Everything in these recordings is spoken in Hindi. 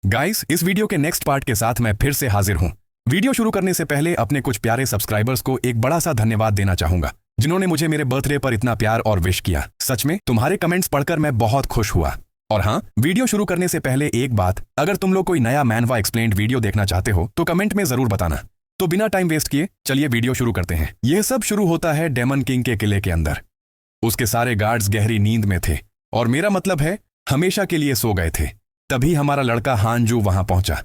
गाइस, इस वीडियो के नेक्स्ट पार्ट के साथ मैं फिर से हाजिर हूं। वीडियो शुरू करने से पहले अपने कुछ प्यारे सब्सक्राइबर्स को एक बड़ा सा धन्यवाद देना चाहूंगा, जिन्होंने मुझे मेरे बर्थडे पर इतना प्यार और विश किया। सच में तुम्हारे कमेंट्स पढ़कर मैं बहुत खुश हुआ। और हाँ, वीडियो शुरू करने से पहले एक बात, अगर तुम लोग कोई नया मैनवा एक्सप्लेन्ड वीडियो देखना चाहते हो तो कमेंट में जरूर बताना। तो बिना टाइम वेस्ट किए चलिए वीडियो शुरू करते हैं। यह सब शुरू होता है डेमन किंग के किले के अंदर। उसके सारे गार्ड्स गहरी नींद में थे, और मेरा मतलब है हमेशा के लिए सो गए थे। तभी हमारा लड़का हानजू वहां पहुंचा।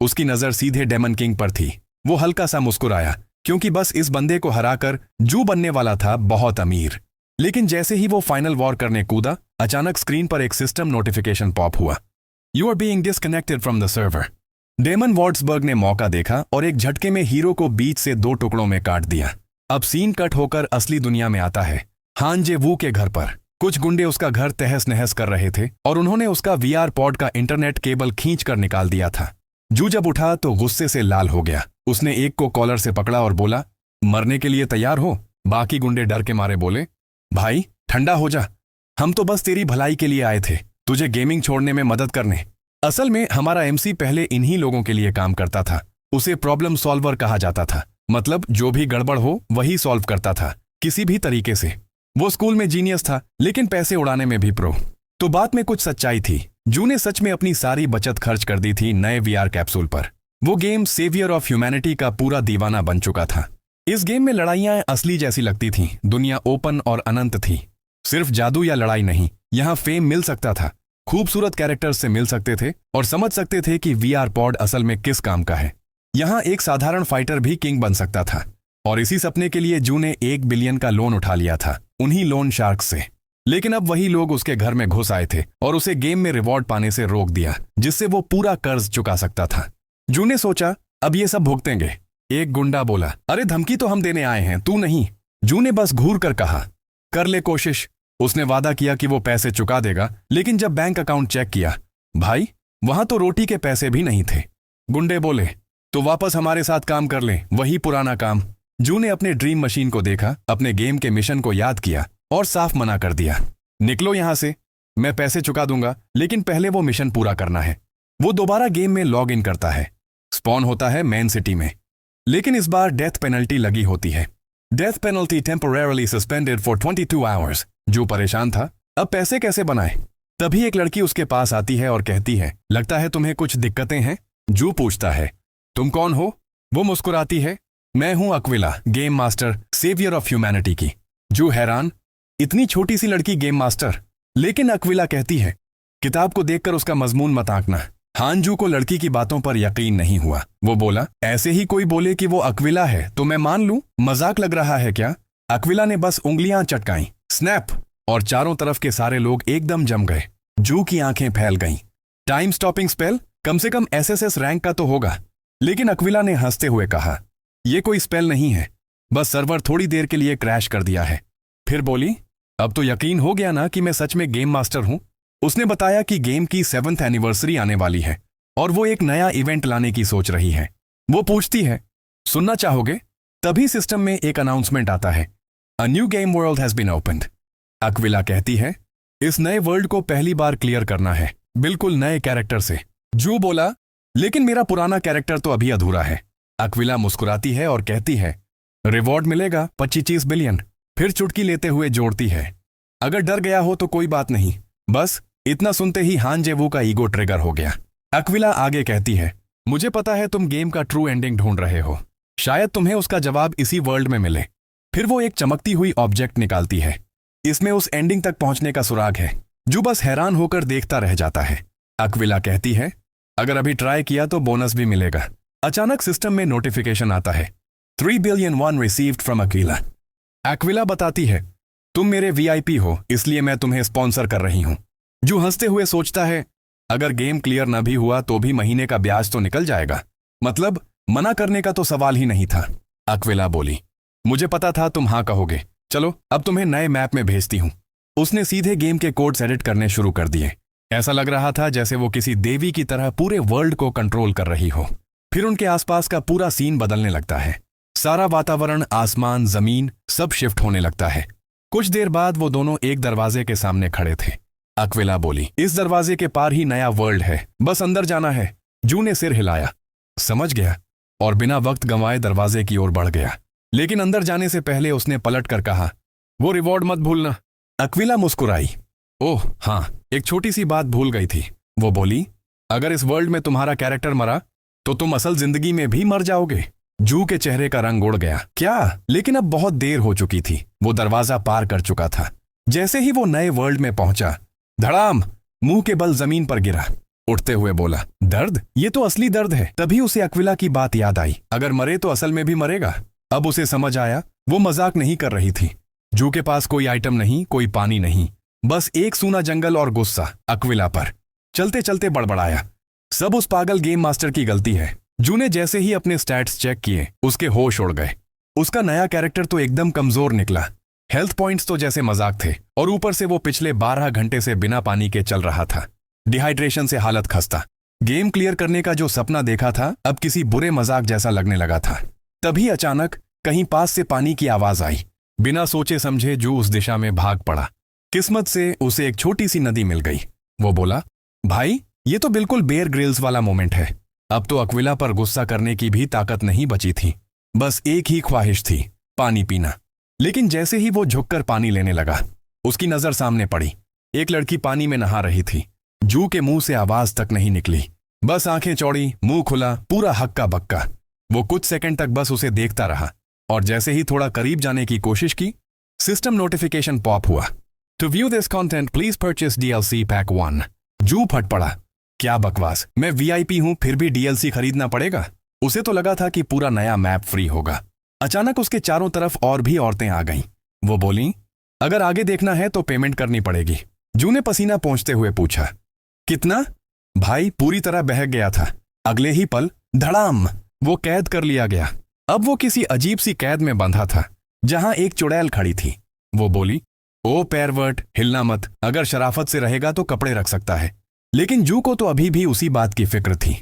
उसकी नजर सीधे डेमन किंग पर थी। वो हल्का सा मुस्कुराया, क्योंकि बस इस बंदे को हराकर जू बनने वाला था बहुत अमीर। लेकिन जैसे ही वो फाइनल वॉर करने कूदा, अचानक स्क्रीन पर एक सिस्टम नोटिफिकेशन पॉप हुआ। You are being disconnected from the server. Damon Wortsberg ने मौका देखा और एक झटके में हीरो को बीच से 2 टुकड़ों में काट दिया। अब सीन कट होकर असली दुनिया में आता है, हान जे वू के घर पर। कुछ गुंडे उसका घर तहस नहस कर रहे थे और उन्होंने उसका वीआर पॉड का इंटरनेट केबल खींच कर निकाल दिया था। जू जब उठा तो गुस्से से लाल हो गया। उसने एक को कॉलर से पकड़ा और बोला, मरने के लिए तैयार हो? बाकी गुंडे डर के मारे बोले, भाई ठंडा हो जा, हम तो बस तेरी भलाई के लिए आए थे, तुझे गेमिंग छोड़ने में मदद करने। असल में हमारा एमसी पहले इन्हीं लोगों के लिए काम करता था। उसे प्रॉब्लम सॉल्वर कहा जाता था। मतलब जो भी गड़बड़ हो वही सॉल्व करता था, किसी भी तरीके से। वो स्कूल में जीनियस था, लेकिन पैसे उड़ाने में भी प्रो। तो बात में कुछ सच्चाई थी। जू ने सच में अपनी सारी बचत खर्च कर दी थी नए वीआर कैप्सूल पर। वो गेम सेवियर ऑफ ह्यूमैनिटी का पूरा दीवाना बन चुका था। इस गेम में लड़ाइयां असली जैसी लगती थीं। दुनिया ओपन और अनंत थी। सिर्फ जादू या लड़ाई नहीं, यहाँ फेम मिल सकता था, खूबसूरत कैरेक्टर्स से मिल सकते थे और समझ सकते थे कि वीआर पॉड असल में किस काम का है। यहाँ एक साधारण फाइटर भी किंग बन सकता था। और इसी सपने के लिए जू ने 1 बिलियन का लोन उठा लिया था, उन्हीं लोन शार्क्स से। लेकिन अब वही लोग उसके घर में घुस आए थे और उसे गेम में रिवॉर्ड पाने से रोक दिया, जिससे वो पूरा कर्ज चुका सकता था। जू ने सोचा, अब ये सब भुगतेंगे। एक गुंडा बोला, अरे धमकी तो हम देने आए हैं, तू नहीं। जू ने बस घूर कर कहा, कर ले कोशिश। उसने वादा किया कि वो पैसे चुका देगा, लेकिन जब बैंक अकाउंट चेक किया, भाई वहां तो रोटी के पैसे भी नहीं थे। गुंडे बोले, तो वापस हमारे साथ काम कर ले, वही पुराना काम। जू ने अपने ड्रीम मशीन को देखा, अपने गेम के मिशन को याद किया और साफ मना कर दिया, निकलो यहां से, मैं पैसे चुका दूंगा, लेकिन पहले वो मिशन पूरा करना है। वो दोबारा गेम में लॉग इन करता है। स्पॉन होता है मेन सिटी में, लेकिन इस बार डेथ पेनल्टी लगी होती है। Death penalty temporarily suspended for 22 hours. जू परेशान था, अब पैसे कैसे बनाए। तभी एक लड़की उसके पास आती है और कहती है, लगता है तुम्हें कुछ दिक्कतें हैं। जू पूछता है, तुम कौन हो? वो मुस्कुराती है, मैं हूं Aquila, game master, saviour of humanity की। जू हैरान, इतनी छोटी सी लड़की गेम मास्टर। लेकिन अक्विला कहती है, किताब को देखकर उसका मजमून मत आंकना। हानजू को लड़की की बातों पर यकीन नहीं हुआ। वो बोला, ऐसे ही कोई बोले कि वो अक्विला है तो मैं मान लूं, मजाक लग रहा है क्या? अक्विला ने बस उंगलियां चटकाई, स्नैप, और चारों तरफ के सारे लोग एकदम जम गए। जू की आंखें फैल गईं। Time stopping spell? कम से कम एसएसएस रैंक का तो होगा। लेकिन अक्विला ने हंसते हुए कहा, ये कोई स्पेल नहीं है, बस सर्वर थोड़ी देर के लिए क्रैश कर दिया है। फिर बोली, अब तो यकीन हो गया ना कि मैं सच में गेम मास्टर हूं। उसने बताया कि गेम की 7th एनिवर्सरी आने वाली है और वो एक नया इवेंट लाने की सोच रही है। वो पूछती है, सुनना चाहोगे? तभी सिस्टम में एक अनाउंसमेंट आता है, a new game world has been opened. Aquila कहती है, इस नए वर्ल्ड को पहली बार क्लियर करना है, बिल्कुल नए कैरेक्टर से। जू बोला, लेकिन मेरा पुराना कैरेक्टर तो अभी अधूरा है। अक्विला मुस्कुराती है और कहती है, रिवॉर्ड मिलेगा 25 बिलियन। फिर चुटकी लेते हुए जोड़ती है, अगर डर गया हो तो कोई बात नहीं। बस इतना सुनते ही हान जे वू का ईगो ट्रिगर हो गया। अक्विला आगे कहती है, मुझे पता है तुम गेम का ट्रू एंडिंग ढूंढ रहे हो, शायद तुम्हें उसका जवाब इसी वर्ल्ड में मिले। फिर वो एक चमकती हुई ऑब्जेक्ट निकालती है। इसमें उस एंडिंग तक पहुंचने का सुराग है। जो बस हैरान होकर देखता रह जाता है। अक्विला कहती है, अगर अभी ट्राई किया तो बोनस भी मिलेगा। अचानक सिस्टम में नोटिफिकेशन आता है, 3 billion one received from Aquila. Aquila बताती है, तुम मेरे वीआईपी हो, इसलिए मैं तुम्हें स्पॉन्सर कर रही हूं। जो हंसते हुए सोचता है, अगर गेम क्लियर न भी हुआ तो भी महीने का ब्याज तो निकल जाएगा। मतलब मना करने का तो सवाल ही नहीं था। अक्विला बोली, मुझे पता था तुम हाँ कहोगे, चलो अब तुम्हें नए मैप में भेजती हूं। उसने सीधे गेम के कोड्स एडिट करने शुरू कर दिए। ऐसा लग रहा था जैसे वो किसी देवी की तरह पूरे वर्ल्ड को कंट्रोल कर रही हो। फिर उनके आसपास का पूरा सीन बदलने लगता है। सारा वातावरण, आसमान, जमीन सब शिफ्ट होने लगता है। कुछ देर बाद वो दोनों एक दरवाजे के सामने खड़े थे। अक्विला बोली, इस दरवाजे के पार ही नया वर्ल्ड है, बस अंदर जाना है। जू ने सिर हिलाया, समझ गया, और बिना वक्त गंवाए दरवाजे की ओर बढ़ गया। लेकिन अंदर जाने से पहले उसने पलट कर कहा, वो रिवॉर्ड मत भूलना। अक्विला मुस्कुराई, ओह हाँ, एक छोटी सी बात भूल गई थी। वो बोली, अगर इस वर्ल्ड में तुम्हारा कैरेक्टर मरा तो तुम असल जिंदगी में भी मर जाओगे। जू के चेहरे का रंग उड़ गया। क्या? लेकिन अब बहुत देर हो चुकी थी। वो दरवाजा पार कर चुका था। जैसे ही वो नए वर्ल्ड में पहुंचा, धड़ाम मुंह के बल जमीन पर गिरा। उठते हुए बोला, दर्द? ये तो असली दर्द है। तभी उसे अक्विला की बात याद आई, अगर मरे तो असल में भी मरेगा। अब उसे समझ आया, वो मजाक नहीं कर रही थी। जू के पास कोई आइटम नहीं, कोई पानी नहीं, बस एक सूना जंगल और गुस्सा अक्विला पर। चलते चलते बड़बड़ाया, सब उस पागल गेम मास्टर की गलती है। जू ने जैसे ही अपने स्टैट्स चेक किए, उसके होश उड़ गए। उसका नया कैरेक्टर तो एकदम कमजोर निकला। हेल्थ पॉइंट्स तो जैसे मजाक थे, और ऊपर से वो पिछले 12 घंटे से बिना पानी के चल रहा था। डिहाइड्रेशन से हालत खस्ता। गेम क्लियर करने का जो सपना देखा था, अब किसी बुरे मजाक जैसा लगने लगा था। तभी अचानक कहीं पास से पानी की आवाज आई। बिना सोचे समझे जू उस दिशा में भाग पड़ा। किस्मत से उसे एक छोटी सी नदी मिल गई। वो बोला, भाई ये तो बिल्कुल बेयर ग्रिल्स वाला मोमेंट है। अब तो अक्विला पर गुस्सा करने की भी ताकत नहीं बची थी। बस एक ही ख्वाहिश थी, पानी पीना। लेकिन जैसे ही वो झुककर पानी लेने लगा, उसकी नजर सामने पड़ी। एक लड़की पानी में नहा रही थी। जू के मुंह से आवाज तक नहीं निकली, बस आंखें चौड़ी, मुंह खुला, पूरा हक्का बक्का। वो कुछ सेकंड तक बस उसे देखता रहा, और जैसे ही थोड़ा करीब जाने की कोशिश की, सिस्टम नोटिफिकेशन पॉप हुआ। To view this content please purchase DLC pack 1। जू फट पड़ा, क्या बकवास, मैं VIP हूं फिर भी DLC खरीदना पड़ेगा। उसे तो लगा था कि पूरा नया मैप फ्री होगा। अचानक उसके चारों तरफ और भी औरतें आ गईं। वो बोली, अगर आगे देखना है तो पेमेंट करनी पड़ेगी। जू ने पसीना पोंछते हुए पूछा, कितना? भाई पूरी तरह बहक गया था। अगले ही पल धड़ाम, वो कैद कर लिया गया। अब वो किसी अजीब सी कैद में बंधा था, जहां एक चुड़ैल खड़ी थी। वो बोली, ओ पैरवर्ट, हिलना मत, अगर शराफत से रहेगा तो कपड़े रख सकता है। लेकिन जू को तो अभी भी उसी बात की फिक्र थी।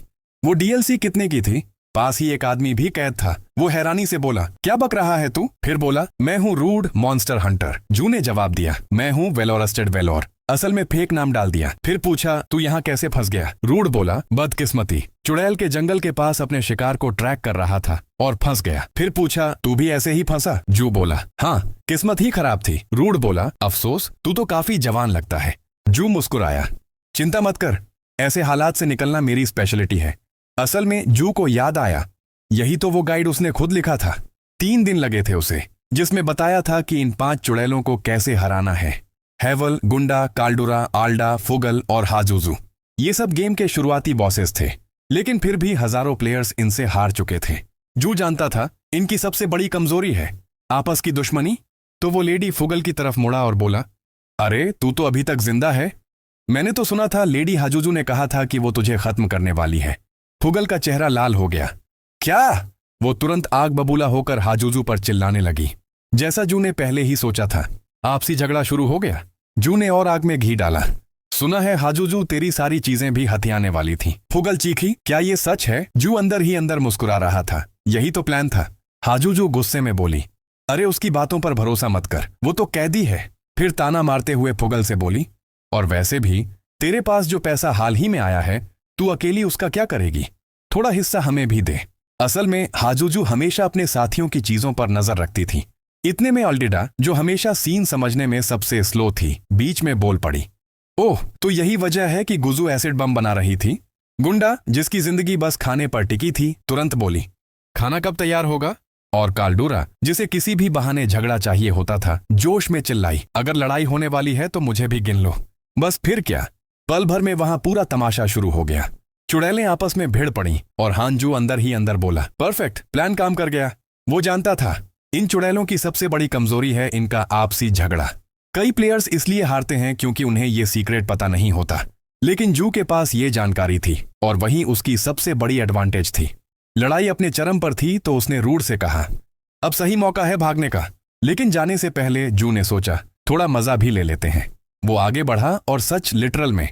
वो DLC कितने की थी? पास ही एक आदमी भी कैद था। वो हैरानी से बोला, क्या बक रहा है तू? फिर बोला, मैं हूँ रूड मॉन्स्टर हंटर। जू ने जवाब दिया, मैं हूँ वेलोरस्टेड वेलोर। असल में फेक नाम डाल दिया। फिर पूछा, तू यहाँ कैसे फंस गया? रूड बोला, बदकिस्मती, चुड़ैल के जंगल के पास अपने शिकार को ट्रैक कर रहा था और फंस गया। फिर पूछा, तू भी ऐसे ही फंसा? जू बोला, हाँ, किस्मत ही खराब थी। रूड बोला, अफसोस, तू तो काफी जवान लगता है। जू मुस्कुराया, चिंता मत कर, ऐसे हालात से निकलना मेरी स्पेशलिटी है। असल में जू को याद आया, यही तो वो गाइड उसने खुद लिखा था। 3 दिन लगे थे उसे, जिसमें बताया था कि इन 5 चुड़ैलों को कैसे हराना है। हैवल, गुंडा, काल्डुरा, आल्डा, फुगल और हाजुजू, ये सब गेम के शुरुआती बॉसेस थे। लेकिन फिर भी हजारों प्लेयर्स इनसे हार चुके थे। जू जानता था इनकी सबसे बड़ी कमजोरी है आपस की दुश्मनी। तो वो लेडी फुगल की तरफ मुड़ा और बोला, अरे तू तो अभी तक जिंदा है? मैंने तो सुना था लेडी हाजुजू ने कहा था कि वो तुझे खत्म करने वाली है। फुगल का चेहरा लाल हो गया। क्या? वो तुरंत आग बबूला होकर हाजुजू पर चिल्लाने लगी। जैसा जू ने पहले ही सोचा था, आपसी झगड़ा शुरू हो गया। जू ने और आग में घी डाला। सुना है हाजुजू तेरी सारी चीजें भी हथियाने वाली थी। फुगल चीखी, क्या ये सच है? जू अंदर ही अंदर मुस्कुरा रहा था, यही तो प्लान था। हाजुजू गुस्से में बोली, अरे उसकी बातों पर भरोसा मत कर, वो तो कैदी है। फिर ताना मारते हुए फुगल से बोली, और वैसे भी तेरे पास जो पैसा हाल ही में आया है, तू अकेली उसका क्या करेगी? थोड़ा हिस्सा हमें भी दे। असल में हाजुजू हमेशा अपने साथियों की चीजों पर नजर रखती थी। इतने में अल्डिडा, जो हमेशा सीन समझने में सबसे स्लो थी, बीच में बोल पड़ी, ओह, तो यही वजह है कि गुजू एसिड बम बना रही थी? गुंडा, जिसकी जिंदगी बस खाने पर टिकी थी, तुरंत बोली, खाना कब तैयार होगा? और काल्डूरा, जिसे किसी भी बहाने झगड़ा चाहिए होता था, जोश में चिल्लाई, अगर लड़ाई होने वाली है तो मुझे भी गिन लो। बस फिर क्या, पल भर में वहां पूरा तमाशा शुरू हो गया। चुड़ैलें आपस में भिड़ पड़ी और हांजू अंदर ही अंदर बोला, परफेक्ट, प्लान काम कर गया। वो जानता था इन चुड़ैलों की सबसे बड़ी कमजोरी है इनका आपसी झगड़ा। कई प्लेयर्स इसलिए हारते हैं क्योंकि उन्हें ये सीक्रेट पता नहीं होता, लेकिन जू के पास ये जानकारी थी और वही उसकी सबसे बड़ी एडवांटेज थी। लड़ाई अपने चरम पर थी तो उसने रूड से कहा, अब सही मौका है भागने का। लेकिन जाने से पहले जू ने सोचा, थोड़ा मजा भी ले लेते हैं। वो आगे बढ़ा और सच लिटरल में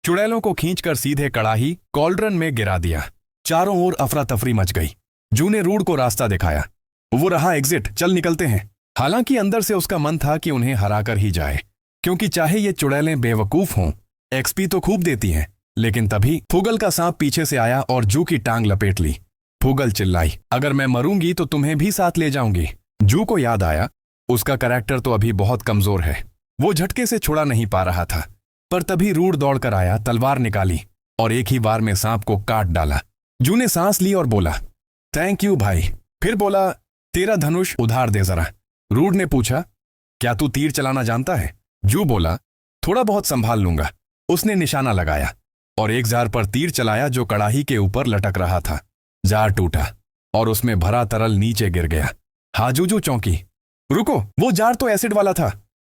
चुड़ैलों को खींचकर सीधे कड़ाही कॉल्ड्रन में गिरा दिया। चारों ओर अफरा तफरी मच गई। जू ने रूड को रास्ता दिखाया, वो रहा एग्जिट, चल निकलते हैं। हालांकि अंदर से उसका मन था कि उन्हें हराकर ही जाए। क्योंकि चाहे ये चुड़ैलें बेवकूफ हों, एक्सपी तो खूब देती हैं। लेकिन तभी फुगल का सांप पीछे से आया और जू की टांग लपेट ली। फुगल चिल्लाई, अगर मैं मरूंगी तो तुम्हें भी साथ ले जाऊंगी। जू को याद आया उसका कैरेक्टर तो अभी बहुत कमजोर है, वो झटके से छुड़ा नहीं पा रहा था। पर तभी रूड दौड़कर आया, तलवार निकाली और एक ही वार में सांप को काट डाला। जू ने सांस ली और बोला, थैंक यू भाई। फिर बोला, तेरा धनुष उधार दे जरा। रूड ने पूछा, क्या तू तीर चलाना जानता है? जू बोला, थोड़ा बहुत संभाल लूंगा। उसने निशाना लगाया और एक जार पर तीर चलाया जो कड़ाही के ऊपर लटक रहा था। जार टूटा और उसमें भरा तरल नीचे गिर गया। हाजूजू चौंकी, रुको, वो जार तो एसिड वाला था।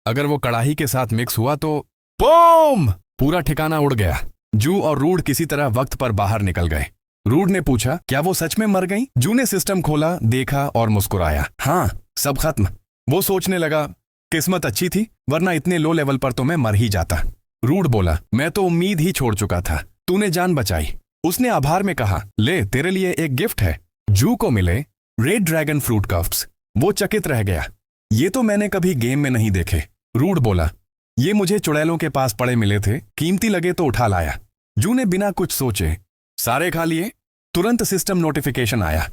अगर वो कड़ाही के साथ मिक्स हुआ तो बूम! पूरा ठिकाना उड़ गया। जू और रूड किसी तरह वक्त पर बाहर निकल गए। रूड ने पूछा, क्या वो सच में मर गई? जू ने सिस्टम खोला, देखा और मुस्कुराया, हाँ, सब खत्म। वो सोचने लगा, किस्मत अच्छी थी, वरना इतने लो लेवल पर तो मैं मर ही जाता। रूड बोला, मैं तो उम्मीद ही छोड़ चुका था, तूने जान बचाई। उसने आभार में कहा, ले तेरे लिए एक गिफ्ट है। जू को मिले रेड ड्रैगन फ्रूट कफ्स। वो चकित रह गया, ये तो मैंने कभी गेम में नहीं देखे। रूड बोला, ये मुझे चुड़ैलों के पास पड़े मिले थे, कीमती लगे तो उठा लाया। जू ने बिना कुछ सोचे सारे खा लिए। तुरंत सिस्टम नोटिफिकेशन आया,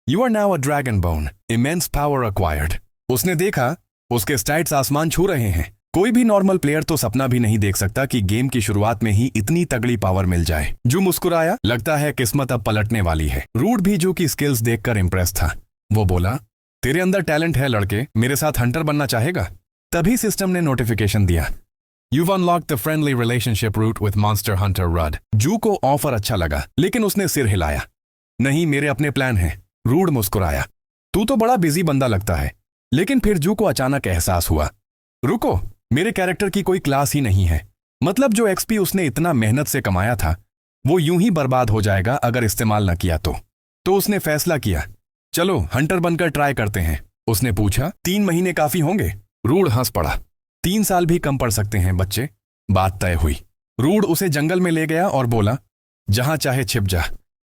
you are now a dragon bone, immense power acquired. उसने देखा उसके स्टैट्स आसमान छू रहे हैं। कोई भी नॉर्मल प्लेयर तो सपना भी नहीं देख सकता कि गेम की शुरुआत में ही इतनी तगड़ी पावर मिल जाए। जू मुस्कुराया, लगता है किस्मत अब पलटने वाली है। रूड भी जू की स्किल्स देखकर इंप्रेस था। वो बोला, तेरे अंदर टैलेंट है लड़के, मेरे साथ हंटर बनना चाहेगा? तभी सिस्टम ने नोटिफिकेशन दिया, You've unlocked the friendly relationship route with Monster Hunter Rudd। जू को ऑफर अच्छा लगा, लेकिन उसने सिर हिलाया, नहीं, मेरे अपने प्लान हैं। रूड मुस्कुराया, तू तो बड़ा बिजी बंदा लगता है। लेकिन फिर जू को अचानक एहसास हुआ, रुको, मेरे कैरेक्टर की कोई क्लास ही नहीं है। मतलब जो एक्सपी उसने इतना मेहनत से कमाया था वो यूं ही बर्बाद हो जाएगा अगर इस्तेमाल न किया तो उसने फैसला किया, चलो हंटर बनकर ट्राई करते हैं। उसने पूछा, 3 महीने काफी होंगे? रूड हंस पड़ा, 3 साल भी कम पड़ सकते हैं बच्चे। बात तय हुई। रूड उसे जंगल में ले गया और बोला, जहां चाहे छिप जा,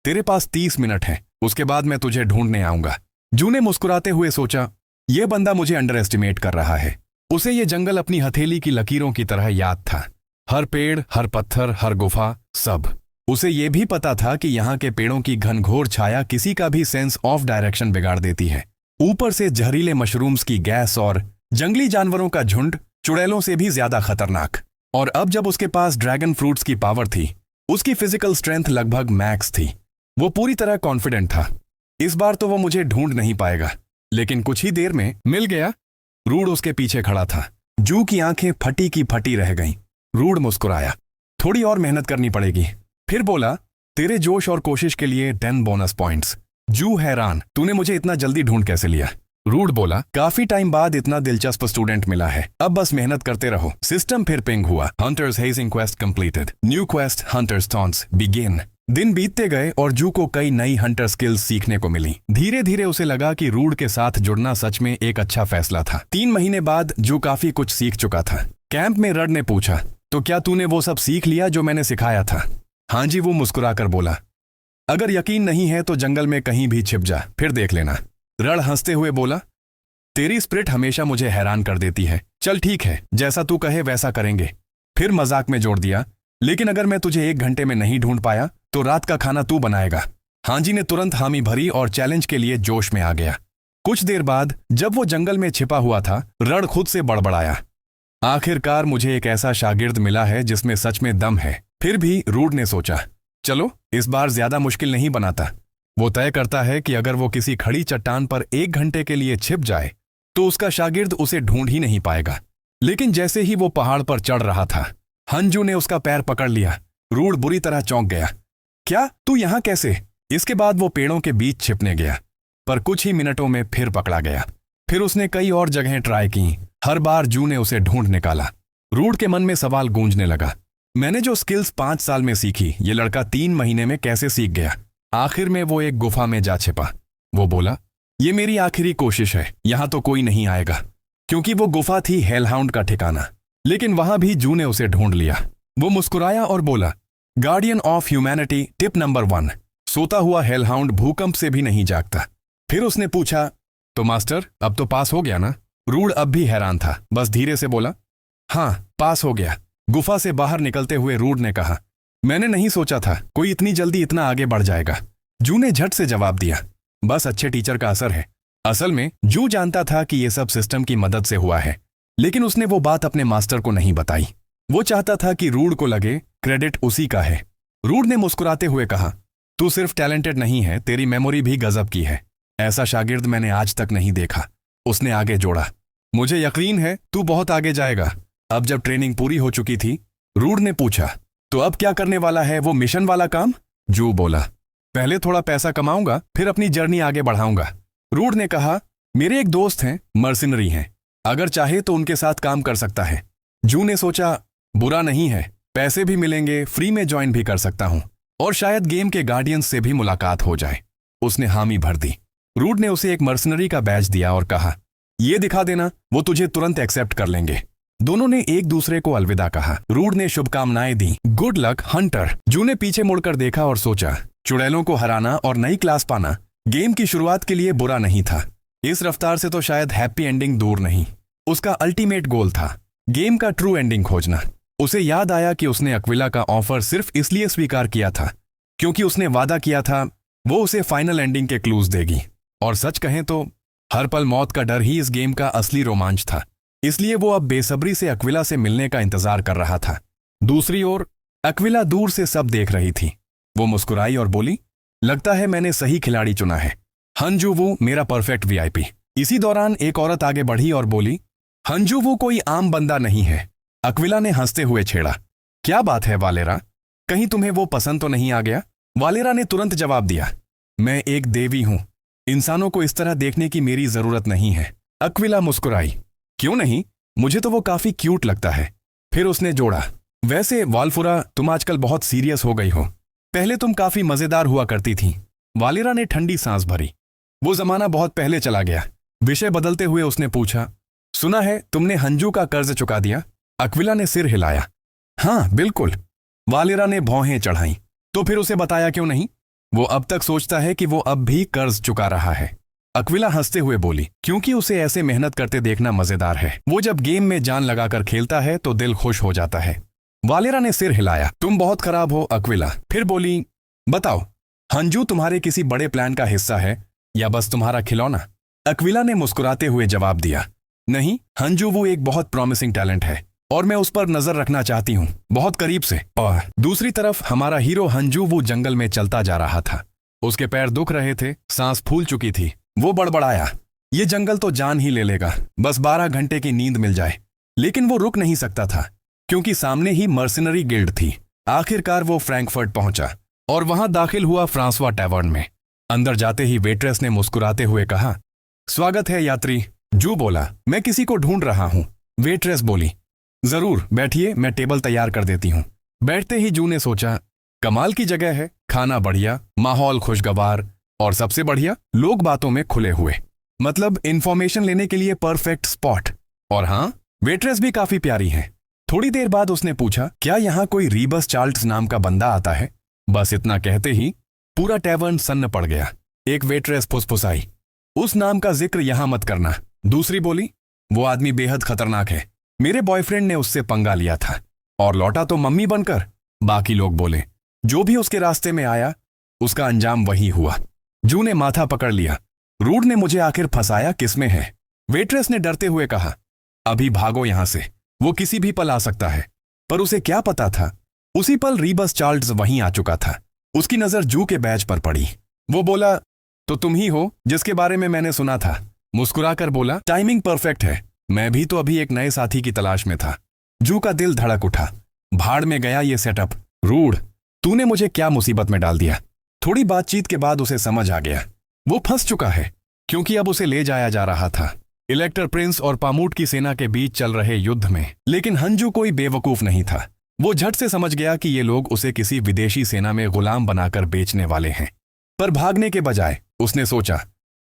तेरे पास 30 मिनट हैं, उसके बाद मैं तुझे ढूंढने आऊंगा। जू ने मुस्कुराते हुए सोचा, यह बंदा मुझे अंडर एस्टिमेट कर रहा है। उसे ये जंगल अपनी हथेली की लकीरों की तरह याद था, हर पेड़, हर पत्थर, हर गुफा, सब। उसे ये भी पता था कि यहाँ के पेड़ों की घनघोर छाया किसी का भी सेंस ऑफ डायरेक्शन बिगाड़ देती है। ऊपर से जहरीले मशरूम्स की गैस और जंगली जानवरों का झुंड, चुड़ैलों से भी ज्यादा खतरनाक। और अब जब उसके पास ड्रैगन फ्रूट्स की पावर थी, उसकी फिजिकल स्ट्रेंथ लगभग मैक्स थी। वो पूरी तरह कॉन्फिडेंट था, इस बार तो वो मुझे ढूंढ नहीं पाएगा। लेकिन कुछ ही देर में मिल गया। रूड उसके पीछे खड़ा था। जू की आंखें फटी की फटी रह गईं। रूड मुस्कुराया, थोड़ी और मेहनत करनी पड़ेगी। फिर बोला, तेरे जोश और कोशिश के लिए 10 बोनस पॉइंट्स। जू हैरान, तूने मुझे इतना जल्दी ढूंढ कैसे लिया? रूड बोला, काफी टाइम बाद इतना दिलचस्प स्टूडेंट मिला है, अब बस मेहनत करते रहो। सिस्टम फिर पिंग हुआ, hunters hedging quest completed, new quest hunters taunts begin. दिन बीतते गए और जू को कई नई हंटर स्किल्स सीखने को मिली। धीरे धीरे उसे लगा कि रूड के साथ जुड़ना सच में एक अच्छा फैसला था। 3 महीने बाद जू काफी कुछ सीख चुका था। कैंप में रड ने पूछा, तो क्या तूने वो सब सीख लिया जो मैंने सिखाया था? हाँ जी, वो मुस्कुराकर बोला, अगर यकीन नहीं है तो जंगल में कहीं भी छिप जा, फिर देख लेना। रड हंसते हुए बोला, तेरी स्पिरिट हमेशा मुझे हैरान कर देती है। चल ठीक है, जैसा तू कहे वैसा करेंगे। फिर मजाक में जोड़ दिया, लेकिन अगर मैं तुझे 1 घंटे में नहीं ढूंढ पाया तो रात का खाना तू बनाएगा। हांजी ने तुरंत हामी भरी और चैलेंज के लिए जोश में आ गया। कुछ देर बाद जब वो जंगल में छिपा हुआ था, रड खुद से बड़बड़ाया, आखिरकार मुझे एक ऐसा शागिर्द मिला है जिसमें सच में दम है। फिर भी रूड ने सोचा, चलो इस बार ज्यादा मुश्किल नहीं बनाता। वो तय करता है कि अगर वो किसी खड़ी चट्टान पर 1 घंटे के लिए छिप जाए तो उसका शागिर्द उसे ढूंढ ही नहीं पाएगा। लेकिन जैसे ही वो पहाड़ पर चढ़ रहा था, हंजू ने उसका पैर पकड़ लिया। रूड बुरी तरह चौंक गया, क्या तू यहां कैसे? इसके बाद वो पेड़ों के बीच छिपने गया, पर कुछ ही मिनटों में फिर पकड़ा गया। फिर उसने कई और जगहें ट्राई की, हर बार जू ने उसे ढूंढ निकाला। रूड के मन में सवाल गूंजने लगा, मैंने जो स्किल्स 5 साल में सीखी, ये लड़का 3 महीने में कैसे सीख गया? आखिर में वो एक गुफा में जा छिपा। वो बोला, ये मेरी आखिरी कोशिश है, यहां तो कोई नहीं आएगा, क्योंकि वो गुफा थी हेलहाउंड का ठिकाना। लेकिन वहां भी जू ने उसे ढूंढ लिया। वो मुस्कुराया और बोला, guardian of humanity tip number 1, सोता हुआ हेलहाउंड भूकंप से भी नहीं जागता। फिर उसने पूछा, तो मास्टर अब तो पास हो गया ना? रूड अब भी हैरान था, बस धीरे से बोला, हाँ, पास हो गया। गुफा से बाहर निकलते हुए रूड ने कहा। मैंने नहीं सोचा था कोई इतनी जल्दी इतना आगे बढ़ जाएगा। जू ने झट से जवाब दिया। बस अच्छे टीचर का असर है। असल में जू जानता था कि ये सब सिस्टम की मदद से हुआ है, लेकिन उसने वो बात अपने मास्टर को नहीं बताई। वो चाहता था कि रूड को लगे क्रेडिट उसी का है। रूड ने मुस्कुराते हुए कहा, तू सिर्फ टैलेंटेड नहीं है, तेरी मेमोरी भी गजब की है। ऐसा शागिर्द मैंने आज तक नहीं देखा। उसने आगे जोड़ा, मुझे यकीन है तू बहुत आगे जाएगा। अब जब ट्रेनिंग पूरी हो चुकी थी, रूड ने पूछा, तो अब क्या करने वाला है, वो मिशन वाला काम? जू बोला, पहले थोड़ा पैसा कमाऊंगा, फिर अपनी जर्नी आगे बढ़ाऊंगा। रूड ने कहा, मेरे एक दोस्त हैं, मर्सिनरी हैं, अगर चाहे तो उनके साथ काम कर सकता है। जू ने सोचा, बुरा नहीं है, पैसे भी मिलेंगे, फ्री में ज्वाइन भी कर सकता हूं, और शायद गेम के गार्डियंस से भी मुलाकात हो जाए। उसने हामी भर दी। रूड ने उसे एक मर्सनरी का बैज दिया और कहा, ये दिखा देना, वो तुझे तुरंत एक्सेप्ट कर लेंगे। दोनों ने एक दूसरे को अलविदा कहा। रूड ने शुभकामनाएं दी, गुड लक हंटर। जू ने पीछे मुड़कर देखा और सोचा, चुड़ैलों को हराना और नई क्लास पाना गेम की शुरुआत के लिए बुरा नहीं था। इस रफ्तार से तो शायद हैप्पी एंडिंग दूर नहीं। उसका अल्टीमेट गोल था गेम का ट्रू एंडिंग खोजना। उसे याद आया कि उसने अक्विला का ऑफर सिर्फ इसलिए स्वीकार किया था क्योंकि उसने वादा किया था वो उसे फाइनल एंडिंग के क्लूज देगी। और सच कहें तो हर पल मौत का डर ही इस गेम का असली रोमांच था। इसलिए वो अब बेसब्री से अक्विला से मिलने का इंतजार कर रहा था। दूसरी ओर अक्विला दूर से सब देख रही थी। वो मुस्कुराई और बोली, लगता है मैंने सही खिलाड़ी चुना है। हंजू वो मेरा परफेक्ट वीआईपी। इसी दौरान एक औरत आगे बढ़ी और बोली, हंजू वो कोई आम बंदा नहीं है। अक्विला ने हंसते हुए छेड़ा, क्या बात है वालेरा, कहीं तुम्हें वो पसंद तो नहीं आ गया? वालेरा ने तुरंत जवाब दिया, मैं एक देवी हूं, इंसानों को इस तरह देखने की मेरी जरूरत नहीं है। अक्विला मुस्कुराई, क्यों नहीं, मुझे तो वो काफी क्यूट लगता है। फिर उसने जोड़ा, वैसे वालफुरा तुम आजकल बहुत सीरियस हो गई हो, पहले तुम काफी मजेदार हुआ करती थी। वालेरा ने ठंडी सांस भरी, वो जमाना बहुत पहले चला गया। विषय बदलते हुए उसने पूछा, सुना है तुमने हंजू का कर्ज चुका दिया? अक्विला ने सिर हिलाया, हाँ बिल्कुल। वालेरा ने भौहें चढ़ाई, तो फिर उसे बताया क्यों नहीं? वो अब तक सोचता है कि वो अब भी कर्ज चुका रहा है। अक्विला हंसते हुए बोली, क्योंकि उसे ऐसे मेहनत करते देखना मजेदार है। वो जब गेम में जान लगाकर खेलता है तो दिल खुश हो जाता है। वालेरा ने सिर हिलाया, तुम बहुत खराब हो अक्विला। फिर बोली, बताओ हंजू तुम्हारे किसी बड़े प्लान का हिस्सा है या बस तुम्हारा खिलौना? अक्विला ने मुस्कुराते हुए जवाब दिया, नहीं, हंजू वो एक बहुत प्रॉमिसिंग टैलेंट है और मैं उस पर नजर रखना चाहती हूँ, बहुत करीब से। और दूसरी तरफ हमारा हीरो हंजू वो जंगल में चलता जा रहा था। उसके पैर दुख रहे थे, सांस फूल चुकी थी। वो बड़बड़ाया, ये जंगल तो जान ही ले लेगा, बस 12 घंटे की नींद मिल जाए। लेकिन वो रुक नहीं सकता था क्योंकि सामने ही मर्सिनरी गिल्ड थी। आखिरकार वो फ्रैंकफर्ट पहुंचा और वहां दाखिल हुआ फ्रांसवा टैवर्न में। अंदर जाते ही वेट्रेस ने मुस्कुराते हुए कहा, स्वागत है यात्री। जू बोला, मैं किसी को ढूंढ रहा हूं। वेट्रेस बोली, जरूर बैठिए, मैं टेबल तैयार कर देती हूं। बैठते ही जू ने सोचा, कमाल की जगह है, खाना बढ़िया, माहौल खुशगवार और सबसे बढ़िया लोग बातों में खुले हुए। मतलब इंफॉर्मेशन लेने के लिए परफेक्ट स्पॉट। और हाँ, वेट्रेस भी काफी प्यारी है। थोड़ी देर बाद उसने पूछा, क्या यहाँ कोई रीबस चार्ल्स नाम का बंदा आता है? बस इतना कहते ही पूरा टैवर्न सन्न पड़ गया। एक वेट्रेस फुसफुसाई, उस नाम का जिक्र यहां मत करना। दूसरी बोली, वो आदमी बेहद खतरनाक है, मेरे बॉयफ्रेंड ने उससे पंगा लिया था और लौटा तो मम्मी बनकर। बाकी लोग बोले, जो भी उसके रास्ते में आया उसका अंजाम वही हुआ। जू ने माथा पकड़ लिया, रूड ने मुझे आखिर फंसाया किसमें है? वेट्रेस ने डरते हुए कहा, अभी भागो यहां से, वो किसी भी पल आ सकता है। पर उसे क्या पता था, उसी पल रीबस चार्ल्स वहीं आ चुका था। उसकी नजर जू के बैज पर पड़ी। वो बोला, तो तुम ही हो जिसके बारे में मैंने सुना था। मुस्कुराकर बोला, टाइमिंग परफेक्ट है, मैं भी तो अभी एक नए साथी की तलाश में था। जू का दिल धड़क उठा, भाड़ में गया ये सेटअप। रूड, तूने मुझे क्या मुसीबत में डाल दिया? थोड़ी बातचीत के बाद उसे समझ आ गया, वो फंस चुका है क्योंकि अब उसे ले जाया जा रहा था इलेक्टर प्रिंस और पामूट की सेना के बीच चल रहे युद्ध में। लेकिन हंजू कोई बेवकूफ नहीं था। वो झट से समझ गया कि ये लोग उसे किसी विदेशी सेना में गुलाम बनाकर बेचने वाले हैं। पर भागने के बजाय उसने सोचा,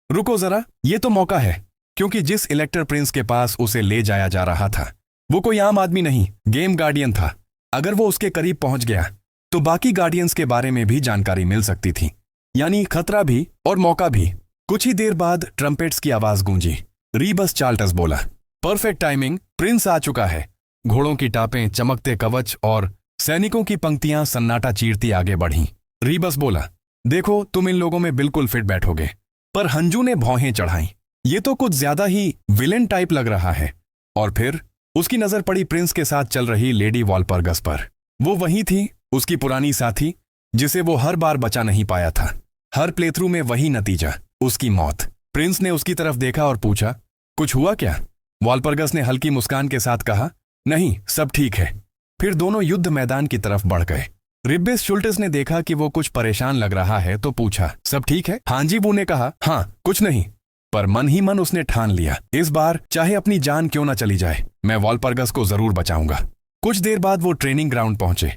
रुको जरा, ये तो मौका है। क्योंकि जिस इलेक्टर प्रिंस के पास उसे ले जाया जा रहा था वो कोई आम आदमी नहीं, गेम गार्डियन था। अगर वो उसके करीब पहुंच गया तो बाकी गार्डियंस के बारे में भी जानकारी मिल सकती थी, यानी खतरा भी और मौका भी। कुछ ही देर बाद ट्रम्पेट्स की आवाज गूंजी। रीबस चार्ल्स बोला, परफेक्ट टाइमिंग, प्रिंस आ चुका है। घोड़ों की टापें, चमकते कवच और सैनिकों की पंक्तियां सन्नाटा चीरती आगे बढ़ीं। रीबस बोला, देखो तुम इन लोगों में बिल्कुल फिट बैठोगे। पर हंजू ने भौहें चढ़ाईं। ये तो कुछ ज्यादा ही विलेन टाइप लग रहा है। और फिर उसकी नजर पड़ी प्रिंस के साथ चल रही लेडी वॉलपर्गस पर। वो वही थी, उसकी पुरानी साथी, जिसे वो हर बार बचा नहीं पाया था। हर प्लेथ्रू में वही नतीजा, उसकी मौत। प्रिंस ने उसकी तरफ देखा और पूछा, कुछ हुआ क्या? वॉलपर्गस ने हल्की मुस्कान के साथ कहा, नहीं, सब ठीक है। फिर दोनों युद्ध मैदान की तरफ बढ़ गए। रिब्बेस शुल्टस ने देखा कि वो कुछ परेशान लग रहा है तो पूछा, सब ठीक है? हांजी वो ने कहा, हाँ कुछ नहीं। पर मन ही मन उसने ठान लिया, इस बार चाहे अपनी जान क्यों ना चली जाए, मैं वॉलपर्गस को जरूर बचाऊंगा। कुछ देर बाद वो ट्रेनिंग ग्राउंड पहुंचे।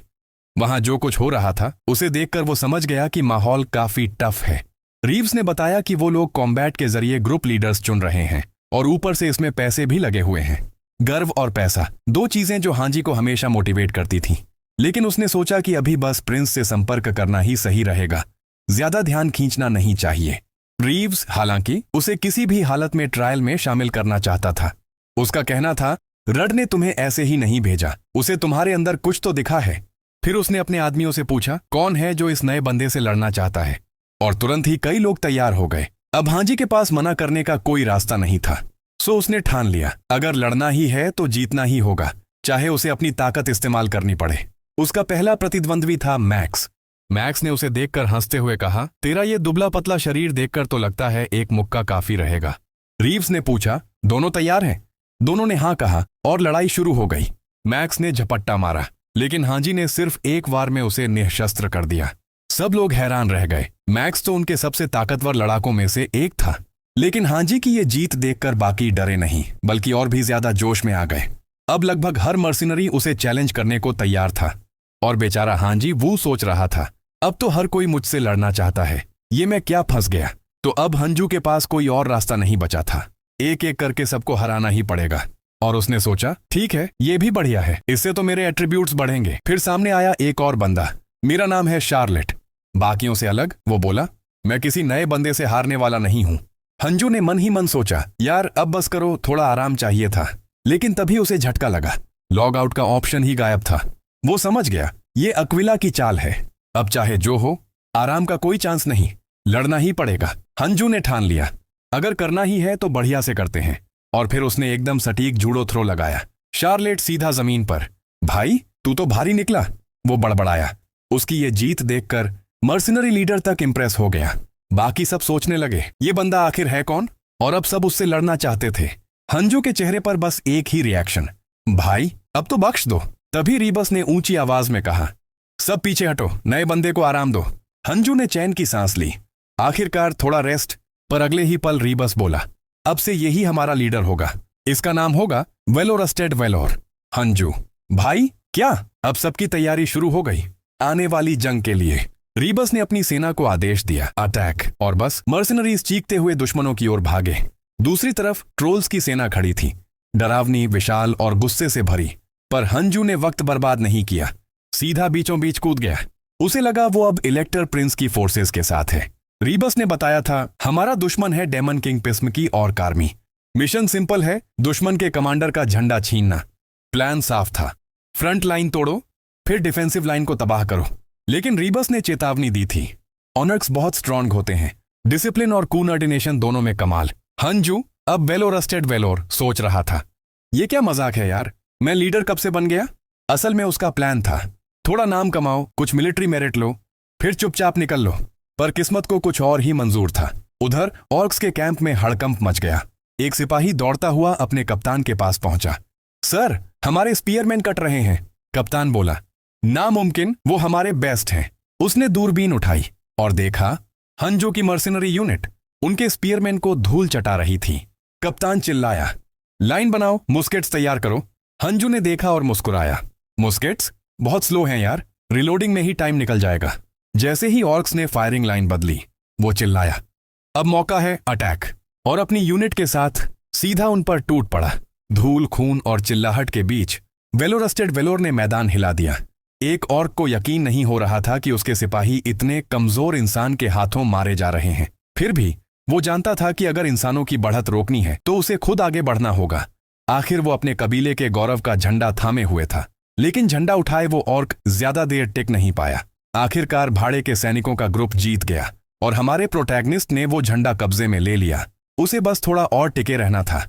वहां जो कुछ हो रहा था उसे देखकर वो समझ गया कि माहौल काफी टफ है। रीव्स ने बताया कि वो लोग कॉम्बैट के जरिए ग्रुप लीडर्स चुन रहे हैं और ऊपर से इसमें पैसे भी लगे हुए हैं। गर्व और पैसा, दो चीजें जो हांजी को हमेशा मोटिवेट करती थीं। लेकिन उसने सोचा कि अभी बस प्रिंस से संपर्क करना ही सही रहेगा, ज्यादा ध्यान खींचना नहीं चाहिए। रीव्स हालांकि उसे किसी भी हालत में ट्रायल में शामिल करना चाहता था। उसका कहना था, रड ने तुम्हें ऐसे ही नहीं भेजा, उसे तुम्हारे अंदर कुछ तो दिखा है। फिर उसने अपने आदमियों से पूछा, कौन है जो इस नए बंदे से लड़ना चाहता है? और तुरंत ही कई लोग तैयार हो गए। अब हांजी के पास मना करने का कोई रास्ता नहीं था। सो उसने ठान लिया, अगर लड़ना ही है तो जीतना ही होगा, चाहे उसे अपनी ताकत इस्तेमाल करनी पड़े। उसका पहला प्रतिद्वंद्वी था मैक्स। मैक्स ने उसे देखकर हंसते हुए कहा, तेरा ये दुबला पतला शरीर देखकर तो लगता है एक मुक्का काफी रहेगा। रीव्स ने पूछा, दोनों तैयार हैं? दोनों ने हाँ कहा और लड़ाई शुरू हो गई। मैक्स ने झपट्टा मारा, लेकिन हांजी ने सिर्फ एक वार में उसे निःशस्त्र कर दिया। सब लोग हैरान रह गए। मैक्स तो उनके सबसे ताकतवर लड़ाकों में से एक था। लेकिन हांजी की ये जीत देखकर बाकी डरे नहीं, बल्कि और भी ज्यादा जोश में आ गए। अब लगभग हर मर्सिनरी उसे चैलेंज करने को तैयार था। और बेचारा हांजी वो सोच रहा था, अब तो हर कोई मुझसे लड़ना चाहता है, ये मैं क्या फंस गया। तो अब हंजू के पास कोई और रास्ता नहीं बचा था, एक एक करके सबको हराना ही पड़ेगा। और उसने सोचा, ठीक है, ये भी बढ़िया है, इससे तो मेरे एट्रीब्यूट्स बढ़ेंगे। फिर सामने आया एक और बंदा, मेरा नाम है शार्लेट। बाकियों से अलग वो बोला, मैं किसी नए बंदे से हारने वाला नहीं हूं। हंजू ने मन ही मन सोचा, यार अब बस करो, थोड़ा आराम चाहिए था। लेकिन तभी उसे झटका लगा, लॉग आउट का ऑप्शन ही गायब था। वो समझ गया, ये अक्विला की चाल है। अब चाहे जो हो, आराम का कोई चांस नहीं, लड़ना ही पड़ेगा। हंजू ने ठान लिया, अगर करना ही है तो बढ़िया से करते हैं। और फिर उसने एकदम सटीक जूडो थ्रो लगाया। शार्लेट सीधा जमीन पर। भाई तू तो भारी निकला, वो बड़बड़ाया। उसकी ये जीत देखकर मर्सिनरी लीडर तक इंप्रेस हो गया। बाकी सब सोचने लगे, ये बंदा आखिर है कौन? और अब सब उससे लड़ना चाहते थे। हंजू के चेहरे पर बस एक ही रिएक्शन, भाई अब तो बख्श दो। तभी रीबस ने ऊंची आवाज में कहा, सब पीछे हटो, नए बंदे को आराम दो। हंजू ने चैन की सांस ली, आखिरकार थोड़ा रेस्ट। पर अगले ही पल रीबस बोला, अब से यही हमारा लीडर होगा, इसका नाम होगा वेलोरस्टेड वेलोर। हंजू, भाई क्या? अब सबकी तैयारी शुरू हो गई आने वाली जंग के लिए। रीबस ने अपनी सेना को आदेश दिया, अटैक। और बस मर्सिनरीज चीखते हुए दुश्मनों की ओर भागे। दूसरी तरफ ट्रोल्स की सेना खड़ी थी, डरावनी, विशाल और गुस्से से भरी। पर हंजू ने वक्त बर्बाद नहीं किया, सीधा बीचों बीच कूद गया। उसे लगा वो अब इलेक्टर प्रिंस की फोर्सेस के साथ है। रीबस ने बताया था, हमारा दुश्मन है डेमन किंग पिस्म की और कार्मी। मिशन सिंपल है, दुश्मन के कमांडर का झंडा छीनना। प्लान साफ था, फ्रंट लाइन तोड़ो, फिर डिफेंसिव लाइन को तबाह करो। लेकिन रीबस ने चेतावनी दी थी, ऑनर्क्स बहुत स्ट्रांग होते हैं, डिसिप्लिन और कोऑर्डिनेशन दोनों में कमाल। हंजू अब वेलोरस्टेड वेलोर सोच रहा था, ये क्या मजाक है यार, मैं लीडर कब से बन गया? असल में उसका प्लान था, थोड़ा नाम कमाओ, कुछ मिलिट्री मेरिट लो, फिर चुपचाप निकल लो। पर किस्मत को कुछ और ही मंजूर था। उधर ऑर्क्स के कैंप में हड़कंप मच गया। एक सिपाही दौड़ता हुआ अपने कप्तान के पास पहुंचा। सर, हमारे स्पीयरमैन कट रहे हैं। कप्तान बोला, नामुमकिन, वो हमारे बेस्ट हैं। उसने दूरबीन उठाई और देखा, हंजू की मर्सिनरी यूनिट उनके स्पीयरमैन को धूल चटा रही थी। कप्तान चिल्लाया, लाइन बनाओ, मुस्केट्स तैयार करो। हंजू ने देखा और मुस्कुराया, मुस्केट्स बहुत स्लो हैं यार, रिलोडिंग में ही टाइम निकल जाएगा। जैसे ही ऑर्क्स ने फायरिंग लाइन बदली, वो चिल्लाया, अब मौका है अटैक। और अपनी यूनिट के साथ सीधा उन पर टूट पड़ा। धूल, खून और चिल्लाहट के बीच वेलोरस्टेड वेलोर ने मैदान हिला दिया। एक ऑर्क को यकीन नहीं हो रहा था कि उसके सिपाही इतने कमजोर इंसान के हाथों मारे जा रहे हैं। फिर भी वो जानता था कि अगर इंसानों की बढ़त रोकनी है तो उसे खुद आगे बढ़ना होगा। आखिर वो अपने कबीले के गौरव का झंडा थामे हुए था, लेकिन झंडा उठाए वो ऑर्क ज्यादा देर टिक नहीं पाया। आखिरकार भाड़े के सैनिकों का ग्रुप जीत गया और हमारे प्रोटैगनिस्ट ने वो झंडा कब्जे में ले लिया। उसे बस थोड़ा और टिके रहना था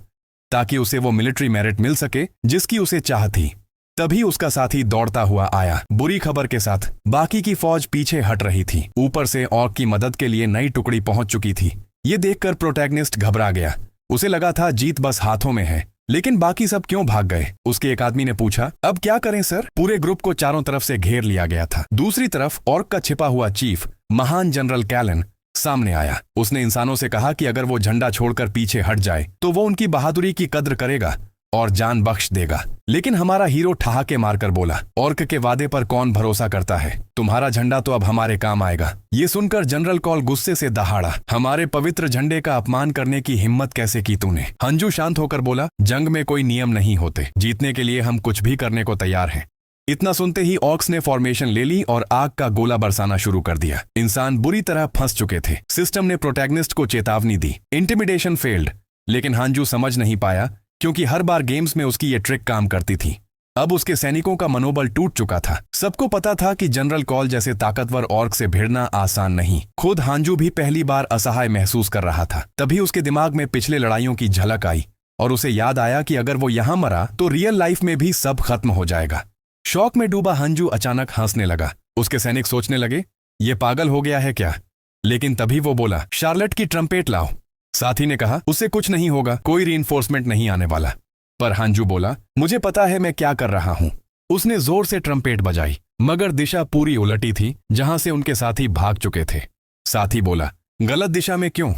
ताकि उसे वो मिलिट्री मेरिट मिल सके जिसकी उसे चाह थी। तभी उसका साथी दौड़ता हुआ आया, बुरी खबर के साथ। बाकी की फौज पीछे हट रही थी। ऊपर से ऑर्क की मदद के लिए नई टुकड़ी पहुंच चुकी थी। ये देखकर प्रोटैगनिस्ट घबरा गया। उसे लगा था जीत बस हाथों में है, लेकिन बाकी सब क्यों भाग गए? उसके एक आदमी ने पूछा, अब क्या करें सर? पूरे ग्रुप को चारों तरफ से घेर लिया गया था। दूसरी तरफ ऑर्क का छिपा हुआ चीफ, महान जनरल कैलन, सामने आया। उसने इंसानों से कहा कि अगर वो झंडा छोड़कर पीछे हट जाए तो वो उनकी बहादुरी की कद्र करेगा और जान बख्श देगा। लेकिन हमारा हीरो ठहाके मारकर बोला, ऑर्क के वादे पर कौन भरोसा करता है? तुम्हारा झंडा तो अब हमारे काम आएगा। ये सुनकर जनरल कॉल गुस्से से दहाड़ा, हमारे पवित्र झंडे का अपमान करने की हिम्मत कैसे की तूने? हंजू शांत होकर बोला, जंग में कोई नियम नहीं होते, जीतने के लिए हम कुछ भी करने को तैयार हैं। इतना सुनते ही ऑर्क्स ने फॉर्मेशन ले ली और आग का गोला बरसाना शुरू कर दिया। इंसान बुरी तरह फंस चुके थे। सिस्टम ने प्रोटैगनिस्ट को चेतावनी दी। इंटिमिडेशन फेल्ड, लेकिन हांजू समझ नहीं पाया क्योंकि हर बार गेम्स में उसकी ये ट्रिक काम करती थी। अब उसके सैनिकों का मनोबल टूट चुका था। सबको पता था कि जनरल कॉल जैसे ताकतवर ऑर्क से भिड़ना आसान नहीं। खुद हांजू भी पहली बार असहाय महसूस कर रहा था। तभी उसके दिमाग में पिछले लड़ाइयों की झलक आई और उसे याद आया कि अगर वो यहां मरा तो रियल लाइफ में भी सब खत्म हो जाएगा। शौक में डूबा हांजू अचानक हंसने लगा। उसके सैनिक सोचने लगे, ये पागल हो गया है क्या? लेकिन तभी वो बोला, शार्लेट की ट्रम्पेट लाओ। साथी ने कहा, उससे कुछ नहीं होगा, कोई रीइंफोर्समेंट नहीं आने वाला। पर हांजू बोला, मुझे पता है मैं क्या कर रहा हूं। उसने जोर से ट्रम्पेट बजाई, मगर दिशा पूरी उलटी थी जहां से उनके साथी भाग चुके थे। साथी बोला, गलत दिशा में क्यों?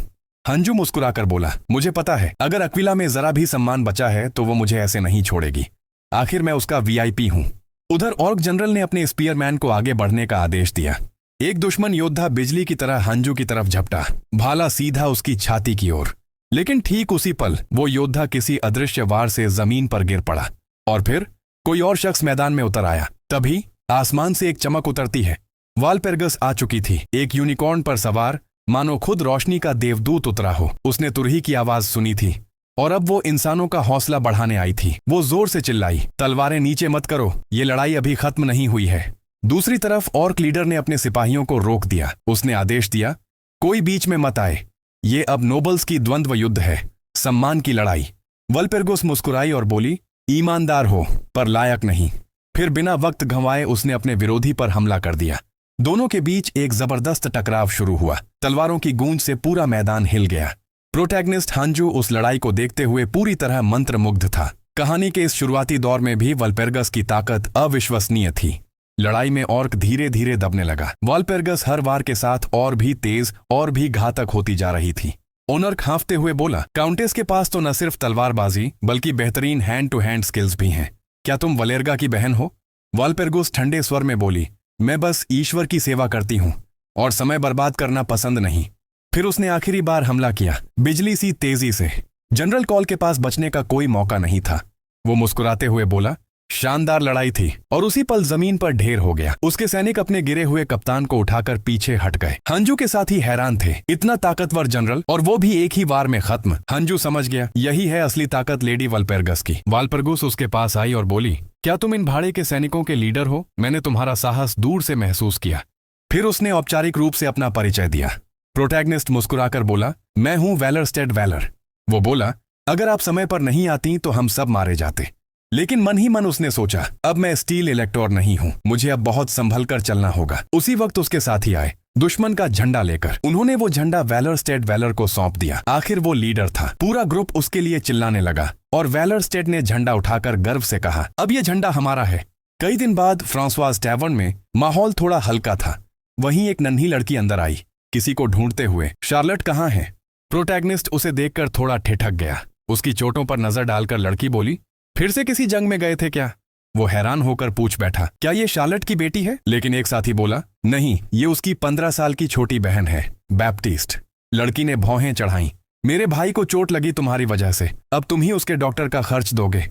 हांजू मुस्कुराकर बोला, मुझे पता है, अगर अक्विला में जरा भी सम्मान बचा है तो वो मुझे ऐसे नहीं छोड़ेगी। आखिर मैं उसका वीआईपी हूं। उधर ऑर्क जनरल ने अपने स्पीयरमैन को आगे बढ़ने का आदेश दिया। एक दुश्मन योद्धा बिजली की तरह हांजू की तरफ झपटा, भाला सीधा उसकी छाती की ओर। लेकिन ठीक उसी पल वो योद्धा किसी अदृश्य वार से जमीन पर गिर पड़ा और फिर कोई और शख्स मैदान में उतर आया। तभी आसमान से एक चमक उतरती है। वालपेर्गस आ चुकी थी, एक यूनिकॉर्न पर सवार, मानो खुद रोशनी का देवदूत उतरा हो। उसने तुरही की आवाज सुनी थी और अब वो इंसानों का हौसला बढ़ाने आई थी। वो जोर से चिल्लाई, तलवारें नीचे मत करो, ये लड़ाई अभी खत्म नहीं हुई है। दूसरी तरफ ऑर्क लीडर ने अपने सिपाहियों को रोक दिया। उसने आदेश दिया, कोई बीच में मत आए, ये अब नोबल्स की द्वंद्व युद्ध है, सम्मान की लड़ाई। वालपेर्गस मुस्कुराई और बोली, ईमानदार हो पर लायक नहीं। फिर बिना वक्त गंवाए उसने अपने विरोधी पर हमला कर दिया। दोनों के बीच एक जबरदस्त टकराव शुरू हुआ। तलवारों की गूंज से पूरा मैदान हिल गया। प्रोटैगनिस्ट हांजू उस लड़ाई को देखते हुए पूरी तरह मंत्रमुग्ध था। कहानी के इस शुरुआती दौर में भी वालपेर्गस की ताकत अविश्वसनीय थी। लड़ाई में ऑर्क धीरे धीरे दबने लगा। वालपेर्गस हर वार के साथ और भी तेज और भी घातक होती जा रही थी। ओनर्क हाँफते हुए बोला, काउंटेस के पास तो न सिर्फ तलवारबाजी बल्कि बेहतरीन हैंड टू हैंड स्किल्स भी हैं। क्या तुम वलेर्गा की बहन हो? वालपेर्गस ठंडे स्वर में बोली, मैं बस ईश्वर की सेवा करती हूँ और समय बर्बाद करना पसंद नहीं। फिर उसने आखिरी बार हमला किया, बिजली सी तेजी से। जनरल कॉल के पास बचने का कोई मौका नहीं था। वो मुस्कुराते हुए बोला, शानदार लड़ाई थी। और उसी पल जमीन पर ढेर हो गया। उसके सैनिक अपने गिरे हुए कप्तान को उठाकर पीछे हट गए। हांजू के साथी हैरान थे, इतना ताकतवर जनरल और वो भी एक ही वार में खत्म। हांजू समझ गया, यही है असली ताकत लेडी वालपेर्गस की। वालपेर्गस उसके पास आई और बोली, क्या तुम इन भाड़े के सैनिकों के लीडर हो? मैंने तुम्हारा साहस दूर से महसूस किया। फिर उसने औपचारिक रूप से अपना परिचय दिया। प्रोटैगनिस्ट मुस्कुराकर बोला, मैं हूं वेलरस्टेड वेलर। वो बोला, अगर आप समय पर नहीं आती तो हम सब मारे जाते। लेकिन मन ही मन उसने सोचा, अब मैं स्टील इलेक्टोर नहीं हूं, मुझे अब बहुत संभल कर चलना होगा। उसी वक्त उसके साथी आए, दुश्मन का झंडा लेकर। उन्होंने वो झंडा वेलरस्टेड वेलर को सौंप दिया। आखिर वो लीडर था। पूरा ग्रुप उसके लिए चिल्लाने लगा और वेलरस्टेड ने झंडा उठाकर गर्व से कहा, अब ये झंडा हमारा है। कई दिन बाद फ्रांसवाज टैवर्न में माहौल थोड़ा हल्का था। वहीं एक नन्ही लड़की अंदर आई, किसी को ढूंढते हुए। शार्लेट कहाँ है? प्रोटैगनिस्ट उसे देखकर थोड़ा ठिठक गया। उसकी चोटों पर नजर डालकर लड़की बोली, फिर से किसी जंग में गए थे क्या? वो हैरान होकर पूछ बैठा, क्या ये शार्लेट की बेटी है? लेकिन एक साथी बोला, नहीं, ये उसकी 15 साल की छोटी बहन है, बैप्टिस्ट। लड़की ने भौहें चढ़ाई, मेरे भाई को चोट लगी तुम्हारी वजह से, अब तुम ही उसके डॉक्टर का खर्च दोगे।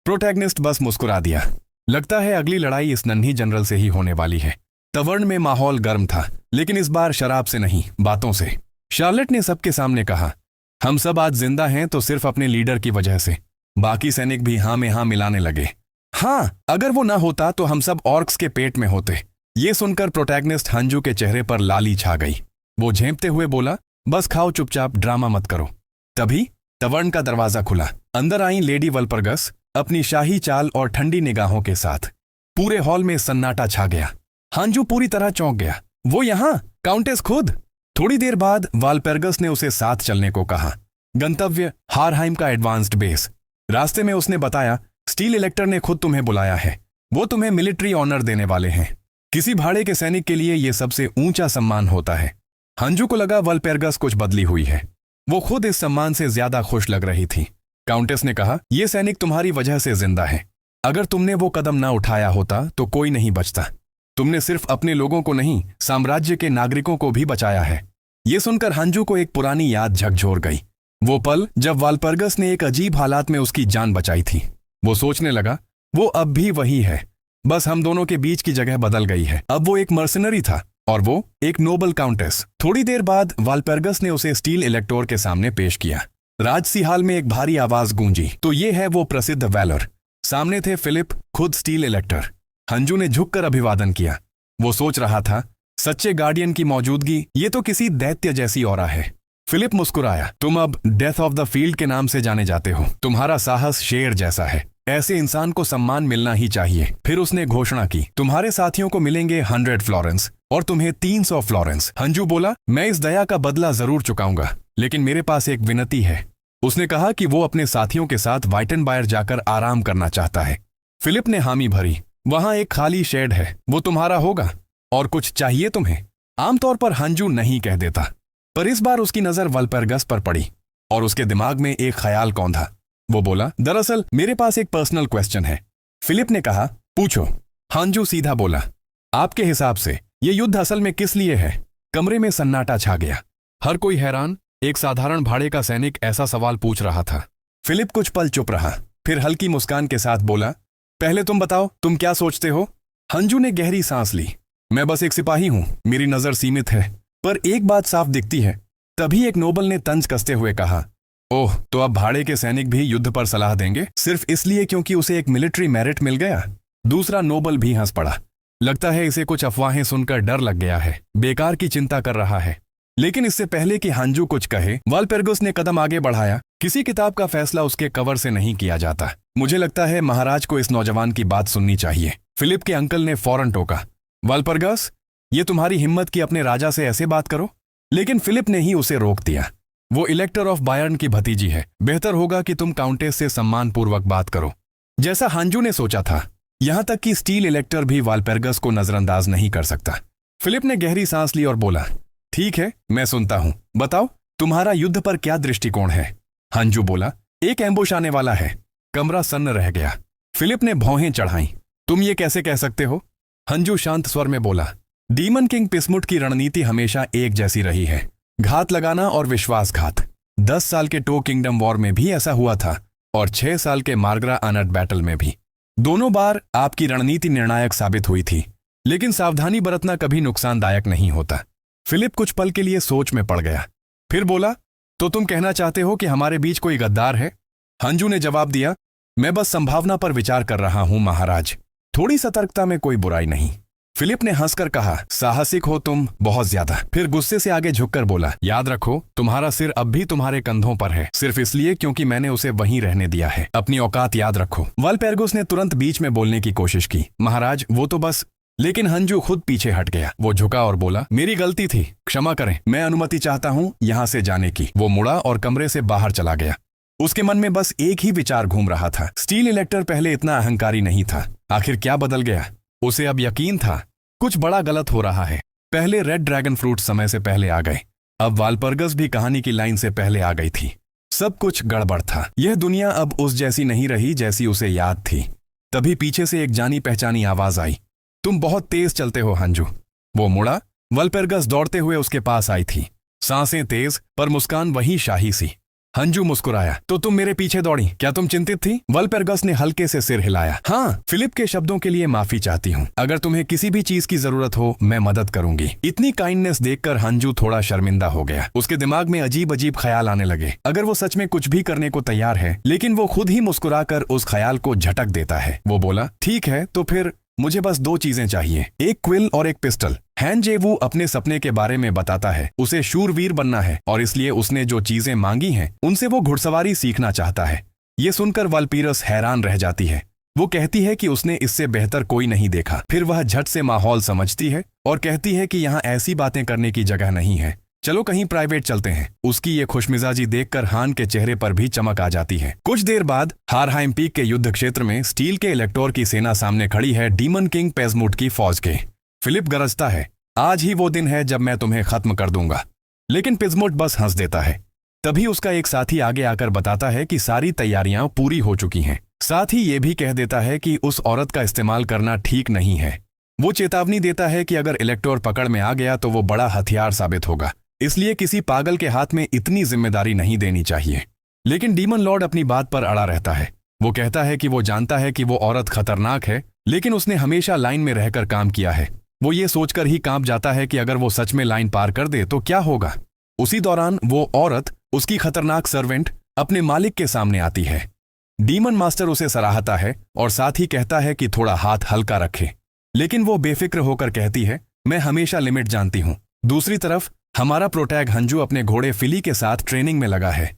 प्रोटैगनिस्ट बस मुस्कुरा दिया। लगता है अगली लड़ाई इस नन्ही जनरल से ही होने वाली है। टवर्न में माहौल गर्म था, लेकिन इस बार शराब से नहीं, बातों से। शार्लेट ने सबके सामने कहा, हम सब आज जिंदा हैं तो सिर्फ अपने लीडर की वजह से। बाकी सैनिक भी हाँ में हाँ मिलाने लगे। हाँ, अगर वो ना होता तो हम सब ऑर्क्स के पेट में होते। ये सुनकर प्रोटैगनिस्ट हंजू के चेहरे पर लाली छा गई। वो झेंपते हुए बोला, बस खाओ चुपचाप, ड्रामा मत करो। तभी टवर्न का दरवाजा खुला। अंदर आई लेडी वल्परगस अपनी शाही चाल और ठंडी निगाहों के साथ। पूरे हॉल में सन्नाटा छा गया। हंजू पूरी तरह चौंक गया। वो यहाँ, काउंटेस खुद। थोड़ी देर बाद वाल्पेरगस ने उसे साथ चलने को कहा। गंतव्य हारहाइम का एडवांस्ड बेस। रास्ते में उसने बताया, स्टील इलेक्टर ने खुद तुम्हें बुलाया है। वो तुम्हें मिलिट्री ऑनर देने वाले हैं। किसी भाड़े के सैनिक के लिए यह सबसे ऊंचा सम्मान होता है। हंजू को लगा वाल्पेरगस कुछ बदली हुई है। वो खुद इस सम्मान से ज्यादा खुश लग रही थी। काउंटेस ने कहा, यह सैनिक तुम्हारी वजह से जिंदा है। अगर तुमने वो कदम ना उठाया होता तो कोई नहीं बचता। तुमने सिर्फ अपने लोगों को नहीं, साम्राज्य के नागरिकों को भी बचाया है। ये सुनकर हंजू को एक पुरानी याद झकझोर गई। वो पल जब वाल्परगस ने एक अजीब हालात में उसकी जान बचाई थी। वो सोचने लगा, वो अब भी वही है, बस हम दोनों के बीच की जगह बदल गई है। अब वो एक मर्सनरी था और वो एक नोबल काउंटेस। थोड़ी देर बाद वाल्परगस ने उसे स्टील इलेक्टोर के सामने पेश किया। राजसी हाल में एक भारी आवाज गूंजी, तो ये है वो प्रसिद्ध वैलर। सामने थे फिलिप, खुद स्टील इलेक्टर। हंजू ने झुककर अभिवादन किया। वो सोच रहा था, सच्चे गार्डियन की मौजूदगी, ये तो किसी दैत्य जैसी ऑरा है। फिलिप मुस्कुराया, तुम अब डेथ ऑफ द फील्ड के नाम से जाने जाते हो। तुम्हारा साहस शेर जैसा है। ऐसे इंसान को सम्मान मिलना ही चाहिए। फिर उसने घोषणा की, तुम्हारे साथियों को मिलेंगे 100 फ्लोरेंस और तुम्हें 300 फ्लोरेंस। हंजू बोला, मैं इस दया का बदला जरूर चुकाऊंगा, लेकिन मेरे पास एक विनती है। उसने कहा कि वो अपने साथियों के साथ वाइटनबायर जाकर आराम करना चाहता है। फिलिप ने हामी भरी। वहां एक खाली शेड है, वो तुम्हारा होगा। और कुछ चाहिए तुम्हें? आमतौर पर हंजू नहीं कह देता, पर इस बार उसकी नजर वाल्पेरगस पर पड़ी और उसके दिमाग में एक ख्याल कौंधा। वो बोला, दरअसल मेरे पास एक पर्सनल क्वेश्चन है। फिलिप ने कहा, पूछो। हंजू सीधा बोला, आपके हिसाब से ये युद्ध असल में किस लिए है? कमरे में सन्नाटा छा गया। हर कोई हैरान। एक साधारण भाड़े का सैनिक ऐसा सवाल पूछ रहा था। फिलिप कुछ पल चुप रहा, फिर हल्की मुस्कान के साथ बोला, पहले तुम बताओ, तुम क्या सोचते हो? हंजू ने गहरी सांस ली। मैं बस एक सिपाही हूं, मेरी नजर सीमित है, पर एक बात साफ दिखती है। तभी एक नोबल ने तंज कसते हुए कहा, ओह, तो अब भाड़े के सैनिक भी युद्ध पर सलाह देंगे, सिर्फ इसलिए क्योंकि उसे एक मिलिट्री मेरिट मिल गया? दूसरा नोबल भी हंस पड़ा। लगता है इसे कुछ अफवाहें सुनकर डर लग गया है, बेकार की चिंता कर रहा है। लेकिन इससे पहले कि हंजू कुछ कहे, वाल्पेरगस ने कदम आगे बढ़ाया। किसी किताब का फैसला उसके कवर से नहीं किया जाता। मुझे लगता है महाराज को इस नौजवान की बात सुननी चाहिए। फिलिप के अंकल ने फौरन टोका, वाल्पेरगस, ये तुम्हारी हिम्मत कि अपने राजा से ऐसे बात करो? लेकिन फिलिप ने ही उसे रोक दिया। वो इलेक्टर ऑफ बायर्न की भतीजी है। बेहतर होगा कि तुम काउंटेस से सम्मानपूर्वक बात करो। जैसा हंजू ने सोचा था, यहां तक कि स्टील इलेक्टर भी वाल्पेरगस को नजरअंदाज नहीं कर सकता। फिलिप ने गहरी सांस ली और बोला, ठीक है, मैं सुनता हूं। बताओ, तुम्हारा युद्ध पर क्या दृष्टिकोण है? हंजू बोला, एक एम्बुश आने वाला है। कमरा सन्न रह गया। फिलिप ने भौहें चढ़ाईं। तुम ये कैसे कह सकते हो? हंजू शांत स्वर में बोला, डीमन किंग पिसमुट की रणनीति हमेशा एक जैसी रही है, घात लगाना और विश्वासघात। 10 साल के टो किंगडम वॉर में भी ऐसा हुआ था और 6 साल के मार्गरा अनट बैटल में भी। दोनों बार आपकी रणनीति निर्णायक साबित हुई थी, लेकिन सावधानी बरतना कभी नुकसानदायक नहीं होता। फिलिप कुछ पल के लिए सोच में पड़ गया, फिर बोला, तो तुम कहना चाहते हो कि हमारे बीच कोई गद्दार है? हंजू ने जवाब दिया, मैं बस संभावना पर विचार कर रहा हूं महाराज। थोड़ी सतर्कता में कोई बुराई नहीं। फिलिप ने हंसकर कहा, साहसिक हो तुम, बहुत ज्यादा। फिर गुस्से से आगे झुककर बोला, याद रखो, तुम्हारा सिर अब भी तुम्हारे कंधों पर है, सिर्फ इसलिए क्योंकि मैंने उसे वहीं रहने दिया है। अपनी औकात याद रखो। वाल्पेरगस ने तुरंत बीच में बोलने की कोशिश की, महाराज वो तो बस। लेकिन हंजू खुद पीछे हट गया। वो झुका और बोला, मेरी गलती थी, क्षमा करें, मैं अनुमति चाहता हूं यहां से जाने की। वो मुड़ा और कमरे से बाहर चला गया। उसके मन में बस एक ही विचार घूम रहा था, स्टील इलेक्टर पहले इतना अहंकारी नहीं था, आखिर क्या बदल गया? उसे अब यकीन था कुछ बड़ा गलत हो रहा है। पहले रेड ड्रैगन फ्रूट समय से पहले आ गए, अब वाल्पेरगस भी कहानी की लाइन से पहले आ गई थी। सब कुछ गड़बड़ था। यह दुनिया अब उस जैसी नहीं रही जैसी उसे याद थी। तभी पीछे से एक जानी पहचानी आवाज आई, तुम बहुत तेज चलते हो हंजू। वो मुड़ा। वाल्पेरगस दौड़ते हुए उसके पास आई थी, सांसें तेज पर मुस्कान वही शाही सी। हंजू मुस्कुराया। तो तुम मेरे पीछे दौड़ी, क्या तुम चिंतित थी? वल्पेरगस ने हल्के से सिर हिलाया। हाँ, फिलिप के शब्दों के लिए माफी चाहती हूँ। अगर तुम्हें किसी भी चीज की जरूरत हो मैं मदद करूंगी। इतनी काइंडनेस देखकर हंजू थोड़ा शर्मिंदा हो गया। उसके दिमाग में अजीब अजीब ख्याल आने लगे। अगर वो सच में कुछ भी करने को तैयार है, लेकिन वो खुद ही मुस्कुराकर उस ख्याल को झटक देता है। वो बोला, ठीक है तो फिर मुझे बस 2 चीजें चाहिए, एक क्विल और एक पिस्टल। हैन जेवू अपने सपने के बारे में बताता है। उसे शूरवीर बनना है और इसलिए उसने जो चीजें मांगी हैं उनसे वो घुड़सवारी सीखना चाहता है। ये सुनकर वाल्पीरस हैरान रह जाती है। वो कहती है कि उसने इससे बेहतर कोई नहीं देखा। फिर वह झट से माहौल समझती है और कहती है कि यहाँ ऐसी बातें करने की जगह नहीं है, चलो कहीं प्राइवेट चलते हैं। उसकी ये खुशमिजाजी देखकर हान के चेहरे पर भी चमक आ जाती है। कुछ देर बाद हारहाइम पीक के युद्ध क्षेत्र में स्टील के इलेक्टोर की सेना सामने खड़ी है डीमन किंग पेजमूट की फौज के। फिलिप गरजता है, आज ही वो दिन है जब मैं तुम्हें खत्म कर दूंगा। लेकिन पिजमूट बस हंस देता है। तभी उसका एक साथी आगे आकर बताता है कि सारी तैयारियां पूरी हो चुकी हैं। साथ ही ये भी कह देता है कि उस औरत का इस्तेमाल करना ठीक नहीं है। वो चेतावनी देता है कि अगर इलेक्टोर पकड़ में आ गया तो वो बड़ा हथियार साबित होगा, इसलिए किसी पागल के हाथ में इतनी जिम्मेदारी नहीं देनी चाहिए। लेकिन डीमन लॉर्ड अपनी बात पर अड़ा रहता है। वो कहता है कि वो जानता है कि वो औरत खतरनाक है, लेकिन उसने हमेशा लाइन में रहकर काम किया है। वो ये सोचकर ही कांप जाता है कि अगर वो सच में लाइन पार कर दे तो क्या होगा। उसी दौरान वो औरत, उसकी खतरनाक सर्वेंट, अपने मालिक के सामने आती है। डीमन मास्टर उसे सराहता है और साथ ही कहता है कि थोड़ा हाथ हल्का रखे, लेकिन वो बेफिक्र होकर कहती है, मैं हमेशा लिमिट जानती हूँ। दूसरी तरफ हमारा प्रोटैग हंजू अपने घोड़े फिली के साथ ट्रेनिंग में लगा है।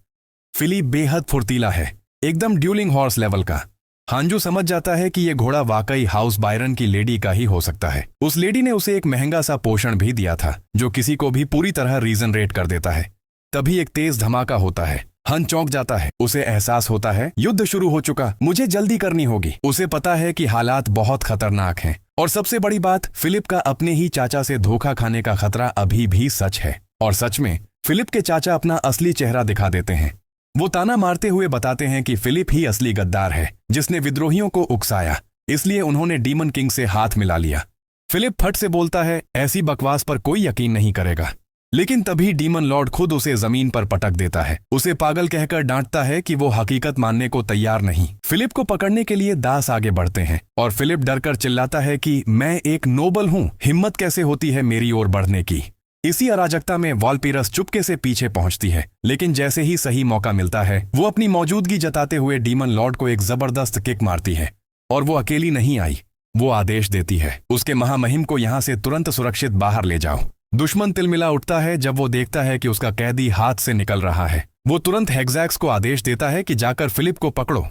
फिली बेहद फुर्तीला है, एकदम ड्यूलिंग हॉर्स लेवल का। हंजू समझ जाता है कि ये घोड़ा वाकई हाउस बायरन की लेडी का ही हो सकता है। उस लेडी ने उसे एक महंगा सा पोषण भी दिया था जो किसी को भी पूरी तरह रीजनरेट कर देता है। तभी एक तेज धमाका होता है। हन चौंक जाता है। उसे एहसास होता है युद्ध शुरू हो चुका, मुझे जल्दी करनी होगी। उसे पता है कि हालात बहुत खतरनाक हैं और सबसे बड़ी बात, फिलिप का अपने ही चाचा से धोखा खाने का खतरा अभी भी सच है। और सच में फिलिप के चाचा अपना असली चेहरा दिखा देते हैं। वो ताना मारते हुए बताते हैं कि फिलिप ही असली गद्दार है जिसने विद्रोहियों को उकसाया, इसलिए उन्होंने डीमन किंग से हाथ मिला लिया। फिलिप फट से बोलता है, ऐसी बकवास पर कोई यकीन नहीं करेगा। लेकिन तभी डीमन लॉर्ड खुद उसे जमीन पर पटक देता है। उसे पागल कहकर डांटता है कि वो हकीकत मानने को तैयार नहीं। फिलिप को पकड़ने के लिए दास आगे बढ़ते हैं और फिलिप डरकर चिल्लाता है कि मैं एक नोबल हूँ, हिम्मत कैसे होती है मेरी ओर बढ़ने की। इसी अराजकता में वाल्पीरस चुपके से पीछे पहुंचती है, लेकिन जैसे ही सही मौका मिलता है वो अपनी मौजूदगी जताते हुए डीमन लॉर्ड को एक जबरदस्त किक मारती है। और वो अकेली नहीं आई, वो आदेश देती है, उसके महामहिम को यहाँ से तुरंत सुरक्षित बाहर ले जाओ। दुश्मन तिलमिला उठता है जब वो देखता है कि उसका कैदी हाथ से निकल रहा है। वो तुरंत हेक्सैक्स को आदेश देता है कि जाकर फिलिप को पकड़ो।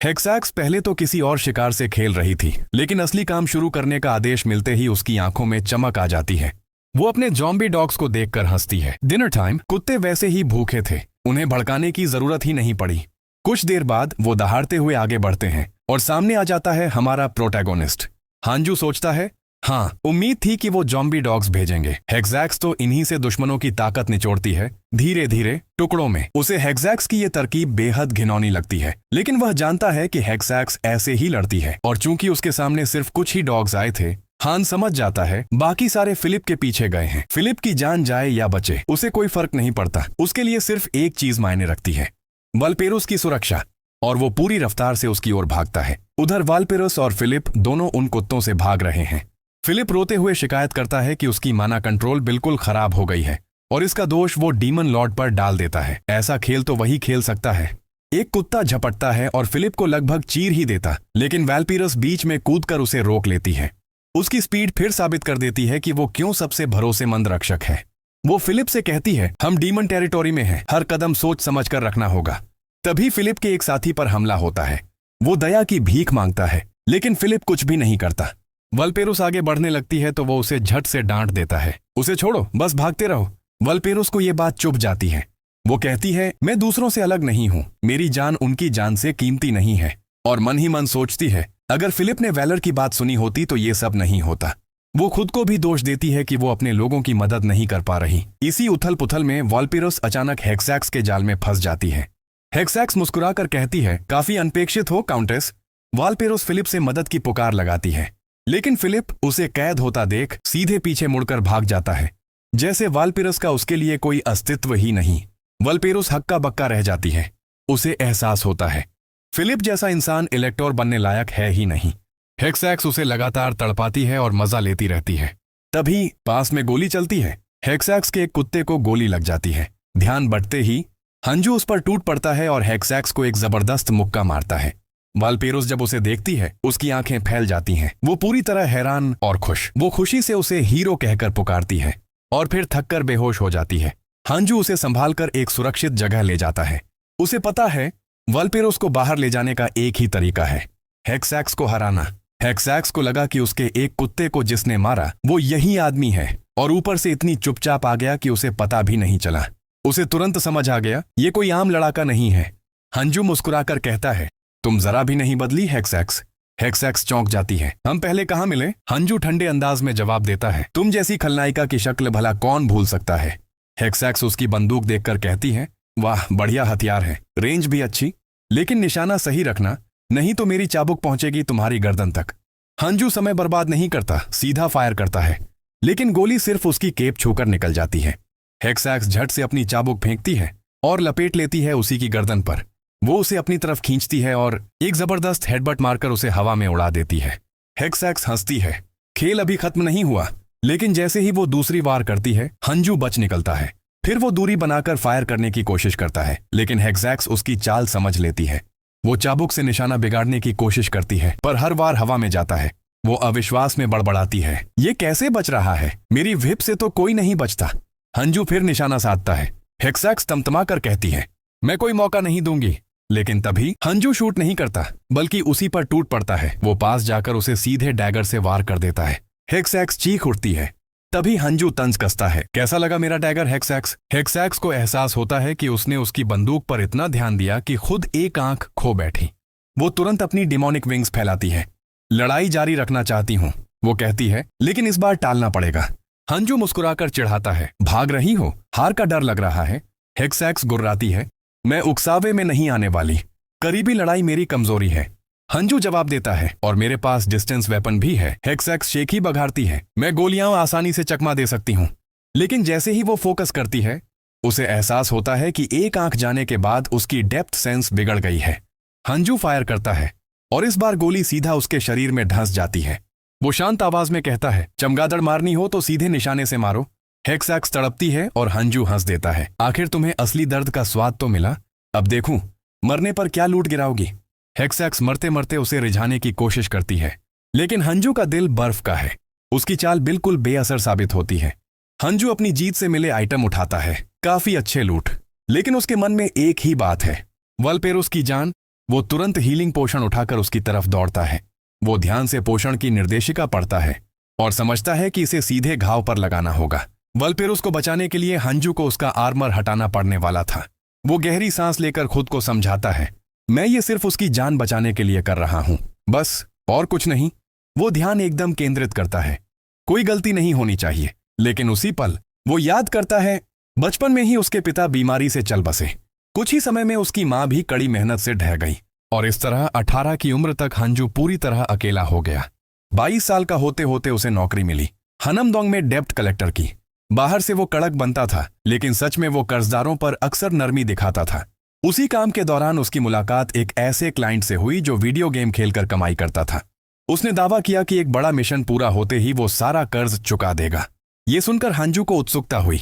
हेक्सैक्स पहले तो किसी और शिकार से खेल रही थी, लेकिन असली काम शुरू करने का आदेश मिलते ही उसकी आंखों में चमक आ जाती है। वो अपने जॉम्बी डॉग्स को देखकर हंसती है। डिनर टाइम, कुत्ते वैसे ही भूखे थे, उन्हें भड़काने की जरूरत ही नहीं पड़ी। कुछ देर बाद वो दहाड़ते हुए आगे बढ़ते हैं और सामने आ जाता है हमारा प्रोटैगोनिस्ट। हांजू सोचता है, हाँ, उम्मीद थी कि वो जॉम्बी डॉग्स भेजेंगे। हेक्सैक्स तो इन्हीं से दुश्मनों की ताकत निचोड़ती है, धीरे धीरे टुकड़ों में। उसे हेक्सैक्स की ये तरकीब बेहद घिनौनी लगती है, लेकिन वह जानता है कि हेक्सैक्स ऐसे ही लड़ती है। और चूंकि उसके सामने सिर्फ कुछ ही डॉग्स आए थे, हान समझ जाता है बाकी सारे फिलिप के पीछे गए हैं। फिलिप की जान जाए या बचे, उसे कोई फर्क नहीं पड़ता। उसके लिए सिर्फ एक चीज मायने रखती है, वाल्पेरुस की सुरक्षा। और वो पूरी रफ्तार से उसकी ओर भागता है। उधर वाल्पेरुस और फिलिप दोनों उन कुत्तों से भाग रहे हैं। फिलिप रोते हुए शिकायत करता है कि उसकी माना कंट्रोल बिल्कुल खराब हो गई है और इसका दोष वो डीमन लॉर्ड पर डाल देता है। ऐसा खेल तो वही खेल सकता है। एक कुत्ता झपटता है और फिलिप को लगभग चीर ही देता, लेकिन वाल्पेरुस बीच में कूदकर उसे रोक लेती है। उसकी स्पीड फिर साबित कर देती है कि वो क्यों सबसे भरोसेमंद रक्षक है। वो फिलिप से कहती है, हम डीमन टेरिटोरी में हैं, हर कदम सोच समझ कर रखना होगा। तभी फिलिप के एक साथी पर हमला होता है। वो दया की भीख मांगता है, लेकिन फिलिप कुछ भी नहीं करता। वाल्पेरुस आगे बढ़ने लगती है तो वो उसे झट से डांट देता है, उसे छोड़ो, बस भागते रहो। वाल्पेरुस को ये बात चुभ जाती है। वो कहती है, मैं दूसरों से अलग नहीं हूँ, मेरी जान उनकी जान से कीमती नहीं है। और मन ही मन सोचती है, अगर फिलिप ने वैलर की बात सुनी होती तो ये सब नहीं होता। वो खुद को भी दोष देती है कि वो अपने लोगों की मदद नहीं कर पा रही। इसी उथल पुथल में वाल्पेरुस अचानक हेक्सैक्स के जाल में फंस जाती है। हेक्सैक्स मुस्कुराकर कहती है, काफी अनपेक्षित हो काउंटेस। वाल्पेरुस फिलिप से मदद की पुकार लगाती है, लेकिन फिलिप उसे कैद होता देख सीधे पीछे मुड़कर भाग जाता है, जैसे वाल्पेरुस का उसके लिए कोई अस्तित्व ही नहीं। वल्पेरुस हक्का बक्का रह जाती है। उसे एहसास होता है फिलिप जैसा इंसान इलेक्टोर बनने लायक है ही नहीं। हेक्सैक्स उसे लगातार तड़पाती है और मजा लेती रहती है। तभी पास में गोली चलती है। हेक्सैक्स के एक कुत्ते को गोली लग जाती है। ध्यान बटते ही हंजू उस पर टूट पड़ता है और हेक्सैक्स को एक जबरदस्त मुक्का मारता है। वाल्पेरुस जब उसे देखती है उसकी आंखें फैल जाती हैं। वो पूरी तरह हैरान और खुश। वो खुशी से उसे हीरो कहकर पुकारती है और फिर थककर बेहोश हो जाती है। हंजू उसे संभालकर एक सुरक्षित जगह ले जाता है। उसे पता है वाल्पेरुस को बाहर ले जाने का एक ही तरीका है, हेक्सैक्स को हराना। हेक्सैक्स को लगा कि उसके एक कुत्ते को जिसने मारा वो यही आदमी है और ऊपर से इतनी चुपचाप आ गया कि उसे पता भी नहीं चला। उसे तुरंत समझ आ गया ये कोई आम लड़ाका नहीं है। हंजू मुस्कुराकर कहता है, तुम जरा भी नहीं बदली हेक्सैक्स। हेक्सैक्स चौंक जाती है। हम पहले कहाँ मिले? हंजू ठंडे अंदाज में जवाब देता है, तुम जैसी खलनायिका की शक्ल भला कौन भूल सकता है। हेक्सैक्स उसकी बंदूक देखकर कहती है, वाह बढ़िया हथियार है, रेंज भी अच्छी, लेकिन निशाना सही रखना, नहीं तो मेरी चाबुक पहुंचेगी तुम्हारी गर्दन तक। हंजू समय बर्बाद नहीं करता, सीधा फायर करता है, लेकिन गोली सिर्फ उसकी केप छूकर निकल जाती है। हेक्सैक्स झट से अपनी चाबुक फेंकती है और लपेट लेती है उसी की गर्दन पर। वो उसे अपनी तरफ खींचती है और एक जबरदस्त हेडबट मारकर उसे हवा में उड़ा देती है। हेक्सैक्स हंसती है। खेल अभी खत्म नहीं हुआ, लेकिन जैसे ही वो दूसरी वार करती है हंजू बच निकलता है। फिर वो दूरी बनाकर फायर करने की कोशिश करता है, लेकिन हेक्सैक्स उसकी चाल समझ लेती है। वो चाबुक से निशाना बिगाड़ने की कोशिश करती है, पर हर बार हवा में जाता है। वो अविश्वास में बड़बड़ाती है, ये कैसे बच रहा है? मेरी व्हिप से तो कोई नहीं बचता। हंजू फिर निशाना साधता है। हेक्सैक्स तमतमा कर कहती है, मैं कोई मौका नहीं दूंगी। लेकिन तभी हंजू शूट नहीं करता, बल्कि उसी पर टूट पड़ता है। वो पास जाकर उसे सीधे डैगर से वार कर देता है। हेक्सैक्स चीख उठती है। तभी हंजू तंज कसता है, कैसा लगा मेरा डैगर हेक्सैक्स? हेक्सैक्स को एहसास होता है कि उसने उसकी बंदूक पर इतना ध्यान दिया कि खुद एक आंख खो बैठी। वो तुरंत अपनी डिमोनिक विंग्स फैलाती है। लड़ाई जारी रखना चाहती हूं, वो कहती है, लेकिन इस बार टालना पड़ेगा। हंजू मुस्कुराकर चिढ़ाता है, भाग रही हो? हार का डर लग रहा है? हेक्सैक्स गुर्राती है, मैं उकसावे में नहीं आने वाली, करीबी लड़ाई मेरी कमजोरी है। हंजू जवाब देता है, और मेरे पास डिस्टेंस वेपन भी है। हेक्सैक्स शेख ही बघाड़ती है, मैं गोलियां आसानी से चकमा दे सकती हूं। लेकिन जैसे ही वो फोकस करती है उसे एहसास होता है कि एक आंख जाने के बाद उसकी डेप्थ सेंस बिगड़ गई है। हंजू फायर करता है और इस बार गोली सीधा उसके शरीर में धंस जाती है। वो शांत आवाज में कहता है, चमगादड़ मारनी हो तो सीधे निशाने से मारो। हेक्सैक्स तड़पती है और हंजू हंस देता है, आखिर तुम्हें असली दर्द का स्वाद तो मिला। अब देखूं मरने पर क्या लूट गिराओगी। हेक्सैक्स मरते मरते उसे रिझाने की कोशिश करती है, लेकिन हंजू का दिल बर्फ का है। उसकी चाल बिल्कुल बेअसर साबित होती है। हंजू अपनी जीत से मिले आइटम उठाता है, काफी अच्छे लूट, लेकिन उसके मन में एक ही बात है, वाल्पेरुस की जान। वो तुरंत हीलिंग पोषण उठाकर उसकी तरफ दौड़ता है। वो ध्यान से पोषण की निर्देशिका पढ़ता है और समझता है कि इसे सीधे घाव पर लगाना होगा। वाल्पेरुस को बचाने के लिए हंजू को उसका आर्मर हटाना पड़ने वाला था। वो गहरी सांस लेकर खुद को समझाता है, मैं ये सिर्फ उसकी जान बचाने के लिए कर रहा हूं, बस, और कुछ नहीं। वो ध्यान एकदम केंद्रित करता है, कोई गलती नहीं होनी चाहिए। लेकिन उसी पल वो याद करता है बचपन में ही उसके पिता बीमारी से चल बसे। कुछ ही समय में उसकी मां भी कड़ी मेहनत से ढह गई और इस तरह 18 की उम्र तक हंजू पूरी तरह अकेला हो गया। 22 साल का होते होते उसे नौकरी मिली, हनमदोंग में डेप्ट कलेक्टर की। बाहर से वो कड़क बनता था, लेकिन सच में वो कर्जदारों पर अक्सर नरमी दिखाता था। उसी काम के दौरान उसकी मुलाकात एक ऐसे क्लाइंट से हुई जो वीडियो गेम खेलकर कमाई करता था। उसने दावा किया कि एक बड़ा मिशन पूरा होते ही वो सारा कर्ज चुका देगा। ये सुनकर हंजू को उत्सुकता हुई,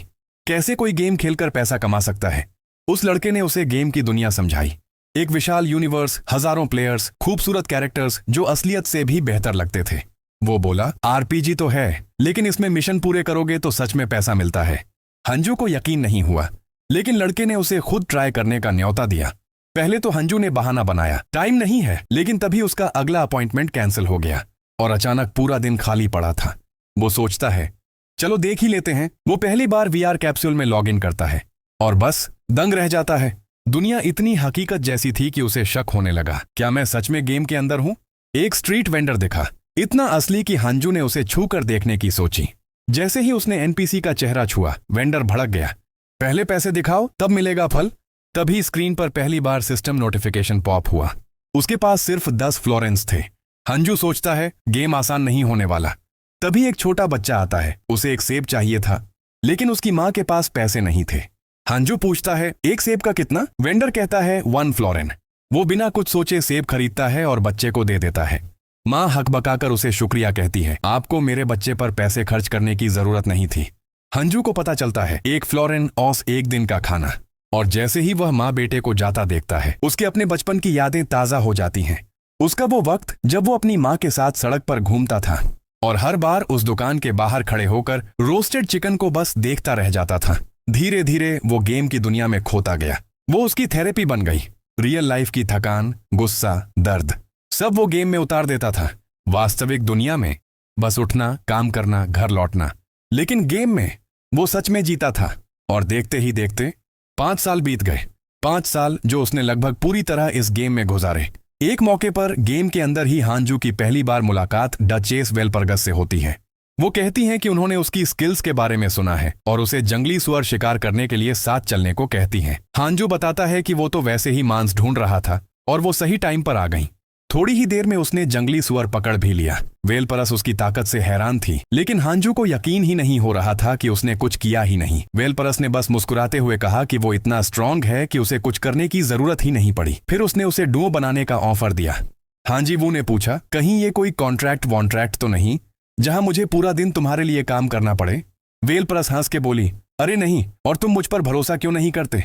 कैसे कोई गेम खेलकर पैसा कमा सकता है। उस लड़के ने उसे गेम की दुनिया समझाई, एक विशाल यूनिवर्स, हजारों प्लेयर्स, खूबसूरत कैरेक्टर्स जो असलियत से भी बेहतर लगते थे। वो बोला, आरपीजी तो है, लेकिन इसमें मिशन पूरे करोगे तो सच में पैसा मिलता है। हंजू को यकीन नहीं हुआ, लेकिन लड़के ने उसे खुद ट्राई करने का न्योता दिया। पहले तो हंजू ने बहाना बनाया, टाइम नहीं है, लेकिन तभी उसका अगला अपॉइंटमेंट कैंसिल हो गया और अचानक पूरा दिन खाली पड़ा था। वो सोचता है, चलो देख ही लेते हैं। वो पहली बार वीआर कैप्सूल में लॉग इन करता है और बस दंग रह जाता है। दुनिया इतनी हकीकत जैसी थी कि उसे शक होने लगा, क्या मैं सच में गेम के अंदर हूं? एक स्ट्रीट वेंडर दिखा, इतना असली कि हंजू ने उसे छू कर देखने की सोची। जैसे ही उसने एनपीसी का चेहरा छुआ, वेंडर भड़क गया, पहले पैसे दिखाओ तब मिलेगा फल। तभी स्क्रीन पर पहली बार सिस्टम नोटिफिकेशन पॉप हुआ। उसके पास सिर्फ 10 फ्लोरेंस थे। हंजू सोचता है गेम आसान नहीं होने वाला। तभी एक छोटा बच्चा आता है, उसे एक सेब चाहिए था, लेकिन उसकी मां के पास पैसे नहीं थे। हांजू पूछता है, एक सेब का कितना? वेंडर कहता है 1 फ्लोरिन। वो बिना कुछ सोचे सेब खरीदता है और बच्चे को दे देता है। माँ हकबकाकर उसे शुक्रिया कहती है, आपको मेरे बच्चे पर पैसे खर्च करने की जरूरत नहीं थी। हांजू को पता चलता है 1 फ्लोरिन औस 1 दिन का खाना। और जैसे ही वह माँ बेटे को जाता देखता है, उसके अपने बचपन की यादें ताजा हो जाती हैं। उसका वो वक्त जब वो अपनी माँ के साथ सड़क पर घूमता था और हर बार उस दुकान के बाहर खड़े होकर रोस्टेड चिकन को बस देखता रह जाता था। धीरे धीरे वो गेम की दुनिया में खोता गया। वो उसकी थेरेपी बन गई। रियल लाइफ की थकान, गुस्सा, दर्द सब वो गेम में उतार देता था। वास्तविक दुनिया में बस उठना, काम करना, घर लौटना। लेकिन गेम में वो सच में जीता था। और देखते ही देखते 5 साल बीत गए। 5 साल जो उसने लगभग पूरी तरह इस गेम में गुजारे। एक मौके पर गेम के अंदर ही हांजू की पहली बार मुलाकात डचेस वेलपर्गस से होती है। वो कहती हैं कि उन्होंने उसकी स्किल्स के बारे में सुना है और उसे जंगली सुअर शिकार करने के लिए साथ चलने को कहती हैं। हांजू बताता है कि वो तो वैसे ही मांस ढूंढ रहा था और वो सही टाइम पर आ गई। थोड़ी ही देर में उसने जंगली सुअर पकड़ भी लिया। वेलपरस उसकी ताकत से हैरान थी, लेकिन हांजू को यकीन ही नहीं हो रहा था कि उसने कुछ किया ही नहीं। वेलपरस ने बस मुस्कुराते हुए कहा कि वो इतना स्ट्रांग है कि उसे कुछ करने की जरूरत ही नहीं पड़ी। फिर उसने उसे डुओ बनाने का ऑफर दिया। हांजी वू ने पूछा, कहीं ये कोई कॉन्ट्रैक्ट वॉन्ट्रैक्ट तो नहीं जहां मुझे पूरा दिन तुम्हारे लिए काम करना पड़े? वेलपरस हंस के बोली, अरे नहीं, और तुम मुझ पर भरोसा क्यों नहीं करते?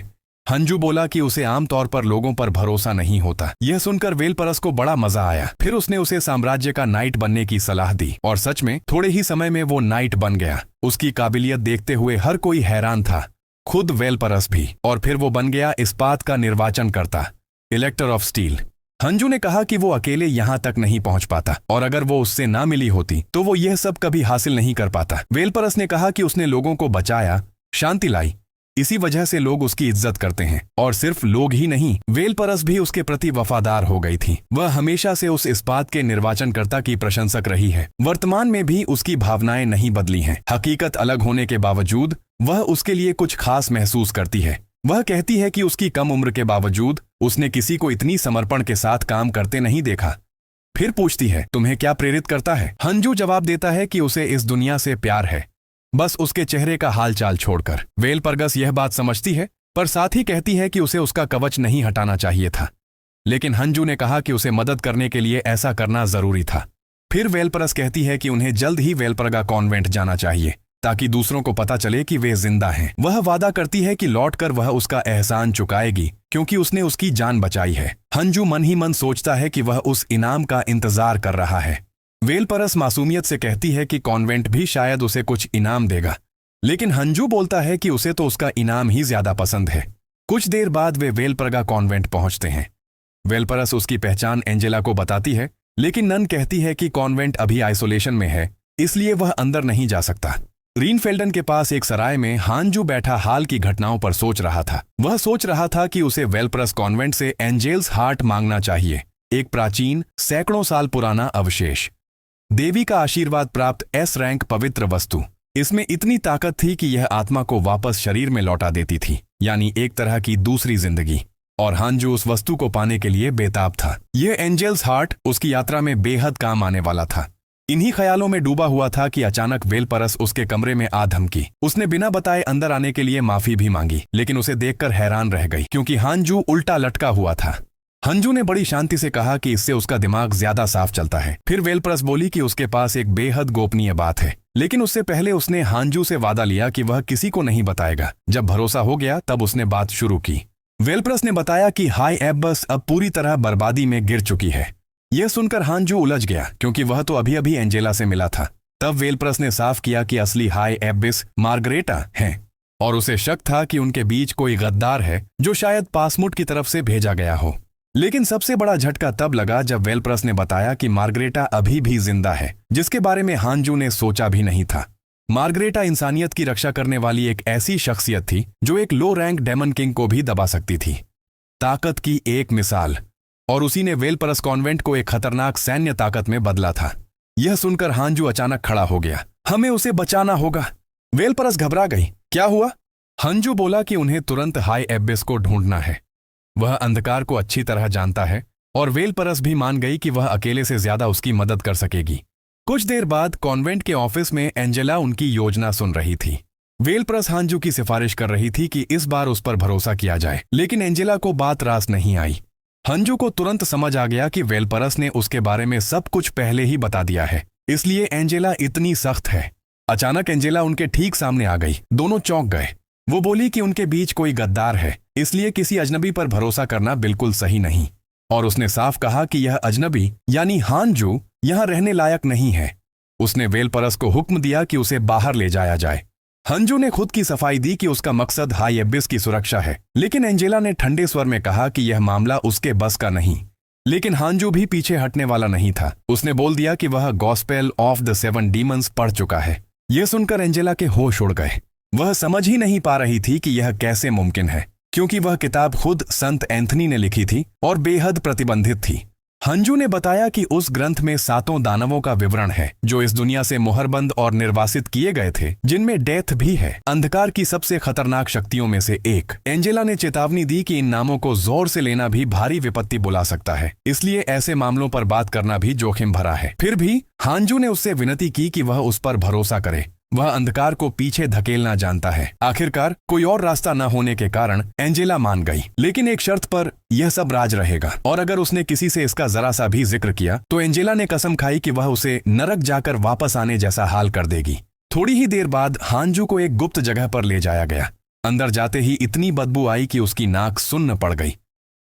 हंजू बोला कि उसे आमतौर पर लोगों पर भरोसा नहीं होता। यह सुनकर वेलपरस को बड़ा मजा आया। फिर उसने उसे साम्राज्य का नाइट बनने की सलाह दी और सच में थोड़े ही समय में वो नाइट बन गया। उसकी काबिलियत देखते हुए हर कोई हैरान था, खुद वेलपरस भी। और फिर वो बन गया इस्पात का निर्वाचन करता, इलेक्टर ऑफ स्टील। हंजू ने कहा कि वो अकेले यहां तक नहीं पहुंच पाता और अगर वो उससे ना मिली होती तो वो यह सब कभी हासिल नहीं कर पाता। वेलपरस ने कहा कि उसने लोगों को बचाया, शांति लाई, इसी वजह से लोग उसकी इज्जत करते हैं। और सिर्फ लोग ही नहीं, वेलपरस भी उसके प्रति वफादार हो गई थी। वह हमेशा से उस इस्पात के निर्वाचनकर्ता की प्रशंसक रही है। वर्तमान में भी उसकी भावनाएं नहीं बदली हैं। हकीकत अलग होने के बावजूद वह उसके लिए कुछ खास महसूस करती है। वह कहती है कि उसकी कम उम्र के बावजूद उसने किसी को इतनी समर्पण के साथ काम करते नहीं देखा। फिर पूछती है, तुम्हें क्या प्रेरित करता है? हंजू जवाब देता है कि उसे इस दुनिया से प्यार है, बस उसके चेहरे का हालचाल छोड़कर। वेलपर्गस यह बात समझती है, पर साथ ही कहती है कि उसे उसका कवच नहीं हटाना चाहिए था। लेकिन हंजू ने कहा कि उसे मदद करने के लिए ऐसा करना जरूरी था। फिर वेलपरस कहती है कि उन्हें जल्द ही वेलपर्गा कॉन्वेंट जाना चाहिए ताकि दूसरों को पता चले कि वे जिंदा हैं। वह वादा करती है कि लौटकर वह उसका एहसान चुकाएगी क्योंकि उसने उसकी जान बचाई है। हंजू मन ही मन सोचता है कि वह उस इनाम का इंतजार कर रहा है। वेलपरस मासूमियत से कहती है कि कॉन्वेंट भी शायद उसे कुछ इनाम देगा, लेकिन हंजू बोलता है कि उसे तो उसका इनाम ही ज्यादा पसंद है। कुछ देर बाद वे वेलपर्गा कॉन्वेंट पहुंचते हैं। वेलपरस उसकी पहचान एंजेला को बताती है, लेकिन नन कहती है कि कॉन्वेंट अभी आइसोलेशन में है, इसलिए वह अंदर नहीं जा सकता। रीनफेल्डन के पास एक सराय में हांजू बैठा हाल की घटनाओं पर सोच रहा था। वह सोच रहा था कि उसे वेलपरस कॉन्वेंट से एंजेल्स हार्ट मांगना चाहिए, एक प्राचीन सैकड़ों साल पुराना अवशेष, देवी का आशीर्वाद प्राप्त एस रैंक पवित्र वस्तु। इसमें इतनी ताकत थी कि यह आत्मा को वापस शरीर में लौटा देती थी, यानी एक तरह की दूसरी जिंदगी। और हांजू उस वस्तु को पाने के लिए बेताब था। यह एंजेल्स हार्ट उसकी यात्रा में बेहद काम आने वाला था। इन्हीं ख्यालों में डूबा हुआ था कि अचानक वेलपरस उसके कमरे में आ धमकी। उसने बिना बताए अंदर आने के लिए माफी भी मांगी, लेकिन उसे देखकर हैरान रह गई क्योंकि हांजू उल्टा लटका हुआ था। हंजू ने बड़ी शांति से कहा कि इससे उसका दिमाग ज्यादा साफ चलता है। फिर वेलपरस बोली कि उसके पास एक बेहद गोपनीय बात है, लेकिन उससे पहले उसने हांजू से वादा लिया कि वह किसी को नहीं बताएगा। जब भरोसा हो गया तब उसने बात शुरू की। वेलपरस ने बताया कि हाई एब्बस अब पूरी तरह बर्बादी में गिर चुकी है। यह सुनकर हांजू उलझ गया क्योंकि वह तो अभी अभी एंजेला से मिला था। तब वेलपरस ने साफ किया कि असली हाई एब्बिस मार्गरेटा है और उसे शक था कि उनके बीच कोई गद्दार है जो शायद पासमुट की तरफ से भेजा गया हो। लेकिन सबसे बड़ा झटका तब लगा जब वेलपरस ने बताया कि मार्गरेटा अभी भी जिंदा है, जिसके बारे में हांजू ने सोचा भी नहीं था। मार्गरेटा इंसानियत की रक्षा करने वाली एक ऐसी शख्सियत थी जो एक लो रैंक डेमन किंग को भी दबा सकती थी। ताकत की एक मिसाल, और उसी ने वेलपरस कॉन्वेंट को एक खतरनाक सैन्य ताकत में बदला था। यह सुनकर हांजू अचानक खड़ा हो गया। हमें उसे बचाना होगा। वेलपरस घबरा गई। क्या हुआ? हंजू बोला कि उन्हें तुरंत हाई एब्बिस को ढूंढना है। वह अंधकार को अच्छी तरह जानता है और वेलपरस भी मान गई कि वह अकेले से ज्यादा उसकी मदद कर सकेगी। कुछ देर बाद कॉन्वेंट के ऑफिस में एंजेला उनकी योजना सुन रही थी। वेलप्रस हांजू की सिफारिश कर रही थी कि इस बार उस पर भरोसा किया जाए, लेकिन एंजेला को बात रास नहीं आई। हांजू को तुरंत समझ आ गया कि वेलपरस ने उसके बारे में सब कुछ पहले ही बता दिया है, इसलिए एंजेला इतनी सख्त है। अचानक एंजेला उनके ठीक सामने आ गई। दोनों चौंक गए। वो बोली कि उनके बीच कोई गद्दार है, इसलिए किसी अजनबी पर भरोसा करना बिल्कुल सही नहीं। और उसने साफ कहा कि यह अजनबी यानी हांजू यहां रहने लायक नहीं है। उसने वेलपरस को हुक्म दिया कि उसे बाहर ले जाया जाए। हांजू ने खुद की सफाई दी कि उसका मकसद हाई एबिस की सुरक्षा है, लेकिन एंजेला ने ठंडे स्वर में कहा कि यह मामला उसके बस का नहीं। लेकिन हांजू भी पीछे हटने वाला नहीं था। उसने बोल दिया कि वह गॉस्पेल ऑफ द 7 डीमंस पढ़ चुका है। यह सुनकर एंजेला के होश उड़ गए। वह समझ ही नहीं पा रही थी कि यह कैसे मुमकिन है, क्योंकि वह किताब खुद संत एंथनी ने लिखी थी और बेहद प्रतिबंधित थी। हांजू ने बताया कि उस ग्रंथ में 7 दानवों का विवरण है जो इस दुनिया से मुहरबंद और निर्वासित किए गए थे, जिनमें डेथ भी है, अंधकार की सबसे खतरनाक शक्तियों में से एक। एंजेला ने चेतावनी दी कि इन नामों को जोर से लेना भी भारी विपत्ति बुला सकता है, इसलिए ऐसे मामलों पर बात करना भी जोखिम भरा है। फिर भी हांजू ने उससे विनती की कि वह उस पर भरोसा करे। वह अंधकार को पीछे धकेलना जानता है। आखिरकार कोई और रास्ता न होने के कारण एंजेला मान गई, लेकिन एक शर्त पर, यह सब राज रहेगा, और अगर उसने किसी से इसका जरा सा भी जिक्र किया तो एंजेला ने कसम खाई कि वह उसे नरक जाकर वापस आने जैसा हाल कर देगी। थोड़ी ही देर बाद हांजू को एक गुप्त जगह पर ले जाया गया। अंदर जाते ही इतनी बदबू आई कि उसकी नाक सुन्न पड़ गई।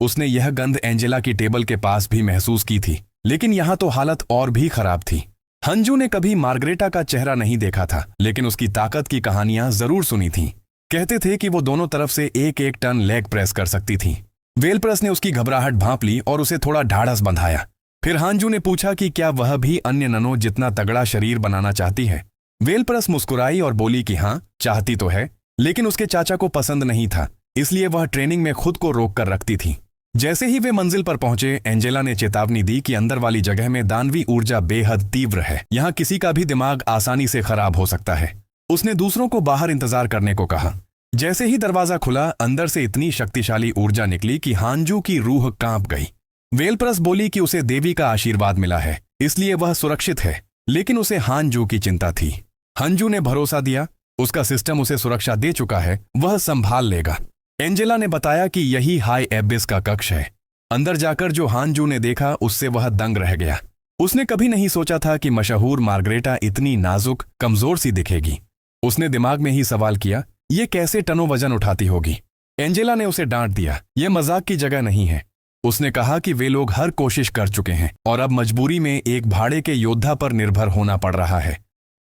उसने यह गंध एंजेला की टेबल के पास भी महसूस की थी, लेकिन यहाँ तो हालत और भी खराब थी। हांजू ने कभी मार्गरेटा का चेहरा नहीं देखा था, लेकिन उसकी ताकत की कहानियां जरूर सुनी थीं। कहते थे कि वो दोनों तरफ से 1-1 टन लेग प्रेस कर सकती थी। वेलप्रस ने उसकी घबराहट भांप ली और उसे थोड़ा ढाढ़स बंधाया। फिर हांजू ने पूछा कि क्या वह भी अन्य ननों जितना तगड़ा शरीर बनाना चाहती है। वेलप्रस मुस्कुराई और बोली कि हाँ, चाहती तो है, लेकिन उसके चाचा को पसंद नहीं था, इसलिए वह ट्रेनिंग में खुद को रोक कर रखती थी। जैसे ही वे मंजिल पर पहुंचे, एंजेला ने चेतावनी दी कि अंदर वाली जगह में दानवी ऊर्जा बेहद तीव्र है। यहाँ किसी का भी दिमाग आसानी से खराब हो सकता है। उसने दूसरों को बाहर इंतजार करने को कहा। जैसे ही दरवाजा खुला, अंदर से इतनी शक्तिशाली ऊर्जा निकली कि हांजू की रूह कांप गई। वेलप्रस बोली कि उसे देवी का आशीर्वाद मिला है, इसलिए वह सुरक्षित है, लेकिन उसे हांजू की चिंता थी। हांजू ने भरोसा दिया, उसका सिस्टम उसे सुरक्षा दे चुका है, वह संभाल लेगा। एंजेला ने बताया कि यही हाई एबिस का कक्ष है। अंदर जाकर जो हांजू ने देखा, उससे वह दंग रह गया। उसने कभी नहीं सोचा था कि मशहूर मार्गरेटा इतनी नाजुक, कमजोर सी दिखेगी। उसने दिमाग में ही सवाल किया, ये कैसे टनों वजन उठाती होगी। एंजेला ने उसे डांट दिया, यह मजाक की जगह नहीं है। उसने कहा कि वे लोग हर कोशिश कर चुके हैं और अब मजबूरी में एक भाड़े के योद्धा पर निर्भर होना पड़ रहा है।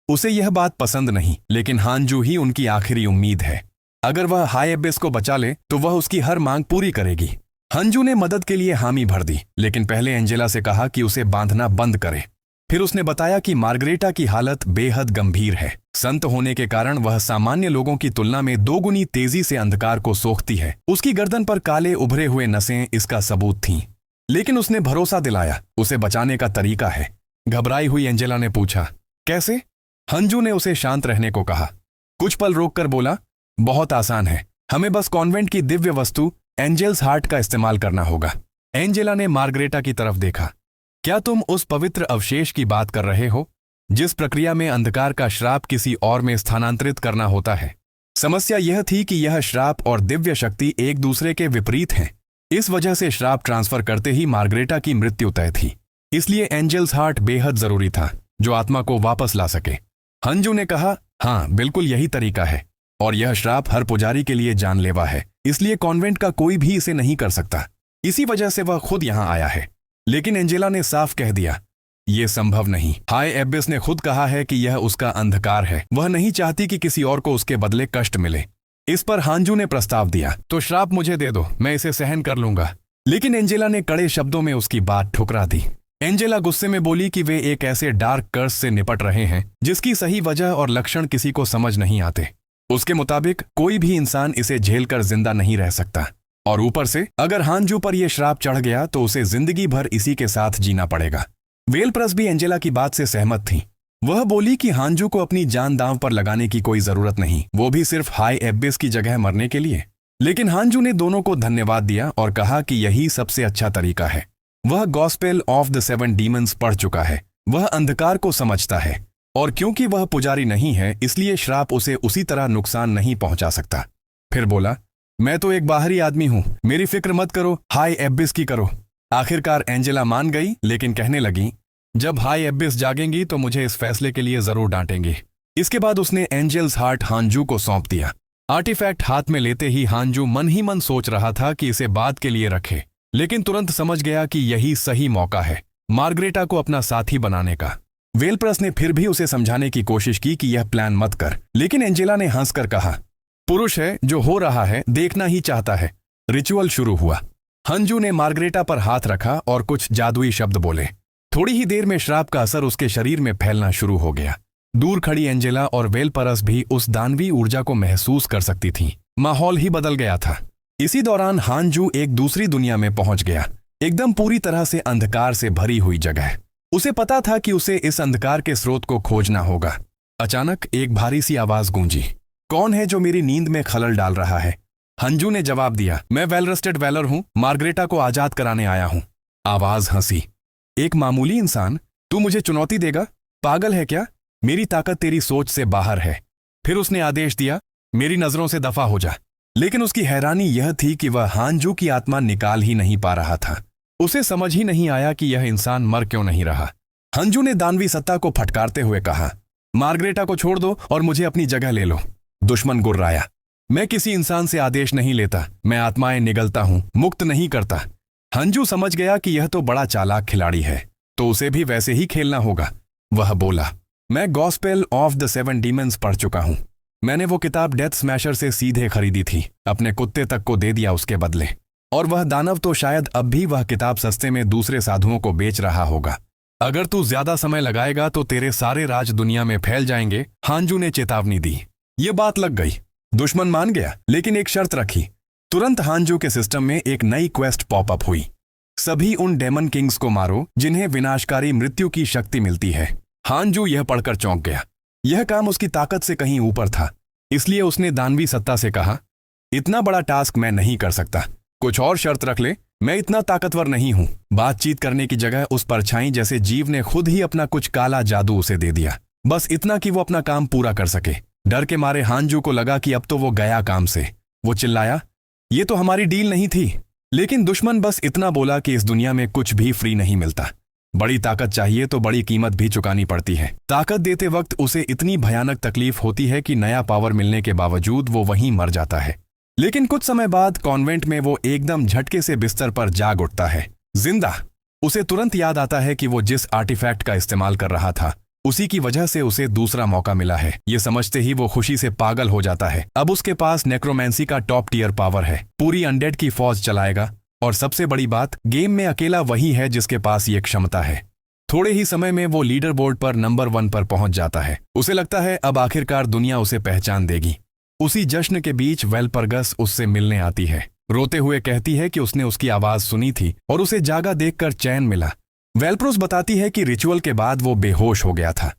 उसे यह बात पसंद नहीं, लेकिन हांजू ही उनकी आखिरी उम्मीद है। अगर वह हाई एबिस को बचा ले तो वह उसकी हर मांग पूरी करेगी। हांजू ने मदद के लिए हामी भर दी, लेकिन पहले एंजेला से कहा कि उसे बांधना बंद करे। फिर उसने बताया कि मार्गरेटा की हालत बेहद गंभीर है। संत होने के कारण वह सामान्य लोगों की तुलना में 2 गुनी तेजी से अंधकार को सोखती है। उसकी गर्दन पर काले उभरे हुए नसें इसका सबूत थीं। लेकिन उसने भरोसा दिलाया, उसे बचाने का तरीका है। घबराई हुई एंजेला ने पूछा, कैसे? हांजू ने उसे शांत रहने को कहा। कुछ पल रोककर बोला, बहुत आसान है, हमें बस कॉन्वेंट की दिव्य वस्तु एंजेल्स हार्ट का इस्तेमाल करना होगा। एंजेला ने मार्गरेटा की तरफ देखा। क्या तुम उस पवित्र अवशेष की बात कर रहे हो जिस प्रक्रिया में अंधकार का श्राप किसी और में स्थानांतरित करना होता है? समस्या यह थी कि यह श्राप और दिव्य शक्ति एक दूसरे के विपरीत हैं। इस वजह से श्राप ट्रांसफर करते ही मार्गरेटा की मृत्यु तय थी। इसलिए एंजेल्स हार्ट बेहद जरूरी था, जो आत्मा को वापस ला सके। हांजू ने कहा, हाँ, बिल्कुल यही तरीका है, और यह श्राप हर पुजारी के लिए जानलेवा है, इसलिए कॉन्वेंट का कोई भी इसे नहीं कर सकता। इसी वजह से वह खुद यहां आया है। लेकिन एंजेला ने साफ कह दिया, यह संभव नहीं। हाई एबिस ने खुद कहा है कि यह उसका अंधकार है। वह नहीं चाहती कि किसी और को उसके बदले कष्ट मिले। इस पर हांजू ने प्रस्ताव दिया, तो श्राप मुझे दे दो, मैं इसे सहन कर लूंगा। लेकिन एंजेला ने कड़े शब्दों में उसकी बात ठुकरा दी। एंजेला गुस्से में बोली कि वे एक ऐसे डार्क कर्स से निपट रहे हैं जिसकी सही वजह और लक्षण किसी को समझ नहीं आते। उसके मुताबिक कोई भी इंसान इसे झेलकर जिंदा नहीं रह सकता, और ऊपर से अगर हांजू पर यह श्राप चढ़ गया तो उसे जिंदगी भर इसी के साथ जीना पड़ेगा। वेलप्रस भी एंजेला की बात से सहमत थी। वह बोली कि हांजू को अपनी जान दांव पर लगाने की कोई जरूरत नहीं, वो भी सिर्फ हाई एबिस की जगह मरने के लिए। लेकिन हांजू ने दोनों को धन्यवाद दिया और कहा कि यही सबसे अच्छा तरीका है। वह गॉस्पेल ऑफ द 7 डीमंस पढ़ चुका है, वह अंधकार को समझता है और क्योंकि वह पुजारी नहीं है इसलिए श्राप उसे उसी तरह नुकसान नहीं पहुंचा सकता। फिर बोला, मैं तो एक बाहरी आदमी हूं, मेरी फिक्र मत करो, हाई एबिस की करो। आखिरकार एंजेला मान गई, लेकिन कहने लगी, जब हाई एबिस जागेंगी तो मुझे इस फैसले के लिए जरूर डांटेंगी। इसके बाद उसने एंजल्स हार्ट हांजू को सौंप दिया। आर्टिफैक्ट हाथ में लेते ही हांजू मन ही मन सोच रहा था कि इसे बाद के लिए रखे, लेकिन तुरंत समझ गया कि यही सही मौका है मार्गरेटा को अपना साथी बनाने का। वेलप्रस ने फिर भी उसे समझाने की कोशिश की कि यह प्लान मत कर, लेकिन एंजेला ने हंसकर कहा, पुरुष है, जो हो रहा है देखना ही चाहता है। रिचुअल शुरू हुआ। हांजू ने मार्गरेटा पर हाथ रखा और कुछ जादुई शब्द बोले। थोड़ी ही देर में श्राप का असर उसके शरीर में फैलना शुरू हो गया। दूर खड़ी एंजेला और वेलपरस भी उस दानवी ऊर्जा को महसूस कर सकती थीं। माहौल ही बदल गया था। इसी दौरान हांजू एक दूसरी दुनिया में पहुंच गया, एकदम पूरी तरह से अंधकार से भरी हुई जगह। उसे पता था कि उसे इस अंधकार के स्रोत को खोजना होगा। अचानक एक भारी सी आवाज गूंजी, कौन है जो मेरी नींद में खलल डाल रहा है? हांजू ने जवाब दिया, मैं वेलरेस्टेड वेलर हूं, मार्गरेटा को आजाद कराने आया हूं। आवाज हंसी, एक मामूली इंसान, तू मुझे चुनौती देगा? पागल है क्या? मेरी ताकत तेरी सोच से बाहर है। फिर उसने आदेश दिया, मेरी नजरों से दफा हो जा। लेकिन उसकी हैरानी यह थी कि वह हांजू की आत्मा निकाल ही नहीं पा रहा था। उसे समझ ही नहीं आया कि यह इंसान मर क्यों नहीं रहा। हांजू ने दानवी सत्ता को फटकारते हुए कहा, मार्गरेटा को छोड़ दो और मुझे अपनी जगह ले लो। दुश्मन गुर्राया, मैं किसी इंसान से आदेश नहीं लेता, मैं आत्माएं निगलता हूं, मुक्त नहीं करता। हांजू समझ गया कि यह तो बड़ा चालाक खिलाड़ी है, तो उसे भी वैसे ही खेलना होगा। वह बोला, मैं गॉस्पेल ऑफ द 7 डीमंस पढ़ चुका हूं। मैंने वो किताब डेथ स्मैशर से सीधे खरीदी थी, अपने कुत्ते तक को दे दिया उसके बदले। और वह दानव तो शायद अब भी वह किताब सस्ते में दूसरे साधुओं को बेच रहा होगा। अगर तू ज्यादा समय लगाएगा तो तेरे सारे राज दुनिया में फैल जाएंगे, हांजू ने चेतावनी दी। ये बात लग गई। दुश्मन मान गया, लेकिन एक शर्त रखी। तुरंत हांजू के सिस्टम में एक नई क्वेस्ट पॉपअप हुई, सभी उन डेमन किंग्स को मारो जिन्हें विनाशकारी मृत्यु की शक्ति मिलती है। हांजू यह पढ़कर चौंक गया। यह काम उसकी ताकत से कहीं ऊपर था, इसलिए उसने दानवी सत्ता से कहा, इतना बड़ा टास्क मैं नहीं कर सकता, कुछ और शर्त रख ले, मैं इतना ताकतवर नहीं हूं। बातचीत करने की जगह उस परछाई जैसे जीव ने खुद ही अपना कुछ काला जादू उसे दे दिया, बस इतना कि वो अपना काम पूरा कर सके। डर के मारे हांजू को लगा कि अब तो वो गया काम से। वो चिल्लाया, ये तो हमारी डील नहीं थी। लेकिन दुश्मन बस इतना बोला कि इस दुनिया में कुछ भी फ्री नहीं मिलता। बड़ी ताकत चाहिए तो बड़ी कीमत भी चुकानी पड़ती है। ताकत देते वक्त उसे इतनी भयानक तकलीफ होती है कि नया पावर मिलने के बावजूद वो वहीं मर जाता है। लेकिन कुछ समय बाद कॉन्वेंट में वो एकदम झटके से बिस्तर पर जाग उठता है, जिंदा। उसे तुरंत याद आता है कि वो जिस आर्टिफैक्ट का इस्तेमाल कर रहा था उसी की वजह से उसे दूसरा मौका मिला है। ये समझते ही वो खुशी से पागल हो जाता है। अब उसके पास नेक्रोमेंसी का टॉप टियर पावर है, पूरी अनडेड की फौज चलाएगा। और सबसे बड़ी बात, गेम में अकेला वही है जिसके पास ये क्षमता है। थोड़े ही समय में वो लीडर बोर्ड पर नंबर 1 पर पहुंच जाता है। उसे लगता है अब आखिरकार दुनिया उसे पहचान देगी। उसी जश्न के बीच वेलपरगस उससे मिलने आती है। रोते हुए कहती है कि उसने उसकी आवाज सुनी थी और उसे जागा देखकर चैन मिला। वेलप्रोस बताती है कि रिचुअल के बाद वो बेहोश हो गया था,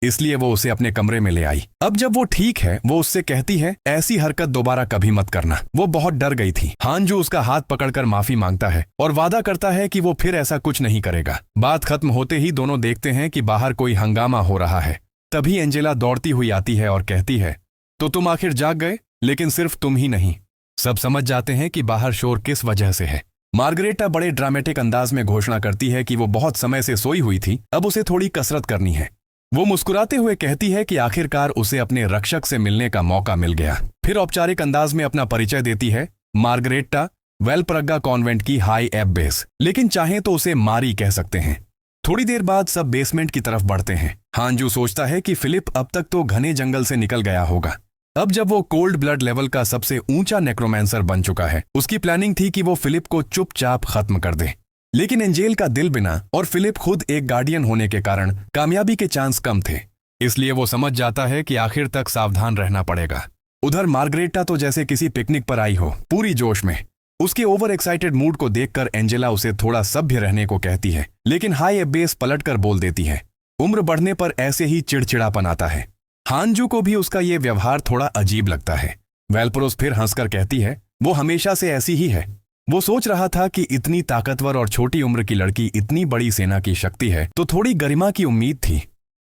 इसलिए वो उसे अपने कमरे में ले आई। अब जब वो ठीक है, वो उससे कहती है, ऐसी हरकत दोबारा कभी मत करना। वो बहुत डर गई थी। हांजू उसका हाथ पकड़कर माफी मांगता है और वादा करता है कि वो फिर ऐसा कुछ नहीं करेगा। बात खत्म होते ही दोनों देखते हैं कि बाहर कोई हंगामा हो रहा है। तभी एंजेला दौड़ती हुई आती है और कहती है, तो तुम आखिर जाग गए? लेकिन सिर्फ तुम ही नहीं। सब समझ जाते हैं कि बाहर शोर किस वजह से है। मार्गरेटा बड़े ड्रामेटिक अंदाज में घोषणा करती है कि वो बहुत समय से सोई हुई थी, अब उसे थोड़ी कसरत करनी है। वो मुस्कुराते हुए कहती है कि आखिरकार उसे अपने रक्षक से मिलने का मौका मिल गया। फिर औपचारिक अंदाज में अपना परिचय देती है, मार्गरेटा, वेलप्रगा कॉन्वेंट की हाई एब्बेस, लेकिन चाहें तो उसे मारी कह सकते हैं। थोड़ी देर बाद सब बेसमेंट की तरफ बढ़ते हैं। हांजू सोचता है कि फिलिप अब तक तो घने जंगल से निकल गया होगा। अब जब वो कोल्ड ब्लड लेवल का सबसे ऊंचा नेक्रोमेंसर बन चुका है, उसकी प्लानिंग थी कि वो फिलिप को चुपचाप खत्म कर दे। लेकिन एंजेल का दिल बिना और फिलिप खुद एक गार्डियन होने के कारण कामयाबी के चांस कम थे, इसलिए वो समझ जाता है कि आखिर तक सावधान रहना पड़ेगा। उधर मार्गरेटा तो जैसे किसी पिकनिक पर आई हो, पूरी जोश में। उसके ओवर एक्साइटेड मूड को देखकर एंजेला उसे थोड़ा सभ्य रहने को कहती है, लेकिन हाई एब्बेस पलटकर बोल देती है, उम्र बढ़ने पर ऐसे ही चिड़चिड़ापन आता है। हांजू को भी उसका ये व्यवहार थोड़ा अजीब लगता है। वेलप्रोस फिर हंसकर कहती है, वो हमेशा से ऐसी ही है। वो सोच रहा था कि इतनी ताकतवर और छोटी उम्र की लड़की इतनी बड़ी सेना की शक्ति है तो थोड़ी गरिमा की उम्मीद थी।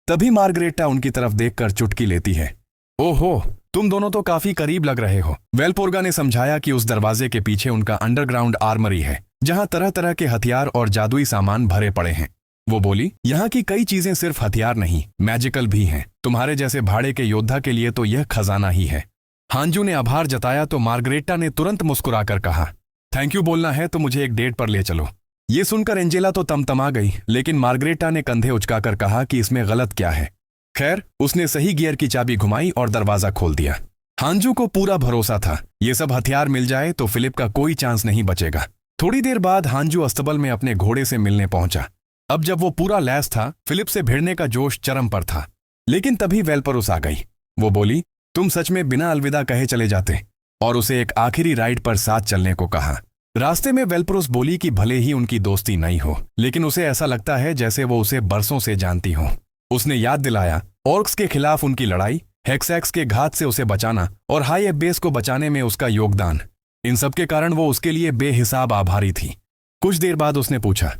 तभी मार्गरेटा उनकी तरफ देखकर चुटकी लेती है। ओहो, तुम दोनों तो काफी करीब लग रहे हो। वेलपोर्गा ने समझाया कि उस दरवाजे के पीछे उनका अंडरग्राउंड आर्मरी है, जहां तरह तरह के हथियार और जादुई सामान भरे पड़े हैं। वो बोली, यहाँ की कई चीजें सिर्फ हथियार नहीं, मैजिकल भी हैं। तुम्हारे जैसे भाड़े के योद्धा के लिए तो यह खजाना ही है। हांजू ने आभार जताया तो मार्गरेटा ने तुरंत मुस्कुराकर कहा, थैंक यू बोलना है तो मुझे एक डेट पर ले चलो। ये सुनकर एंजेला तो तमतमा गई, लेकिन मार्गरेटा ने कंधे उचकाकर कहा कि इसमें गलत क्या है। खैर, उसने सही गियर की चाबी घुमाई और दरवाजा खोल दिया। हांजू को पूरा भरोसा था, ये सब हथियार मिल जाए तो फिलिप का कोई चांस नहीं बचेगा। थोड़ी देर बाद हांजू अस्तबल में अपने घोड़े से मिलने पहुंचा। अब जब वो पूरा लैस था, फिलिप से भिड़ने का जोश चरम पर था। लेकिन तभी वेलपरोस आ गई। वो बोली, तुम सच में बिना अलविदा कहे चले जाते, और उसे एक आखिरी राइड पर साथ चलने को कहा। रास्ते में वेलपरोस बोली कि भले ही उनकी दोस्ती नहीं हो, लेकिन उसे ऐसा लगता है जैसे वो उसे बरसों से जानती हो। उसने याद दिलाया ऑर्क्स के खिलाफ उनकी लड़ाई, हेक्सैक्स के घात से उसे बचाना और हाई एब्बेस को बचाने में उसका योगदान। इन सब के कारण वो उसके लिए बेहिसाब आभारी थी। कुछ देर बाद उसने पूछा,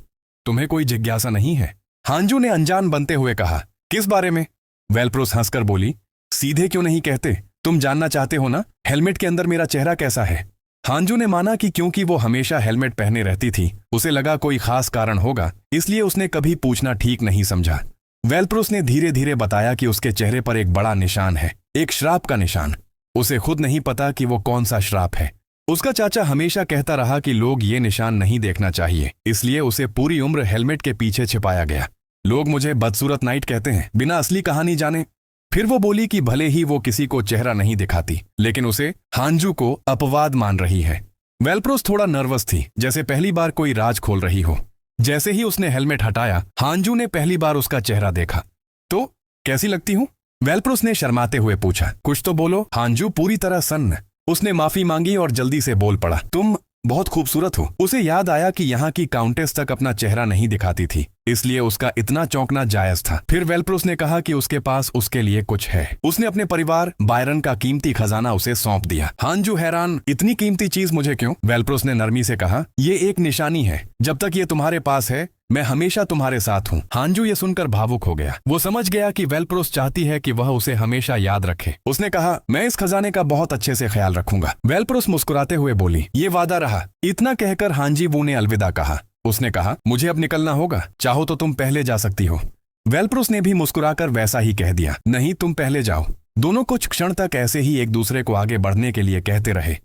तुम्हें कोई जिज्ञासा नहीं है? हांजू ने अनजान बनते हुए कहा, किस बारे में? वेलपरोस हंसकर बोली, सीधे क्यों नहीं कहते? तुम जानना चाहते हो ना, हेलमेट के अंदर मेरा चेहरा कैसा है? हांजू ने माना कि क्योंकि वो हमेशा हेलमेट पहने रहती थी, उसे लगा कोई खास कारण होगा, इसलिए उसने कभी पूछना ठीक नहीं समझा। वेलपरोस ने धीरे धीरे बताया कि उसके चेहरे पर एक बड़ा निशान है, एक श्राप का निशान। उसे खुद नहीं पता कि वो कौन सा श्राप है। उसका चाचा हमेशा कहता रहा कि लोग ये निशान नहीं देखना चाहिए, इसलिए उसे पूरी उम्र हेलमेट के पीछे छिपाया गया। लोग मुझे बदसूरत नाइट कहते हैं, बिना असली कहानी जाने। फिर वो बोली कि भले ही वो किसी को चेहरा नहीं दिखाती, लेकिन उसे हांजू को अपवाद मान रही है। वेलपरोस थोड़ा नर्वस थी, जैसे पहली बार कोई राज खोल रही हो। जैसे ही उसने हेलमेट हटाया, हांजू ने पहली बार उसका चेहरा देखा। तो कैसी लगती हूँ? वेलपरोस ने शर्माते हुए पूछा। कुछ तो बोलो। हांजू पूरी तरह सन्न। उसने माफी मांगी और जल्दी से बोल पड़ा, तुम बहुत खूबसूरत हो। उसे याद आया कि यहाँ की काउंटेस तक अपना चेहरा नहीं दिखाती थी, इसलिए उसका इतना चौंकना जायज था। फिर वेलपरोस ने कहा कि उसके पास उसके लिए कुछ है। उसने अपने परिवार बायरन का कीमती खजाना उसे सौंप दिया। हांजू हैरान, इतनी कीमती चीज मुझे क्यों? वेलपरोस ने नरमी से कहा, ये एक निशानी है, जब तक ये तुम्हारे पास है मैं हमेशा तुम्हारे साथ हूँ। हांजू ये सुनकर भावुक हो गया। वो समझ गया कि वेलपरोस चाहती है कि वह उसे हमेशा याद रखे। उसने कहा, मैं इस खजाने का बहुत अच्छे से ख्याल रखूंगा। वेलपरोस मुस्कुराते हुए बोली, ये वादा रहा। इतना कहकर हांजी वो ने अलविदा कहा। उसने कहा, मुझे अब निकलना होगा, चाहो तो तुम पहले जा सकती हो। वेलपरोस ने भी मुस्कुराकर वैसा ही कह दिया, नहीं तुम पहले जाओ। दोनों कुछ क्षण तक ऐसे ही एक दूसरे को आगे बढ़ने के लिए कहते रहे,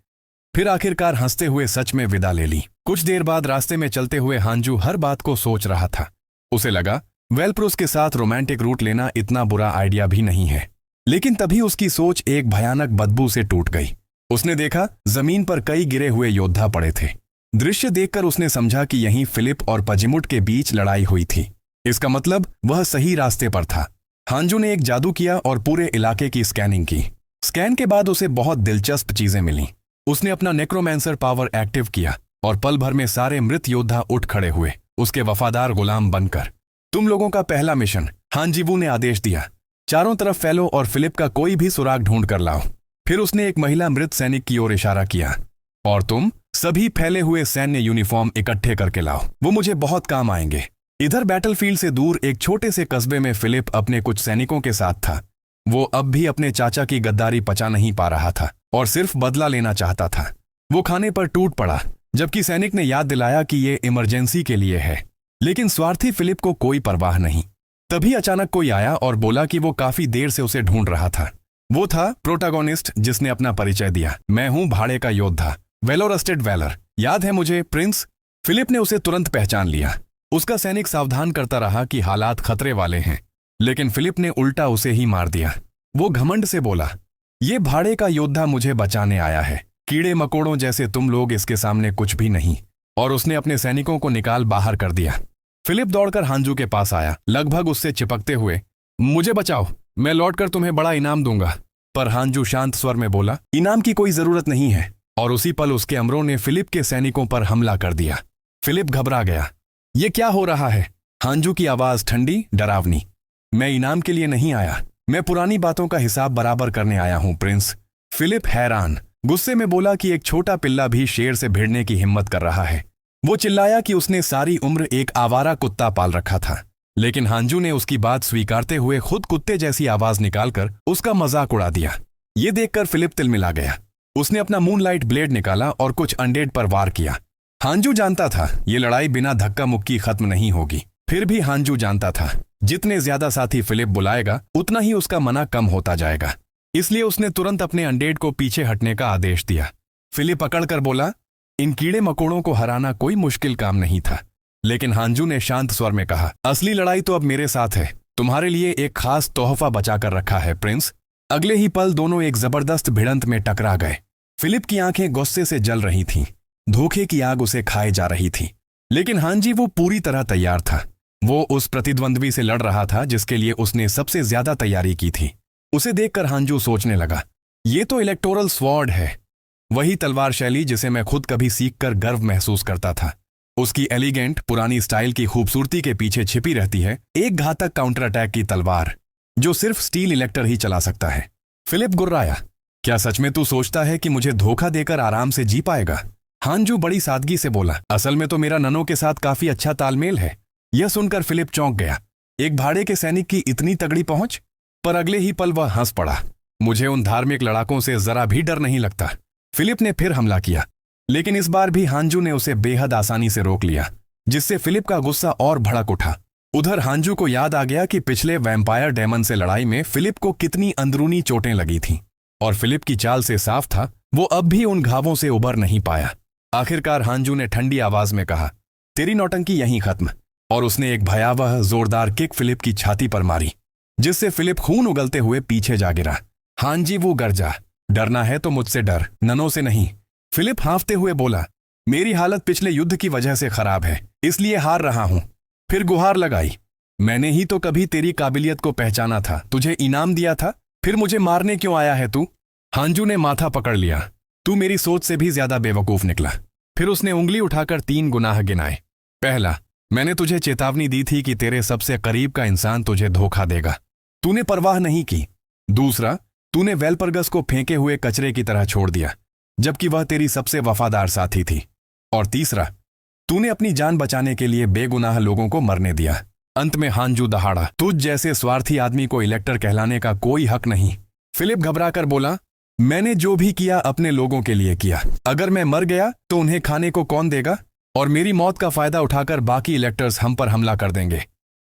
फिर आखिरकार हंसते हुए सच में विदा ले ली। कुछ देर बाद रास्ते में चलते हुए हांजू हर बात को सोच रहा था। उसे लगा वेलपरोस के साथ रोमांटिक रूट लेना इतना बुरा आइडिया भी नहीं है। लेकिन तभी उसकी सोच एक भयानक बदबू से टूट गई। उसने देखा जमीन पर कई गिरे हुए योद्धा पड़े थे। दृश्य देखकर उसने समझा कि यहीं फिलिप और पजिमुट के बीच लड़ाई हुई थी। इसका मतलब वह सही रास्ते पर था। हांजू ने एक जादू किया और पूरे इलाके की स्कैनिंग की। स्कैन के बाद उसे बहुत दिलचस्प चीजें मिली। उसने अपना नेक्रोमैंसर पावर एक्टिव किया और पल भर में सारे मृत योद्धा उठ खड़े हुए, उसके वफादार गुलाम बनकर। तुम लोगों का पहला मिशन, हांजीवू ने आदेश दिया, चारों तरफ फैलो और फिलिप का कोई भी सुराग ढूंढ कर लाओ। फिर उसने एक महिला मृत सैनिक की ओर इशारा किया, और तुम सभी फैले हुए सैन्य यूनिफॉर्म इकट्ठे करके लाओ, वो मुझे बहुत काम आएंगे। इधर बैटलफील्ड से दूर एक छोटे से कस्बे में फिलिप अपने कुछ सैनिकों के साथ था। वो अब भी अपने चाचा की गद्दारी पचा नहीं पा रहा था और सिर्फ बदला लेना चाहता था। वो खाने पर टूट पड़ा, जबकि सैनिक ने याद दिलाया कि ये इमरजेंसी के लिए है। लेकिन स्वार्थी फिलिप को कोई परवाह नहीं। तभी अचानक कोई आया और बोला कि वो काफी देर से उसे ढूंढ रहा था। वो था प्रोटैगोनिस्ट, जिसने अपना परिचय दिया, मैं हूं भाड़े का योद्धा, वेलोरस्टेड वैलर। याद है मुझे, प्रिंस? फिलिप ने उसे तुरंत पहचान लिया। उसका सैनिक सावधान करता रहा कि हालात खतरे वाले हैं, लेकिन फिलिप ने उल्टा उसे ही मार दिया। वो घमंड से बोला, ये भाड़े का योद्धा मुझे बचाने आया है, कीड़े मकोड़ों जैसे तुम लोग इसके सामने कुछ भी नहीं। और उसने अपने सैनिकों को निकाल बाहर कर दिया। फिलिप दौड़कर हांजू के पास आया, लगभग उससे चिपकते हुए, मुझे बचाओ, मैं लौटकर तुम्हें बड़ा इनाम दूंगा। पर हांजू शांत स्वर में बोला, इनाम की कोई जरूरत नहीं है। और उसी पल उसके अमरों ने फिलिप के सैनिकों पर हमला कर दिया। फिलिप घबरा गया, ये क्या हो रहा है? हांजू की आवाज ठंडी, डरावनी, मैं इनाम के लिए नहीं आया, मैं पुरानी बातों का हिसाब बराबर करने आया हूं प्रिंस। फिलिप हैरान, गुस्से में बोला कि एक छोटा पिल्ला भी शेर से भिड़ने की हिम्मत कर रहा है। वो चिल्लाया कि उसने सारी उम्र एक आवारा कुत्ता पाल रखा था, लेकिन हांजू ने उसकी बात स्वीकारते हुए खुद कुत्ते जैसी आवाज निकालकर उसका मजाक उड़ा दिया। ये देखकर फिलिप तिलमिला गया। उसने अपना मूनलाइट ब्लेड निकाला और कुछ अनडेड पर वार किया। हांजू जानता था ये लड़ाई बिना धक्का मुक्की खत्म नहीं होगी। फिर भी हांजू जानता था जितने ज्यादा साथी फिलिप बुलाएगा उतना ही उसका मना कम होता जाएगा। इसलिए उसने तुरंत अपने अनडेड को पीछे हटने का आदेश दिया। फिलिप अकड़कर बोला, इन कीड़े मकोड़ों को हराना कोई मुश्किल काम नहीं था। लेकिन हांजू ने शांत स्वर में कहा, असली लड़ाई तो अब मेरे साथ है। तुम्हारे लिए एक खास तोहफा बचाकर रखा है प्रिंस। अगले ही पल दोनों एक जबरदस्त भिड़ंत में टकरा गए। फिलिप की आंखें गुस्से से जल रही थीं। धोखे की आग उसे खाए जा रही थी। लेकिन हांजी वो पूरी तरह तैयार था। वो उस प्रतिद्वंद्वी से लड़ रहा था जिसके लिए उसने सबसे ज्यादा तैयारी की थी। उसे देखकर हांजू सोचने लगा, ये तो इलेक्टोरल स्वॉर्ड है, वही तलवार शैली जिसे मैं खुद कभी सीखकर गर्व महसूस करता था। उसकी एलिगेंट पुरानी स्टाइल की खूबसूरती के पीछे छिपी रहती है एक घातक काउंटर अटैक की तलवार जो सिर्फ स्टील इलेक्टर ही चला सकता है। फिलिप गुर्राया, क्या सच में तू सोचता है कि मुझे धोखा देकर आराम से जी पाएगा? हांजू बड़ी सादगी से बोला, असल में तो मेरा ननो के साथ काफी अच्छा तालमेल है। यह सुनकर फिलिप चौंक गया। एक भाड़े के सैनिक की इतनी तगड़ी पहुंच? पर अगले ही पल वह हंस पड़ा। मुझे उन धार्मिक लड़ाकों से जरा भी डर नहीं लगता। फिलिप ने फिर हमला किया, लेकिन इस बार भी हांजू ने उसे बेहद आसानी से रोक लिया, जिससे फिलिप का गुस्सा और भड़क उठा। उधर हांजू को याद आ गया कि पिछले वैम्पायर डेमन से लड़ाई में फिलिप को कितनी अंदरूनी चोटें लगी थीं, और फिलिप की चाल से साफ था वो अब भी उन घावों से उबर नहीं पाया। आखिरकार हांजू ने ठंडी आवाज में कहा, तेरी नौटंकी यहीं खत्म। और उसने एक भयावह जोरदार किक फिलिप की छाती पर मारी, जिससे फिलिप खून उगलते हुए पीछे जा गिरा। हांजी वो गरजा, डरना है तो मुझसे डर, ननो से नहीं। फिलिप हाँफते हुए बोला, मेरी हालत पिछले युद्ध की वजह से खराब है, इसलिए हार रहा हूं। फिर गुहार लगाई, मैंने ही तो कभी तेरी काबिलियत को पहचाना था, तुझे इनाम दिया था, फिर मुझे मारने क्यों आया है तू? हांजू ने माथा पकड़ लिया, तू मेरी सोच से भी ज्यादा बेवकूफ निकला। फिर उसने उंगली उठाकर 3 गुनाह गिनाए। पहला, मैंने तुझे चेतावनी दी थी कि तेरे सबसे करीब का इंसान तुझे धोखा देगा, तूने परवाह नहीं की। दूसरा, तूने वेलपरगस को फेंके हुए कचरे की तरह छोड़ दिया, जबकि वह तेरी सबसे वफादार साथी थी। और तीसरा, तूने अपनी जान बचाने के लिए बेगुनाह लोगों को मरने दिया। अंत में हांजू दहाड़ा, तुझ जैसे स्वार्थी आदमी को इलेक्टर कहलाने का कोई हक नहीं। फिलिप घबराकर बोला, मैंने जो भी किया अपने लोगों के लिए किया। अगर मैं मर गया तो उन्हें खाने को कौन देगा? और मेरी मौत का फायदा उठाकर बाकी इलेक्टर्स हम पर हमला कर देंगे।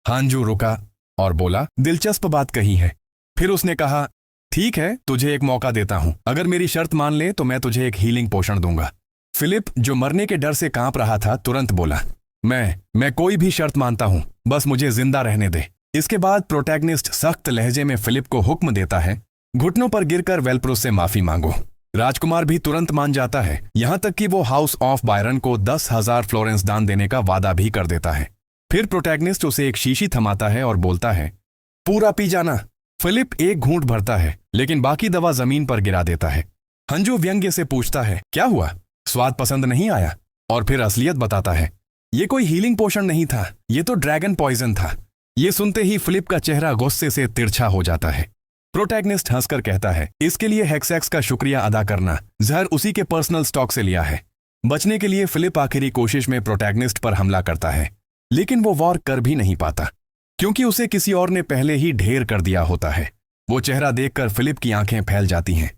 हांजू रुका और बोला, दिलचस्प बात कही है। फिर उसने कहा, ठीक है, तुझे एक मौका देता हूं। अगर मेरी शर्त मान ले तो मैं तुझे एक हीलिंग पोशन दूंगा। फिलिप, जो मरने के डर से कांप रहा था, तुरंत बोला, मैं कोई भी शर्त मानता हूं, बस मुझे जिंदा रहने दे। इसके बाद प्रोटैगनिस्ट सख्त लहजे में फिलिप को हुक्म देता है, घुटनों पर गिरकर वेलप्रोस से माफी मांगो। राजकुमार भी तुरंत मान जाता है, यहां तक कि वो हाउस ऑफ बायरन को 10,000 फ्लोरेंस दान देने का वादा भी कर देता है। फिर प्रोटैगनिस्ट उसे एक शीशी थमाता है और बोलता है, पूरा पी जाना। फिलिप एक घूंट भरता है, लेकिन बाकी दवा जमीन पर गिरा देता है। हंजू व्यंग्य से पूछता है, क्या हुआ? स्वाद पसंद नहीं आया? और फिर असलियत बताता है, ये कोई हीलिंग पोशन नहीं था, ये तो ड्रैगन पॉइजन था। ये सुनते ही फिलिप का चेहरा गुस्से से तिरछा हो जाता है। प्रोटैगनिस्ट हंसकर कहता है, इसके लिए हेक्सेक्स का शुक्रिया अदा करना, जहर उसी के पर्सनल स्टॉक से लिया है। बचने के लिए फिलिप आखिरी कोशिश में प्रोटैगनिस्ट पर हमला करता है, लेकिन वो वॉर कर भी नहीं पाता, क्योंकि उसे किसी और ने पहले ही ढेर कर दिया होता है। वो चेहरा देखकर फिलिप की आंखें फैल जाती हैं।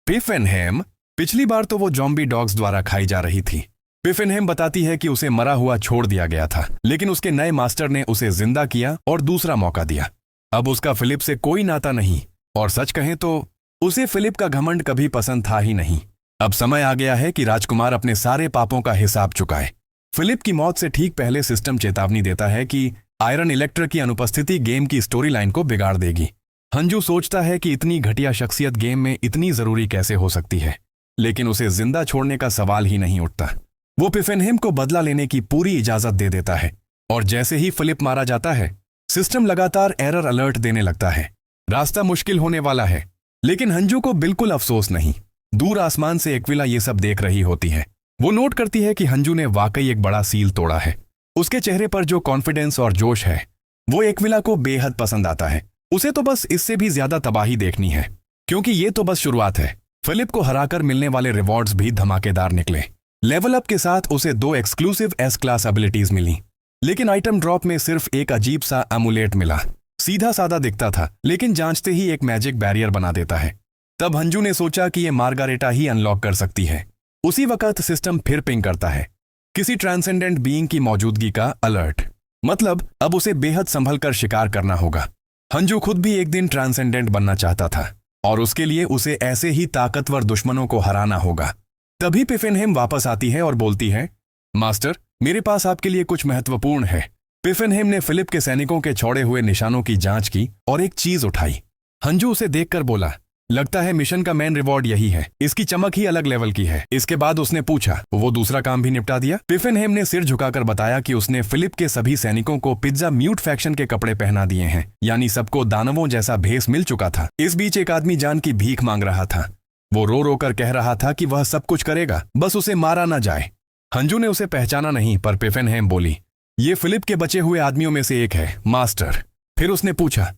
पिफेनहेम, पिछली बार तो वो जॉम्बी डॉग्स द्वारा खाई जा रही थी। पिफेनहेम बताती है कि उसे मरा हुआ छोड़ दिया गया था, लेकिन उसके नए मास्टर ने उसे जिंदा किया और दूसरा मौका दिया। अब उसका फिलिप से कोई नाता नहीं, और सच कहें तो उसे फिलिप का घमंड कभी पसंद था ही नहीं। अब समय आ गया है कि राजकुमार अपने सारे पापों का हिसाब चुकाए। फिलिप की मौत से ठीक पहले सिस्टम चेतावनी देता है कि आयरन इलेक्टर की अनुपस्थिति गेम की स्टोरी लाइन को बिगाड़ देगी। हंजू सोचता है कि इतनी घटिया शख्सियत गेम में इतनी जरूरी कैसे हो सकती है, लेकिन उसे जिंदा छोड़ने का सवाल ही नहीं उठता। वो पिफेनहेम को बदला लेने की पूरी इजाजत दे देता है, और जैसे ही फिलिप मारा जाता है, सिस्टम लगातार एरर अलर्ट देने लगता है। रास्ता मुश्किल होने वाला है, लेकिन हंजू को बिल्कुल अफसोस नहीं। दूर आसमान से एक्विला ये सब देख रही होती है। वो नोट करती है कि हंजू ने वाकई एक बड़ा सील तोड़ा है। उसके चेहरे पर जो कॉन्फिडेंस और जोश है, वो एक्विला को बेहद पसंद आता है। उसे तो बस इससे भी ज्यादा तबाही देखनी है, क्योंकि ये तो बस शुरुआत है। फिलिप को हराकर मिलने वाले रिवॉर्ड्स भी धमाकेदार निकले। लेवल अप के साथ उसे 2 एक्सक्लूसिव एस क्लास एबिलिटीज मिली, लेकिन आइटम ड्रॉप में सिर्फ एक अजीब सा एमुलेट मिला। सीधा सादा दिखता था, लेकिन जांचते ही एक मैजिक बैरियर बना देता है। तब हंजू ने सोचा कि ये मार्गारेटा ही अनलॉक कर सकती है। उसी वक्त सिस्टम फिर पिंग करता है, किसी ट्रांसेंडेंट बीइंग की मौजूदगी का अलर्ट। मतलब अब उसे बेहद संभल कर शिकार करना होगा। हंजू खुद भी एक दिन ट्रांसेंडेंट बनना चाहता था और उसके लिए उसे ऐसे ही ताकतवर दुश्मनों को हराना होगा। तभी पिफिनहेम वापस आती है और बोलती है, मास्टर, मेरे पास आपके लिए कुछ महत्वपूर्ण है। पिफिनहेम ने फिलिप के सैनिकों के छोड़े हुए निशानों की जांच की और एक चीज उठाई। हंजू उसे देखकर बोला, लगता है मिशन का मेन रिवॉर्ड यही है। इसकी चमक ही अलग लेवल की है। इसके बाद उसने पूछा, वो दूसरा काम भी निपटा दिया? पिफिनहेम ने सिर झुकाकर बताया कि उसने फिलिप के सभी सैनिकों को पिज्जा म्यूट फैक्शन के कपड़े पहना दिए हैं, यानी सबको दानवों जैसा भेस मिल चुका था। इस बीच एक आदमी जान की भीख मांग रहा था। वो रो रो कर कह रहा था कि वह सब कुछ करेगा, बस उसे मारा ना जाए। हंजू ने उसे पहचाना नहीं, पर पिफिनहेम बोली, ये फिलिप के बचे हुए आदमियों में से एक है, मास्टर। फिर उसने पूछा,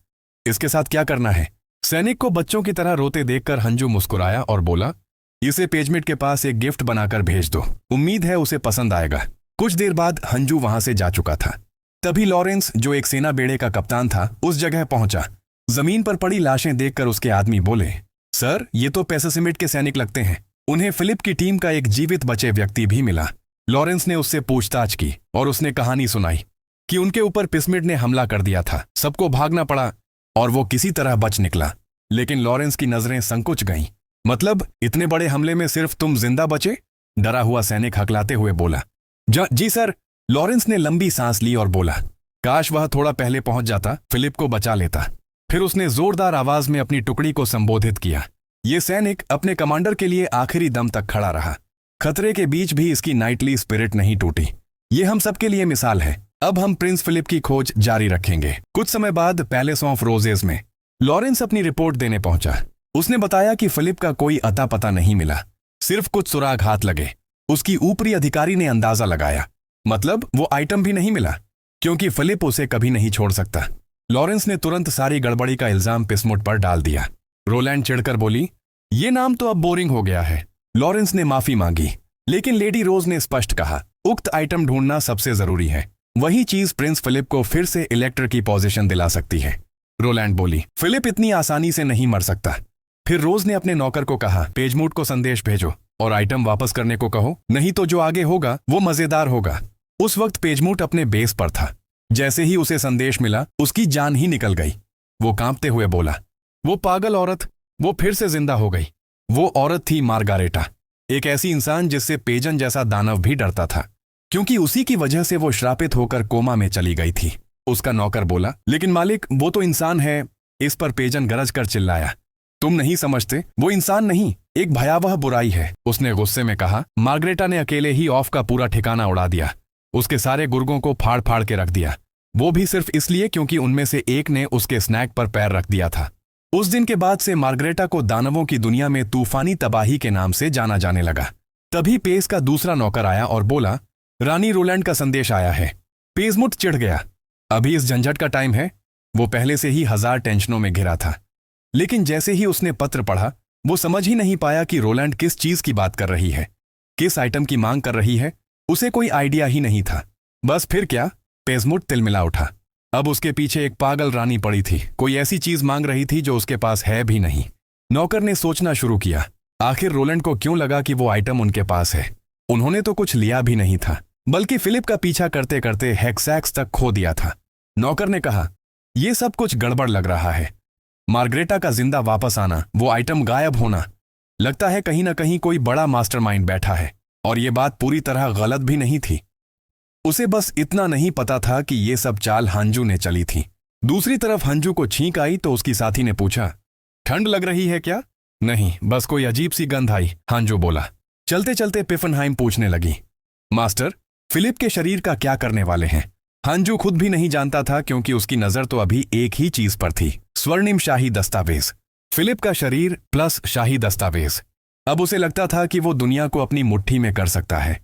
इसके साथ क्या करना है? सैनिक को बच्चों की तरह रोते देखकर हंजू मुस्कुराया और बोला, इसे पेजमेट के पास एक गिफ्ट बनाकर भेज दो, उम्मीद है उसे पसंद आएगा। कुछ देर बाद हंजू वहां से जा चुका था। तभी लॉरेंस, जो एक सेना बेड़े का कप्तान था, उस जगह पहुंचा। जमीन पर पड़ी लाशें देखकर उसके आदमी बोले, सर, ये तो पेसेसिमिट के सैनिक लगते हैं। उन्हें फिलिप की टीम का एक जीवित बचे व्यक्ति भी मिला। लॉरेंस ने उससे पूछताछ की और उसने कहानी सुनाई कि उनके ऊपर पिस्मिट ने हमला कर दिया था। सबको भागना पड़ा और वो किसी तरह बच निकला। लेकिन लॉरेंस की नजरें संकुच गईं। मतलब इतने बड़े हमले में सिर्फ तुम जिंदा बचे? डरा हुआ सैनिक हकलाते हुए बोला। जी सर। लॉरेंस ने लंबी सांस ली और बोला, काश वह थोड़ा पहले पहुंच जाता, फिलिप को बचा लेता। फिर उसने जोरदार आवाज में अपनी टुकड़ी को संबोधित किया। ये सैनिक अपने कमांडर के लिए आखिरी दम तक खड़ा रहा। खतरे के बीच भी इसकी नाइटली स्पिरिट नहीं टूटी। ये हम सबके लिए मिसाल है। अब हम प्रिंस फिलिप की खोज जारी रखेंगे। कुछ समय बाद पैलेस ऑफ रोजेस में लॉरेंस अपनी रिपोर्ट देने पहुंचा। उसने बताया कि फिलिप का कोई अता पता नहीं मिला, सिर्फ कुछ सुराग हाथ लगे। उसकी ऊपरी अधिकारी ने अंदाजा लगाया, मतलब वो आइटम भी नहीं मिला, क्योंकि फिलिप उसे कभी नहीं छोड़ सकता। लॉरेंस ने तुरंत सारी गड़बड़ी का इल्जाम पिस्मुट पर डाल दिया। रोलैंड चिढ़कर बोली, ये नाम तो अब बोरिंग हो गया है। लॉरेंस ने माफी मांगी, लेकिन लेडी रोज ने स्पष्ट कहा, उक्त आइटम ढूंढना सबसे जरूरी है। वही चीज प्रिंस फिलिप को फिर से इलेक्टर की पोजीशन दिला सकती है। रोलैंड बोली, फिलिप इतनी आसानी से नहीं मर सकता। फिर रोज ने अपने नौकर को कहा, पेजमूट को संदेश भेजो और आइटम वापस करने को कहो, नहीं तो जो आगे होगा वो मजेदार होगा। उस वक्त पेजमूट अपने बेस पर था। जैसे ही उसे संदेश मिला, उसकी जान ही निकल गई। वो कांपते हुए बोला, वो पागल औरत, वो फिर से जिंदा हो गई। वो औरत थी मार्गारेटा, एक ऐसी इंसान जिससे पेजन जैसा दानव भी डरता था, क्योंकि उसी की वजह से वो श्रापित होकर कोमा में चली गई थी। उसका नौकर बोला, लेकिन मालिक, वो तो इंसान है। इस पर पेजन गरज कर चिल्लाया, तुम नहीं समझते, वो इंसान नहीं, एक भयावह बुराई है। उसने गुस्से में कहा, मार्गरेटा ने अकेले ही ऑफ का पूरा ठिकाना उड़ा दिया। उसके सारे गुर्गों को फाड़ फाड़ के रख दिया, वो भी सिर्फ इसलिए क्योंकि उनमें से एक ने उसके स्नैक पर पैर रख दिया था। उस दिन के बाद से मार्गरेटा को दानवों की दुनिया में तूफानी तबाही के नाम से जाना जाने लगा। तभी पेस का दूसरा नौकर आया और बोला, रानी रोलैंड का संदेश आया है। पेजमुट चिढ़ गया, अभी इस झंझट का टाइम है? वो पहले से ही 1000 टेंशनों में घिरा था। लेकिन जैसे ही उसने पत्र पढ़ा, वो समझ ही नहीं पाया कि रोलैंड किस चीज की बात कर रही है, किस आइटम की मांग कर रही है। उसे कोई आइडिया ही नहीं था। बस फिर क्या, पेजमुट तिलमिला उठा। अब उसके पीछे एक पागल रानी पड़ी थी, कोई ऐसी चीज मांग रही थी जो उसके पास है भी नहीं। नौकर ने सोचना शुरू किया, आखिर रोलैंड को क्यों लगा कि वो आइटम उनके पास है? उन्होंने तो कुछ लिया भी नहीं था, बल्कि फिलिप का पीछा करते करते हेक्सैक्स तक खो दिया था। नौकर ने कहा, यह सब कुछ गड़बड़ लग रहा है। मार्गरेटा का जिंदा वापस आना, वो आइटम गायब होना, लगता है कहीं ना कहीं कोई बड़ा मास्टरमाइंड बैठा है। और ये बात पूरी तरह गलत भी नहीं थी। उसे बस इतना नहीं पता था कि ये सब चाल हंजू ने चली थी। दूसरी तरफ हंजू को छींक आई तो उसकी साथी ने पूछा, ठंड लग रही है क्या? नहीं, बस कोई अजीब सी गंध आई, हंजू बोला। चलते चलते पिफनहाइम पूछने लगी, मास्टर, फिलिप के शरीर का क्या करने वाले हैं? हंजू खुद भी नहीं जानता था, क्योंकि उसकी नजर तो अभी एक ही चीज पर थी, स्वर्णिम शाही दस्तावेज। फिलिप का शरीर प्लस शाही दस्तावेज। अब उसे लगता था कि वो दुनिया को अपनी मुट्ठी में कर सकता है।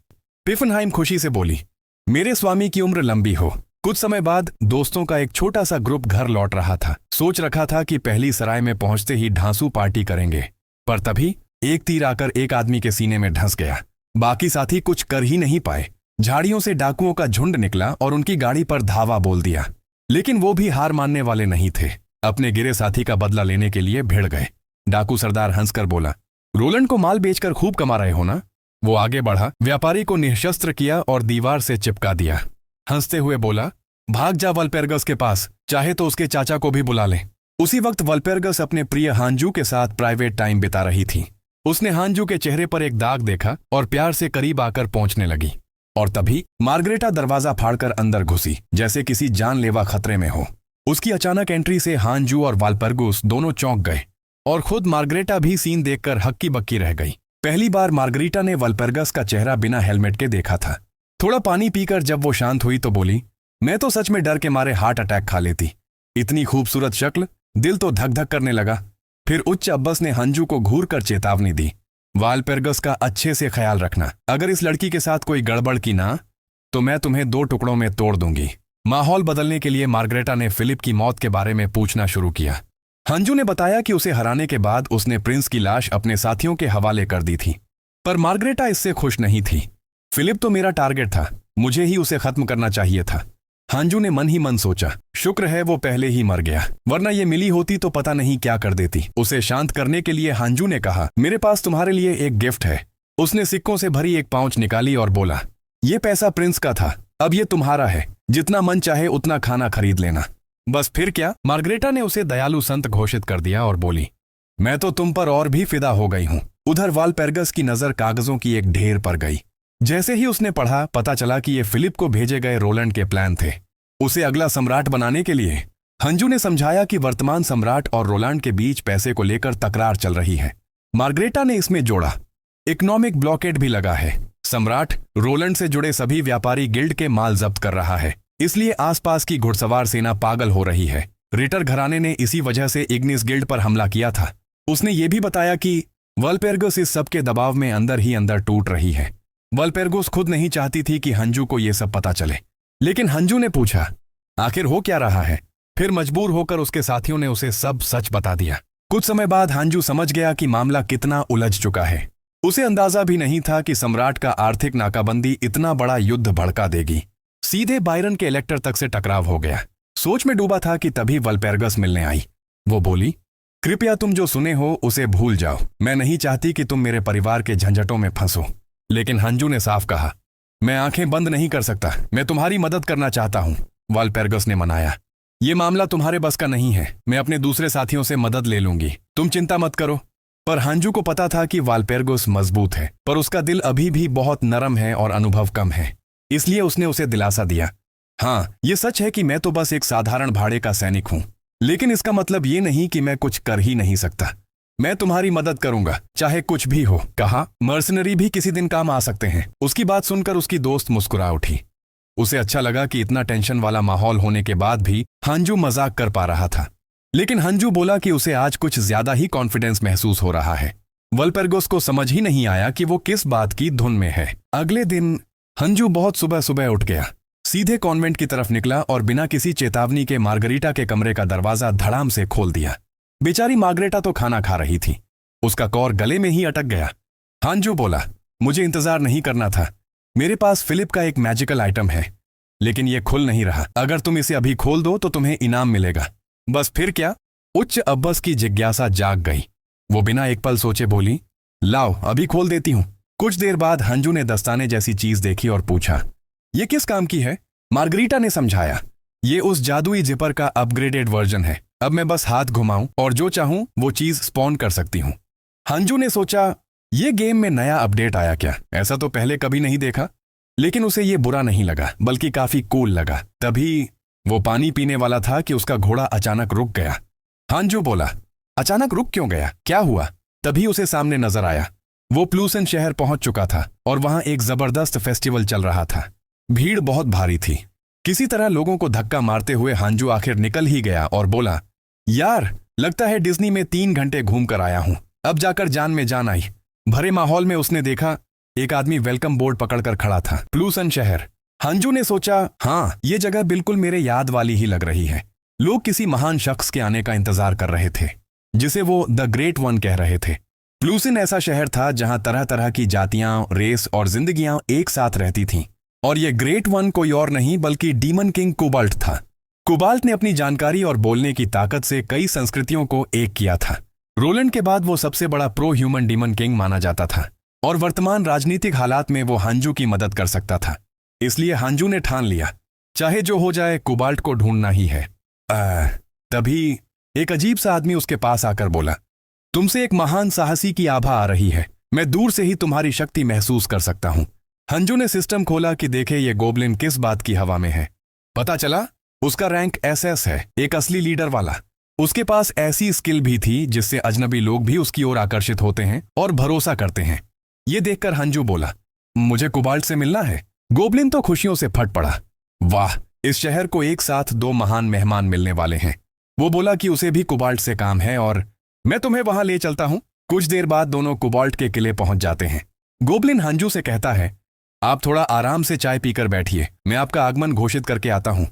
पिफनहाइम खुशी से बोली, मेरे स्वामी की उम्र लंबी हो। कुछ समय बाद दोस्तों का एक छोटा सा ग्रुप घर लौट रहा था। सोच रखा था कि पहली सराय में पहुंचते ही ढांसू पार्टी करेंगे, पर तभी एक तीर आकर एक आदमी के सीने में ढंस गया। बाकी साथी कुछ कर ही नहीं पाए। झाड़ियों से डाकुओं का झुंड निकला और उनकी गाड़ी पर धावा बोल दिया। लेकिन वो भी हार मानने वाले नहीं थे। अपने गिरे साथी का बदला लेने के लिए भिड़ गए। डाकू सरदार हंसकर बोला, रोलंड को माल बेचकर खूब कमा रहे हो ना? वो आगे बढ़ा, व्यापारी को निःशस्त्र किया और दीवार से चिपका दिया। हंसते हुए बोला, भाग जा वल्पेर्गस के पास, चाहे तो उसके चाचा को भी बुला ले। उसी वक्त वल्पेर्गस अपने प्रिय हांजू के साथ प्राइवेट टाइम बिता रही थी। उसने हांजू के चेहरे पर एक दाग देखा और प्यार से करीब आकर पहुंचने लगी। और तभी मार्गरेटा दरवाजा फाड़कर अंदर घुसी, जैसे किसी जानलेवा खतरे में हो। उसकी अचानक एंट्री से हांजू और वल्पेर्गस दोनों चौंक गए और खुद मार्गरेटा भी सीन देखकर हक्की बक्की रह गई। पहली बार मार्गरेटा ने वल्पेर्गस का चेहरा बिना हेलमेट के देखा था। थोड़ा पानी पीकर जब वो शांत हुई तो बोली, मैं तो सच में डर के मारे हार्ट अटैक खा लेती। इतनी खूबसूरत शक्ल, दिल तो धक धक करने लगा। फिर उच्च अब्बस ने हांजू को घूर कर चेतावनी दी, वल्पेर्गस का अच्छे से ख्याल रखना। अगर इस लड़की के साथ कोई गड़बड़ की ना, तो मैं तुम्हें 2 टुकड़ों में तोड़ दूंगी। माहौल बदलने के लिए मार्गरेटा ने फिलिप की मौत के बारे में पूछना शुरू किया। हांजू ने बताया कि उसे हराने के बाद उसने प्रिंस की लाश अपने साथियों के हवाले कर दी थी। पर मार्गरेटा इससे खुश नहीं थी। फिलिप तो मेरा टारगेट था, मुझे ही उसे खत्म करना चाहिए था। हांजू ने मन ही मन सोचा, शुक्र है वो पहले ही मर गया, वरना ये मिली होती तो पता नहीं क्या कर देती। उसे शांत करने के लिए हांजू ने कहा, मेरे पास तुम्हारे लिए एक गिफ्ट है। उसने सिक्कों से भरी एक पाउच निकाली और बोला, ये पैसा प्रिंस का था, अब ये तुम्हारा है। जितना मन चाहे उतना खाना खरीद लेना। बस फिर क्या? मार्गरेटा ने उसे दयालु संत घोषित कर दिया और बोली, मैं तो तुम पर और भी फिदा हो गई हूं। उधर वल्पेर्गस की नजर कागजों की एक ढेर पर गई। जैसे ही उसने पढ़ा, पता चला कि ये फिलिप को भेजे गए रोलंड के प्लान थे, उसे अगला सम्राट बनाने के लिए। हांजू ने समझाया कि वर्तमान सम्राट और रोलंड के बीच पैसे को लेकर तकरार चल रही है। मार्गरेटा ने इसमें जोड़ा, इकोनॉमिक ब्लॉकेड भी लगा है। सम्राट रोलंड से जुड़े सभी व्यापारी गिल्ड के माल जब्त कर रहा है, इसलिए आसपास की घुड़सवार सेना पागल हो रही है। रिटर घराने ने इसी वजह से इग्निस गिल्ड पर हमला किया था। उसने ये भी बताया कि वल्पेर्गस इस सब के दबाव में अंदर ही अंदर टूट रही है। वल्पेर्गस खुद नहीं चाहती थी कि हांजू को ये सब पता चले, लेकिन हांजू ने पूछा, आखिर हो क्या रहा है? फिर मजबूर होकर उसके साथियों ने उसे सब सच बता दिया। कुछ समय बाद हांजू समझ गया कि मामला कितना उलझ चुका है। उसे अंदाजा भी नहीं था कि सम्राट का आर्थिक नाकाबंदी इतना बड़ा युद्ध भड़का देगी। सीधे बायरन के इलेक्टर तक से टकराव हो गया। सोच में डूबा था कि तभी वल्पेर्गस मिलने आई। वो बोली, कृपया तुम जो सुने हो उसे भूल जाओ। मैं नहीं चाहती कि तुम मेरे परिवार के झंझटों में फंसो। लेकिन हांजू ने साफ कहा, मैं आंखें बंद नहीं कर सकता, मैं तुम्हारी मदद करना चाहता हूं। वल्पेर्गस ने मनाया, ये मामला तुम्हारे बस का नहीं है, मैं अपने दूसरे साथियों से मदद ले लूंगी, तुम चिंता मत करो। पर हांजू को पता था कि वल्पेर्गस मजबूत है, पर उसका दिल अभी भी बहुत नरम है और अनुभव कम है, इसलिए उसने उसे दिलासा दिया, हाँ ये सच है कि मैं तो बस एक साधारण भाड़े का सैनिक हूं, लेकिन इसका मतलब ये नहीं कि मैं कुछ कर ही नहीं सकता। मैं तुम्हारी मदद करूंगा, चाहे कुछ भी हो। कहा, मर्सनरी भी किसी दिन काम आ सकते हैं। उसकी बात सुनकर उसकी दोस्त मुस्कुरा उठी। उसे अच्छा लगा कि इतना टेंशन वाला माहौल होने के बाद भी हांजू मजाक कर पा रहा था। लेकिन हांजू बोला कि उसे आज कुछ ज्यादा ही कॉन्फिडेंस महसूस हो रहा है। वल्पेर्गस को समझ ही नहीं आया कि वो किस बात की धुन में है। अगले दिन हांजू बहुत सुबह सुबह उठ गया, सीधे कॉन्वेंट की तरफ निकला और बिना किसी चेतावनी के मार्गरीटा के कमरे का दरवाजा धड़ाम से खोल दिया। बेचारी मार्गरेटा तो खाना खा रही थी, उसका कौर गले में ही अटक गया। हांजू बोला, मुझे इंतजार नहीं करना था, मेरे पास फिलिप का एक मैजिकल आइटम है, लेकिन ये खुल नहीं रहा। अगर तुम इसे अभी खोल दो तो तुम्हें इनाम मिलेगा। बस फिर क्या? उच्च अब्बस की जिज्ञासा जाग गई। वो बिना एक पल सोचे बोली, लाओ अभी खोल देती हूं। कुछ देर बाद हांजू ने दस्ताने जैसी चीज देखी और पूछा, ये किस काम की है? मार्गरीटा ने समझाया, ये उस जादुई जिपर का अपग्रेडेड वर्जन है। अब मैं बस हाथ घुमाऊं और जो चाहूं वो चीज स्पॉन कर सकती हूं। हांजू ने सोचा, ये गेम में नया अपडेट आया क्या? ऐसा तो पहले कभी नहीं देखा। लेकिन उसे ये बुरा नहीं लगा, बल्कि काफी कूल लगा। तभी वो पानी पीने वाला था कि उसका घोड़ा अचानक रुक गया। हांजू बोला, अचानक रुक क्यों गया? क्या हुआ? तभी उसे सामने नजर आया। वो प्लूसन शहर पहुंच चुका था और वहां एक जबरदस्त फेस्टिवल चल रहा था। भीड़ बहुत भारी थी। किसी तरह लोगों को धक्का मारते हुए हांजू आखिर निकल ही गया और बोला, यार लगता है डिज्नी में 3 घंटे घूम कर आया हूं, अब जाकर जान में जान आई। भरे माहौल में उसने देखा एक आदमी वेलकम बोर्ड पकड़कर खड़ा था, प्लूसन शहर। हांजू ने सोचा, हाँ ये जगह बिल्कुल मेरे याद वाली ही लग रही है। लोग किसी महान शख्स के आने का इंतजार कर रहे थे, जिसे वो द ग्रेट वन कह रहे थे। प्लूसन ऐसा शहर था जहां तरह तरह की जातियां, रेस और जिंदगियां एक साथ रहती थीं। और ये ग्रेट वन कोई और नहीं बल्कि डीमन किंग कोबाल्ट था। कोबाल्ट ने अपनी जानकारी और बोलने की ताकत से कई संस्कृतियों को एक किया था। रोलैंड के बाद वो सबसे बड़ा प्रो ह्यूमन डीमन किंग माना जाता था और वर्तमान राजनीतिक हालात में वो हांजू की मदद कर सकता था। इसलिए हांजू ने ठान लिया, चाहे जो हो जाए कोबाल्ट को ढूंढना ही है। तभी एक अजीब सा आदमी उसके पास आकर बोला, तुमसे एक महान साहसी की आभा आ रही है। मैं दूर से ही तुम्हारी शक्ति महसूस कर सकता हूं। हंजू ने सिस्टम खोला कि देखे ये गोबलिन किस बात की हवा में है। पता चला उसका रैंक SS है, एक असली लीडर वाला। उसके पास ऐसी स्किल भी थी जिससे अजनबी लोग भी उसकी ओर आकर्षित होते हैं और भरोसा करते हैं। ये देखकर हंजू बोला, मुझे कोबाल्ट से मिलना है। गोबलिन तो खुशियों से फट पड़ा। वाह, इस शहर को एक साथ दो महान मेहमान मिलने वाले हैं। वो बोला कि उसे भी कोबाल्ट से काम है और मैं तुम्हें वहां ले चलता हूं। कुछ देर बाद दोनों कोबाल्ट के किले पहुंच जाते हैं। गोबलिन हंजू से कहता है, आप थोड़ा आराम से चाय पीकर बैठिए, मैं आपका आगमन घोषित करके आता हूं।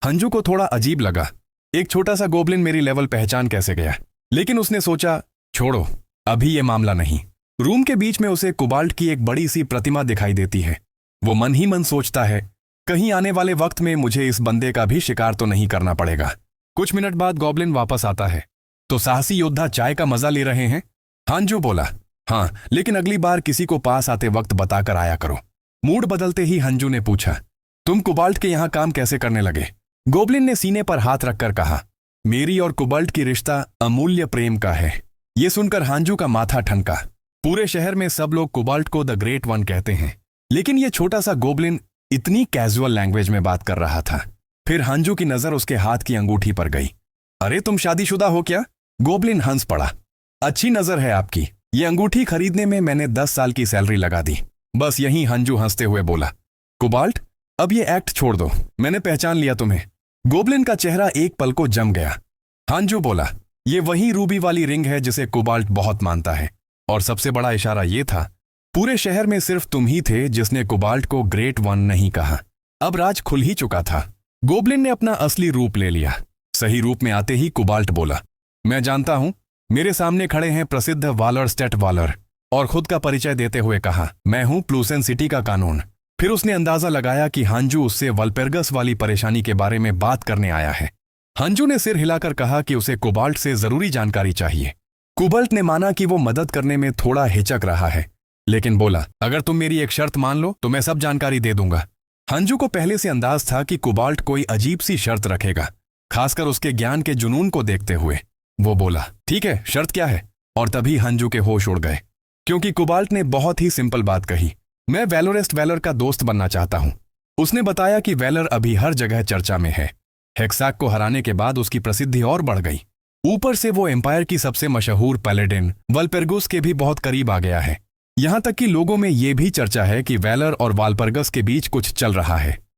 हंजू को थोड़ा अजीब लगा, एक छोटा सा गोबलिन मेरी लेवल पहचान कैसे गया, लेकिन उसने सोचा, छोड़ो, अभी ये मामला नहीं। रूम के बीच में उसे कोबाल्ट की एक बड़ी सी प्रतिमा दिखाई देती है। वो मन ही मन सोचता है, कहीं आने वाले वक्त में मुझे इस बंदे का भी शिकार तो नहीं करना पड़ेगा। कुछ मिनट बाद गोबलिन वापस आता है। तो साहसी योद्धा चाय का मजा ले रहे हैं? हांजू बोला, हाँ, लेकिन अगली बार किसी को पास आते वक्त बताकर आया करो। मूड बदलते ही हंजू ने पूछा, तुम कोबाल्ट के यहां काम कैसे करने लगे? गोबलिन ने सीने पर हाथ रखकर कहा, मेरी और कोबाल्ट की रिश्ता अमूल्य प्रेम का है। ये सुनकर हांजू का माथा ठनका। पूरे शहर में सब लोग कोबाल्ट को द ग्रेट वन कहते हैं, लेकिन ये छोटा सा गोबलिन इतनी कैजुअल लैंग्वेज में बात कर रहा था। फिर हांजू की नजर उसके हाथ की अंगूठी पर गई। अरे तुम शादीशुदा हो क्या? गोबलिन हंस पड़ा। अच्छी नजर है आपकी, ये अंगूठी खरीदने में मैंने 10 साल की सैलरी लगा दी। बस यहीं हंजू हंसते हुए बोला, कोबाल्ट अब ये एक्ट छोड़ दो, मैंने पहचान लिया तुम्हें। गोबलिन का चेहरा एक पल को जम गया। हंजू बोला, ये वही रूबी वाली रिंग है जिसे कोबाल्ट बहुत मानता है। और सबसे बड़ा इशारा ये था, पूरे शहर में सिर्फ तुम ही थे जिसने कोबाल्ट को ग्रेट वन नहीं कहा। अब राज खुल ही चुका था। गोबलिन ने अपना असली रूप ले लिया। सही रूप में आते ही कोबाल्ट बोला, मैं जानता हूं, मेरे सामने खड़े हैं प्रसिद्ध वालर स्टेट वालर। और खुद का परिचय देते हुए कहा, मैं हूं प्लूसेन सिटी का कानून। फिर उसने अंदाजा लगाया कि हांजू उससे वल्पेर्गस वाली परेशानी के बारे में बात करने आया है। हांजू ने सिर हिलाकर कहा कि उसे कोबाल्ट से जरूरी जानकारी चाहिए। कोबाल्ट ने माना कि वो मदद करने में थोड़ा हिचक रहा है, लेकिन बोला, अगर तुम मेरी एक शर्त मान लो तो मैं सब जानकारी दे दूंगा। हांजू को पहले से अंदाज था कि कोबाल्ट कोई अजीब सी शर्त रखेगा, खासकर उसके ज्ञान के जुनून को देखते हुए। वो बोला, ठीक है, शर्त क्या है? और तभी हंजू के होश उड़ गए, क्योंकि कोबाल्ट ने बहुत ही सिंपल बात कही, मैं वेलोरेस्ट वेलर का दोस्त बनना चाहता हूं। उसने बताया कि वेलर अभी हर जगह चर्चा में है। हेक्साक को हराने के बाद उसकी प्रसिद्धि और बढ़ गई। ऊपर से वो एम्पायर की सबसे मशहूर पैलेडिन वल्पेर्गस के भी बहुत करीब आ गया है। यहां तक कि लोगों में ये भी चर्चा है कि वेलर और वाल्पर्गस के बीच कुछ चल रहा है।